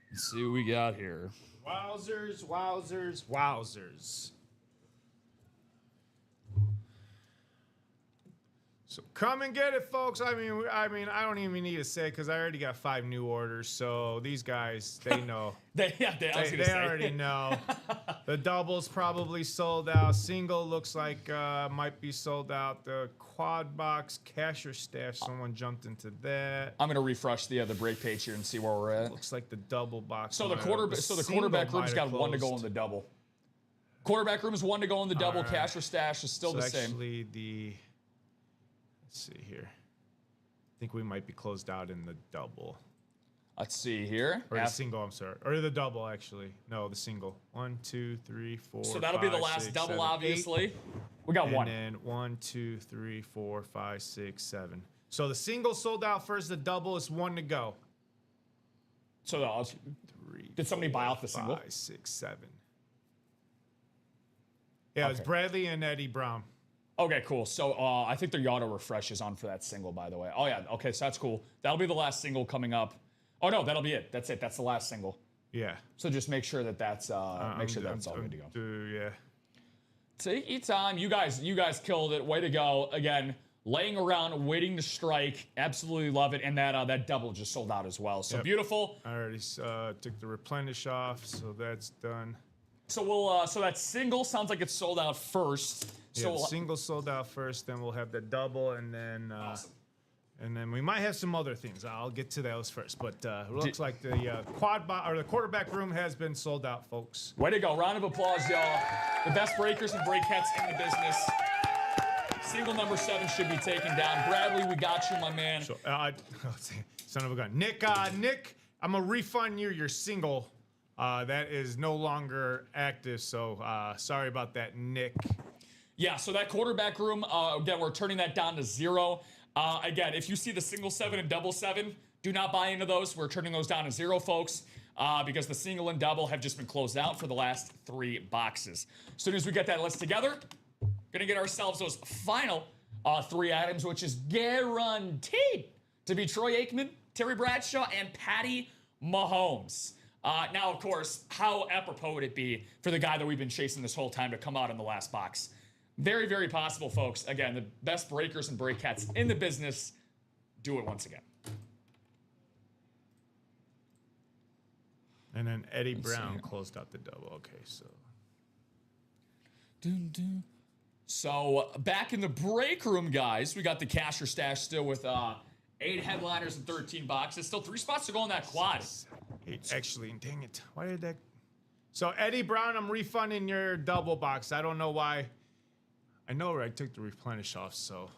Let's see what we got here. Wowzers, wowzers, wowzers. So come and get it, folks. I mean, I don't even need to say because I already got 5 new orders. So these guys, they know. They already know. The double's probably sold out. Single looks like might be sold out. The quad box cash or stash, someone jumped into that. I'm gonna refresh the break page here and see where we're at. Looks like the double box. So the quarterback room's got 1 to go in the double. Quarterback room is 1 to go in the double. Right. Cash or stash is still the same. Actually, let's see here. I think we might be closed out in the double. Let's see here. Or the single, I'm sorry. Or the double, actually. No, the single. 1, 2, 3, 4. So that'll be the last 6, double, 7, obviously. 8. We got and 1. And then 1, 2, 3, 4, 5, 6, 7. So the single sold out first. The double is 1 to go. So 3, did somebody buy off the single? 5, 6, 7. Yeah, it's Bradley and Eddie Brown. Okay, cool. So I think their auto refresh is on for that single, by the way. Oh, yeah. Okay, so that's cool. That'll be the last single coming up. Oh, no, that'll be it. That's it. That's the last single. Yeah. So just make sure that that's all good to go. Yeah. Take your time. You guys killed it. Way to go. Again, laying around, waiting to strike. Absolutely love it. And that double just sold out as well. So beautiful. I already took the replenish off, so that's done. So so that single sounds like it's sold out first. So the single sold out first, then we'll have the double, and then awesome. And then we might have some other things. I'll get to those first, but it looks like the the quarterback room has been sold out, folks. Way to go! Round of applause, y'all. The best breakers and breakettes in the business. Single number 7 should be taken down. Bradley, we got you, my man. So, son of a gun, Nick, I'm gonna refund you your single. That is no longer active, so sorry about that, Nick. Yeah, so that quarterback room, again, we're turning that down to 0. Again, if you see the single 7 and double 7, do not buy into those. We're turning those down to 0, folks, because the single and double have just been closed out for the last 3 boxes. As soon as we get that list together, gonna get ourselves those final 3 items, which is guaranteed to be Troy Aikman, Terry Bradshaw, and Patty Mahomes. Now, of course, how apropos would it be for the guy that we've been chasing this whole time to come out in the last box? Very, very possible, folks. Again, the best breakers and breakettes in the business. Do it once again. And then Eddie Brown closed out the double. Okay, so. So back in the break room, guys, we got the cash or stash still with 8 headliners and 13 boxes. Still 3 spots to go on that quad. 8, actually, dang it. Why did that? So Eddie Brown, I'm refunding your double box. I don't know why. I know where I took the replenish off, so.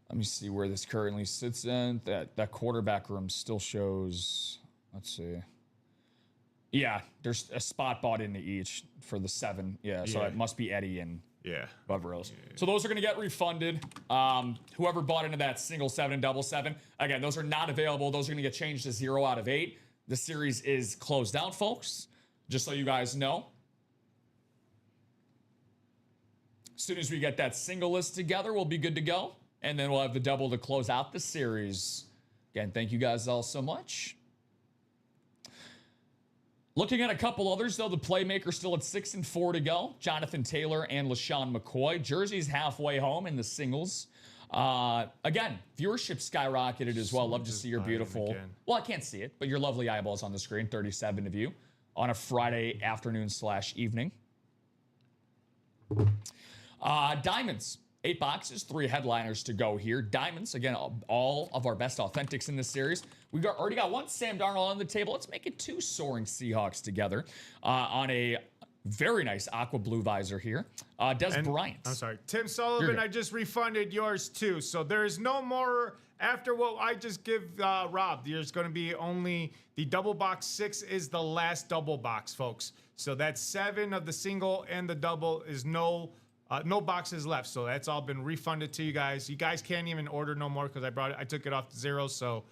Let me see where this currently sits in. That quarterback room still shows, let's see. Yeah, there's a spot bought into each for the 7. Yeah, so it must be Eddie and whoever else. Yeah. So those are going to get refunded. Whoever bought into that single 7 and double 7, again, those are not available. Those are going to get changed to 0 out of 8. The series is closed out, folks, just so you guys know. As soon as we get that single list together, we'll be good to go. And then we'll have the double to close out the series. Again, thank you guys all so much. Looking at a couple others, though, the playmaker still at 6 and 4 to go. Jonathan Taylor and LaShawn McCoy. Jersey's halfway home in the singles. Again, viewership skyrocketed as well. Love to see your beautiful... Well, I can't see it, but your lovely eyeballs on the screen. 37 of you on a Friday afternoon / evening. Diamonds. 8 boxes, 3 headliners to go here. Diamonds, again, all of our best authentics in this series. We already got 1 Sam Darnold on the table. Let's make it 2 Soaring Seahawks together on a very nice aqua blue visor here. Des Bryant. I'm sorry. Tim Sullivan, I just refunded yours too. So there is no more after what I just give Rob. There's going to be only the double box. 6 is the last double box, folks. So that's 7 of the single and the double is no boxes left. So that's all been refunded to you guys. You guys can't even order no more because I took it off to 0. So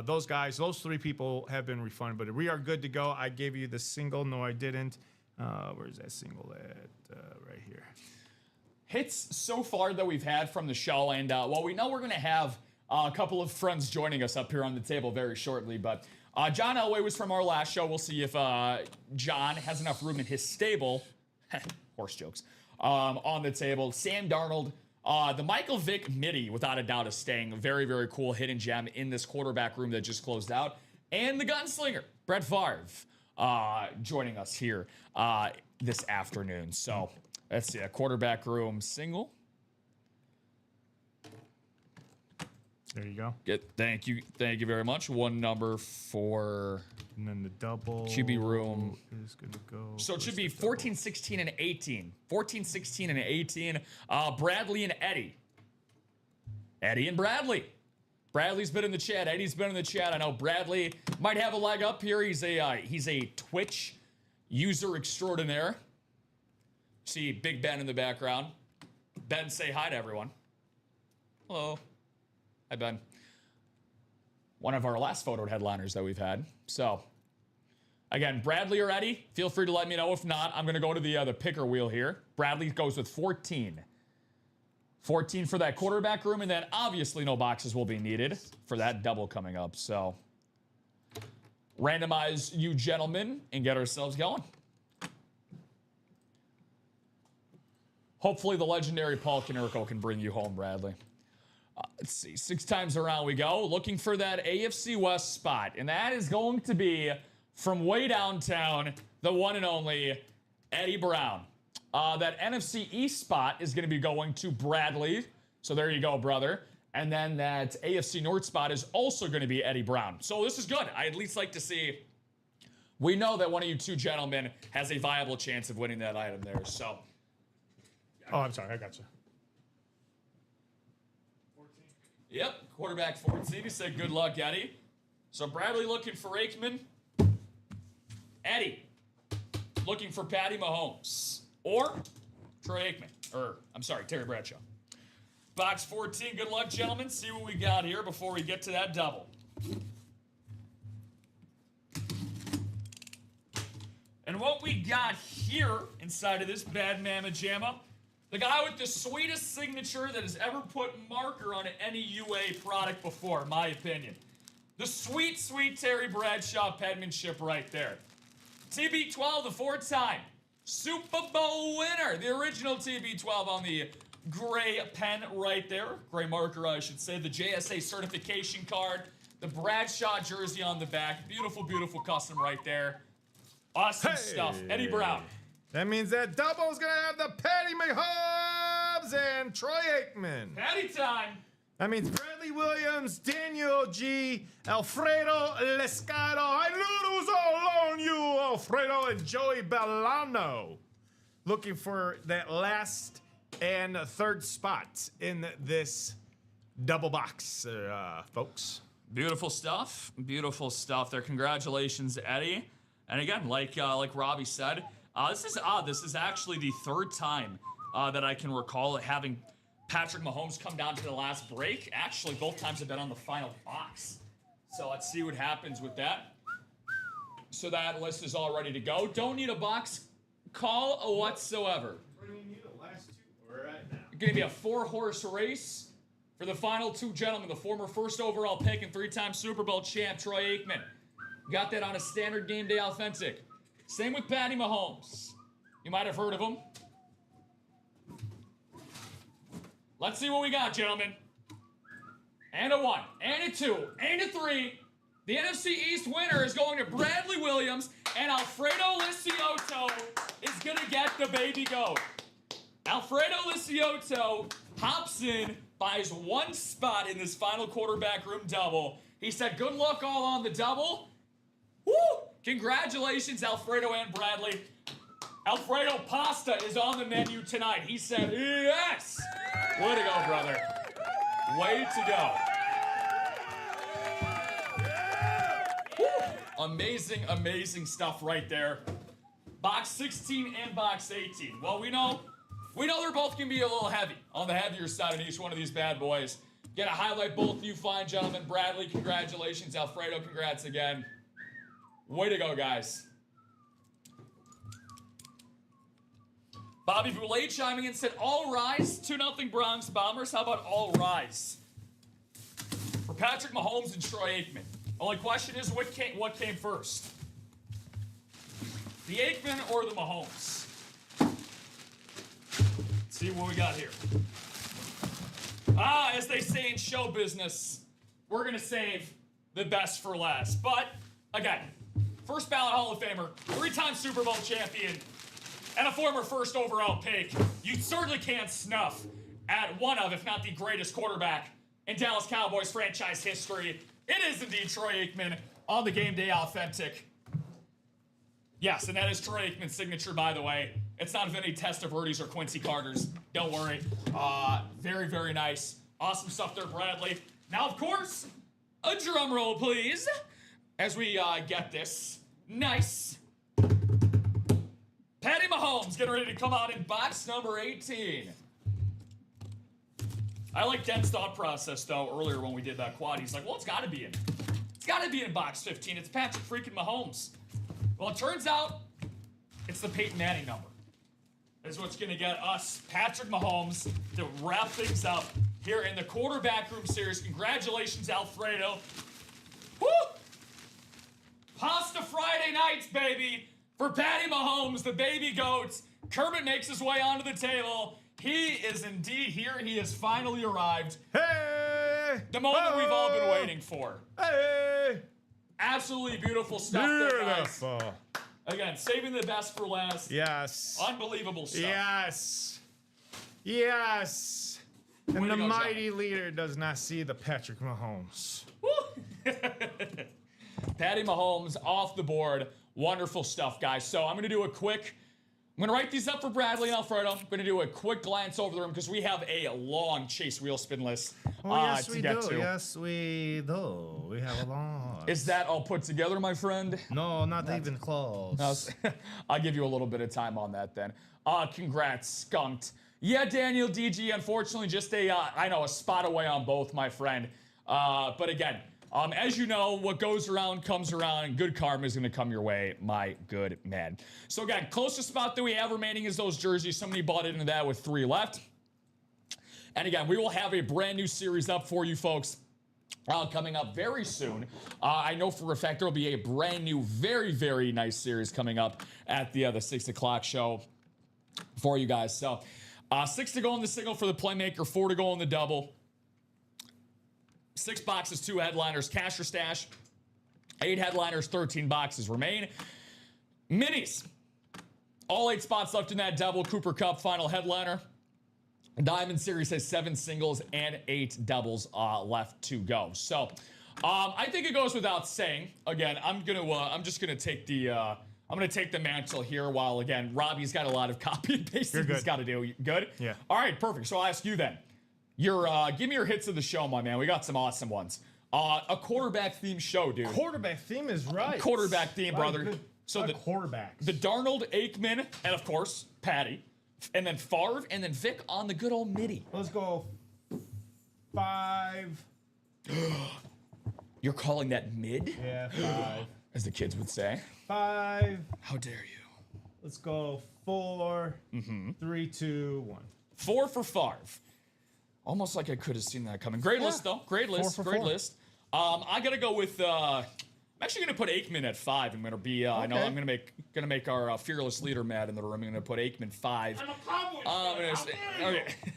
those 3 people have been refunded. But we are good to go. I gave you the single. No, I didn't. Where's that single at? Right here. Hits so far that we've had from the show. And well, we know we're going to have a couple of friends joining us up here on the table very shortly. But John Elway was from our last show. We'll see if John has enough room in his stable. Horse jokes. On the table. Sam Darnold. The Michael Vick midi, without a doubt, is staying. Very, very cool hidden gem in this quarterback room that just closed out. And the gunslinger, Brett Favre. Joining us here this afternoon. So let's see, a quarterback room single. There you go. Thank you very much. 1 number for, and then the double QB room is gonna go. So it should be 14, 16, and 18. 14, 16, and 18. Bradley and Eddie. Eddie and Bradley. Bradley's been in the chat. Eddie's been in the chat. I know Bradley might have a leg up here. He's a Twitch user extraordinaire. See Big Ben in the background. Ben, say hi to everyone. Hello. Hi, Ben. One of our last photoed headliners that we've had. So, again, Bradley or Eddie, feel free to let me know. If not, I'm going to go to the picker wheel here. Bradley goes with 14. 14 for that quarterback room, and then obviously no boxes will be needed for that double coming up. So, randomize you gentlemen and get ourselves going. Hopefully the legendary Paul Konerko can bring you home, Bradley. Let's see, 6 times around we go, looking for that AFC West spot, and that is going to be from way downtown, the one and only Eddie Brown. That NFC East spot is going to be going to Bradley. So there you go, brother. And then that AFC North spot is also going to be Eddie Brown. So this is good. I at least like to see. We know that one of you 2 gentlemen has a viable chance of winning that item there. So. Oh, I'm sorry. I got you. 14. Yep. Quarterback 14. He said good luck, Eddie. So Bradley looking for Aikman. Eddie looking for Patty Mahomes. Or Troy Aikman. I'm sorry, Terry Bradshaw. Box 14, good luck, gentlemen. See what we got here before we get to that double. And what we got here inside of this Bad Mama Jamma, the guy with the sweetest signature that has ever put marker on any UA product before, in my opinion. The sweet, sweet Terry Bradshaw penmanship right there. TB12, the 4-time Super Bowl winner. The original TB12 on the gray pen right there. Gray marker, I should say. The JSA certification card. The Bradshaw jersey on the back. Beautiful, beautiful custom right there. Awesome stuff. Eddie Brown. That means that double is going to have the Patty Mahomes and Troy Aikman. Patty time. That means Bradley Williams, Daniel G, Alfredo Lescado. I knew it was all on you, Alfredo, and Joey Bellano. Looking for that last and 3rd spot in this double box, folks. Beautiful stuff. Beautiful stuff there. Congratulations, Eddie. And again, like Robbie said, this is odd. This is actually the 3rd time that I can recall having Patrick Mahomes come down to the last break. Actually, both times have been on the final box. So let's see what happens with that. So that list is all ready to go. Don't need a box call whatsoever. What do you need the last 2 we're at now? Going to be a 4-horse race for the final 2 gentlemen. The former 1st overall pick and 3-time Super Bowl champ, Troy Aikman. Got that on a standard game day authentic. Same with Patty Mahomes. You might have heard of him. Let's see what we got, gentlemen. And a 1, and a 2, and a 3. The NFC East winner is going to Bradley Williams, and Alfredo Lisiotto is going to get the baby goat. Alfredo Lisiotto hops in, buys one spot in this final quarterback room double. He said, good luck all on the double. Woo! Congratulations, Alfredo and Bradley. Alfredo Pasta is on the menu tonight. He said, yes! Way to go, brother. Way to go. Woo! Amazing, amazing stuff right there. Box 16 and box 18. Well, we know they're both going to be a little heavy, on the heavier side of each one of these bad boys. Gonna highlight both of you fine gentlemen. Bradley, congratulations. Alfredo, congrats again. Way to go, guys. Bobby Boulay chiming in said, all rise. 2-0 Bronx Bombers. How about all rise? For Patrick Mahomes and Troy Aikman. Only question is, what came first? The Aikman or the Mahomes? Let's see what we got here. As they say in show business, we're going to save the best for last. But, again, first ballot Hall of Famer, 3-time Super Bowl champion, and a former first overall pick. You certainly can't snuff at one of, if not the greatest quarterback in Dallas Cowboys franchise history. It is indeed Troy Aikman on the Game Day Authentic. Yes, and that is Troy Aikman's signature, by the way. It's not Vinny Testaverde's or Quincy Carter's. Don't worry. Very, very nice. Awesome stuff there, Bradley. Now, of course, a drum roll, please, as we get this. Nice. Patty Mahomes getting ready to come out in box number 18. I like Den's thought process, though, earlier when we did that quad. He's like, well, it's got to be in. It's got to be in box 15. It's Patrick freaking Mahomes. Well, it turns out it's the Peyton Manning number. Is what's going to get us, Patrick Mahomes, to wrap things up here in the quarterback room series. Congratulations, Alfredo. Woo! Pasta Friday nights, baby, for Patty Mahomes, the baby goat. Kermit makes his way onto the table. He is indeed here. He has finally arrived. Hey! The moment we've all been waiting for. Hey! Absolutely beautiful stuff there, guys. Beautiful. Again, saving the best for last. Yes. Unbelievable stuff. Yes. Yes. And Way to the go, mighty leader does not see the Patrick Mahomes. Woo! Patty Mahomes off the board. Wonderful stuff, guys. So I'm going to do a quick... I'm going to write these up for Bradley and Alfredo. I'm going to do a quick glance over the room because we have a long chase wheel spin list Yes, to we get do. to. Yes, we do. We have a long. Is that all put together, my friend? No, not even close. I'll give you a little bit of time on that then. Congrats, skunked. Yeah, Daniel DG, unfortunately, just a spot away on both, my friend. But again, as you know, what goes around comes around, and good karma is going to come your way, my good man. So again, closest spot that we have remaining is those jerseys. Somebody bought into that with 3 left. And again, we will have a brand new series up for you folks coming up very soon. I know for a fact there will be a brand new, very, very nice series coming up at the 6 o'clock show for you guys. So 6 to go in the single for the playmaker, 4 to go in the double. 6 boxes, 2 headliners, cash or stash. 8 headliners, 13 boxes remain. Minis. All 8 spots left in that double. Cooper Cup final headliner. Diamond Series has 7 singles and 8 doubles left to go. So, I think it goes without saying. Again, I'm just gonna take the mantle here. While again, Robbie's got a lot of copy and pasting he's got to do. Good. Yeah. All right, perfect. So I'll ask you then. Give me your hits of the show, my man. We got some awesome ones. A quarterback themed show, dude. Quarterback theme is right. Quarterback theme, brother. Good. So the quarterbacks. The Darnold, Aikman, and of course Patty, and then Favre, and then Vic on the good old MIDI. Let's go 5. You're calling that mid? Yeah, 5. As the kids would say. 5. How dare you? Let's go 4. 3, 2, 1. 4 for Favre. Almost like I could have seen that coming. Great list, though. Great list. 4 for Great 4. list. I gotta go with. I'm actually gonna put Aikman at 5. I'm gonna be. I know I'm gonna make our fearless leader mad in the room. I'm gonna put Aikman 5. I'm a Cowboys fan.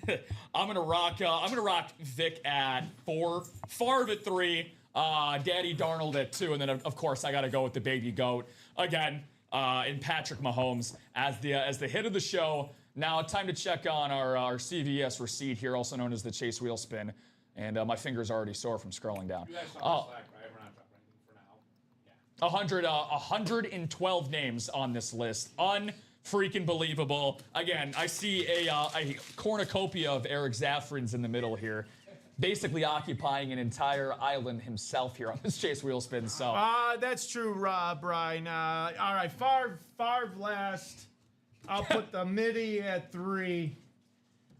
Okay. I'm gonna rock Vic at 4. Favre at 3. Daddy Darnold at 2, and then of course I gotta go with the baby goat again. In Patrick Mahomes as the hit of the show. Now, time to check on our CVS receipt here, also known as the Chase Wheel Spin. And my finger's already sore from scrolling down. You guys saw Slack, right? We're not dropping anything for now. 112 names on this list. Unfreaking believable. Again, I see a cornucopia of Eric Zaffrins in the middle here, basically occupying an entire island himself here on this Chase Wheel Spin. So that's true, Brian. All right, Favre last. I'll put the midi at 3.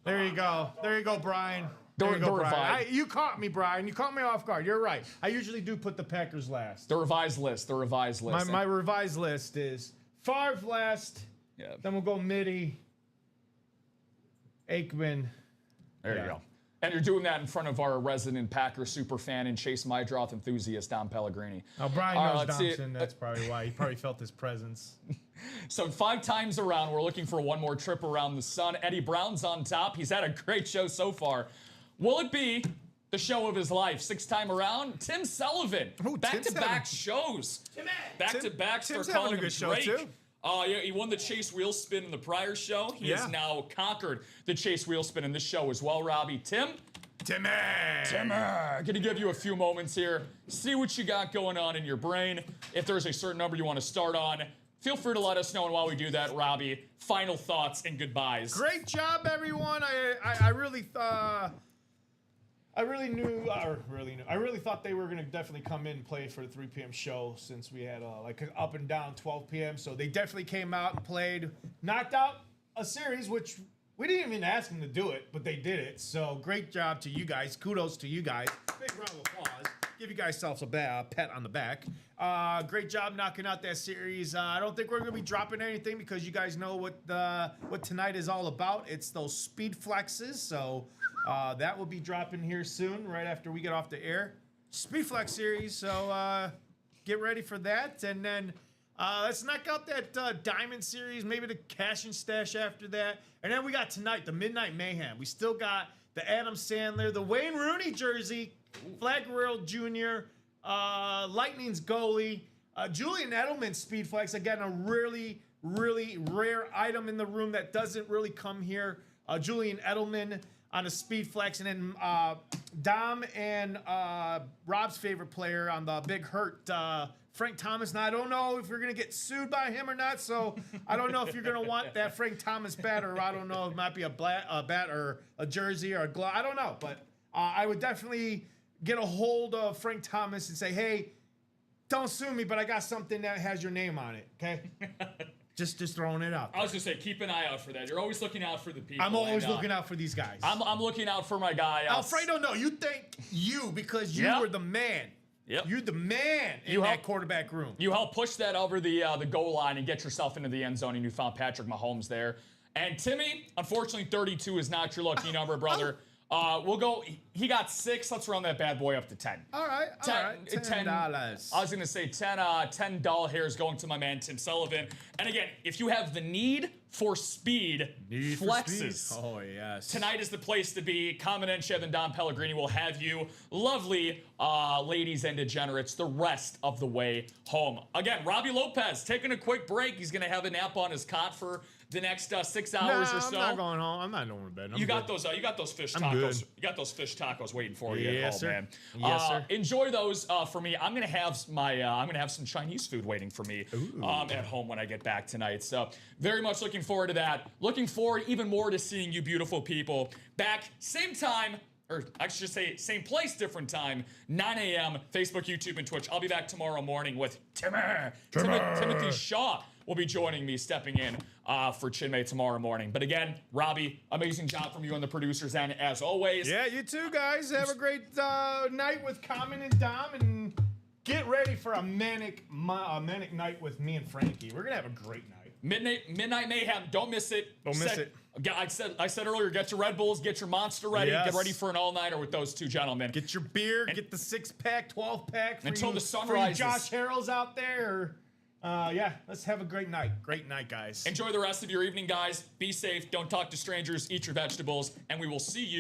There you go. There you go, Brian. There you go, Brian. You caught me, Brian. You caught me off guard. You're right. I usually do put the Packers last. The revised list. My revised list is Favre last. Yeah. Then we'll go midi. Aikman. There you go. And you're doing that in front of our resident Packer super fan and Chase Mydroth enthusiast, Dom Pellegrini. Oh, Brian knows Thompson. That's probably why. He probably felt his presence. So 5 times around, we're looking for one more trip around the sun. Eddie Brown's on top. He's had a great show so far. Will it be the show of his life? 6th time around, Tim Sullivan. Back-to-back shows. Back-to-back for calling him Drake. Too. Yeah, he won the Chase Wheel Spin in the prior show. He has now conquered the Chase Wheel Spin in this show as well, Robbie. Timmy, gonna give you a few moments here. See what you got going on in your brain. If there's a certain number you want to start on, feel free to let us know. And while we do that, Robbie, final thoughts and goodbyes. Great job, everyone. I really thought they were going to definitely come in and play for the 3 p.m. show since we had like up and down 12 p.m. So they definitely came out and played, knocked out a series, which we didn't even ask them to do it, but they did it. So great job to you guys. Kudos to you guys. Big round of applause. Give you guys yourselves a pat on the back. Great job knocking out that series. I don't think we're going to be dropping anything because you guys know what tonight is all about. It's those speed flexes. So that will be dropping here soon, right after we get off the air. Speed flex series. So get ready for that. And then let's knock out that Diamond series, maybe the Cash and Stash after that. And then we got tonight, the Midnight Mayhem. We still got the Adam Sandler, the Wayne Rooney jersey, Flag Guerrero Jr., Lightning's goalie, Julian Edelman speed flex. Again, a really, really rare item in the room that doesn't really come here. Julian Edelman on a speed flex. And then Dom and Rob's favorite player on the Big Hurt, Frank Thomas. Now, I don't know if you're going to get sued by him or not, so I don't know if you're going to want that Frank Thomas bat, or I don't know, it might be a bat or a jersey or a glove. I don't know, but I would definitely get a hold of Frank Thomas and say, hey, don't sue me, but I got something that has your name on it, okay? just throwing it out there. I was going to say, keep an eye out for that. You're always looking out for the people. I'm always looking out for these guys. I'm looking out for my guy. Alfredo, no, you think because you were the man. Yep. You're the man in that quarterback room. You helped push that over the goal line and get yourself into the end zone, and you found Patrick Mahomes there. And Timmy, unfortunately, 32 is not your lucky number, brother. We'll go. He got 6. Let's round that bad boy up to 10. All right. $10. I was going to say 10 doll hairs going to my man Tim Sullivan. And again, if you have the need for speed, flexes. Oh, yes. Tonight is the place to be. Commandant Chev and Don Pellegrini will have you, lovely ladies and degenerates, the rest of the way home. Again, Robbie Lopez taking a quick break. He's going to have a nap on his cot for the next 6 hours or so. I'm not going home. I'm not going to bed. You got those fish tacos. You got those fish tacos waiting for you at home, sir. man. Yes, sir. Enjoy those for me. I'm gonna have some Chinese food waiting for me at home when I get back tonight. So very much looking forward to that. Looking forward even more to seeing you beautiful people back same time. Or I should say same place, different time, 9 a.m., Facebook, YouTube, and Twitch. I'll be back tomorrow morning with Timothy Shaw will be joining me, stepping in for Chinmay tomorrow morning. But again, Robbie, amazing job from you and the producers, and as always. Yeah, you too, guys. Have a great night with Common and Dom, and get ready for a manic night with me and Frankie. We're going to have a great night. Midnight Mayhem. Don't miss it. Don't miss it. I said earlier, get your Red Bulls, get your Monster ready, Yes. get ready for an all-nighter with those two gentlemen. Get your beer, get the 6-pack, 12-pack. Until the sun for you rises. Josh Harrells out there. Yeah, let's have a great night. Great night, guys. Enjoy the rest of your evening, guys. Be safe. Don't talk to strangers. Eat your vegetables. And we will see you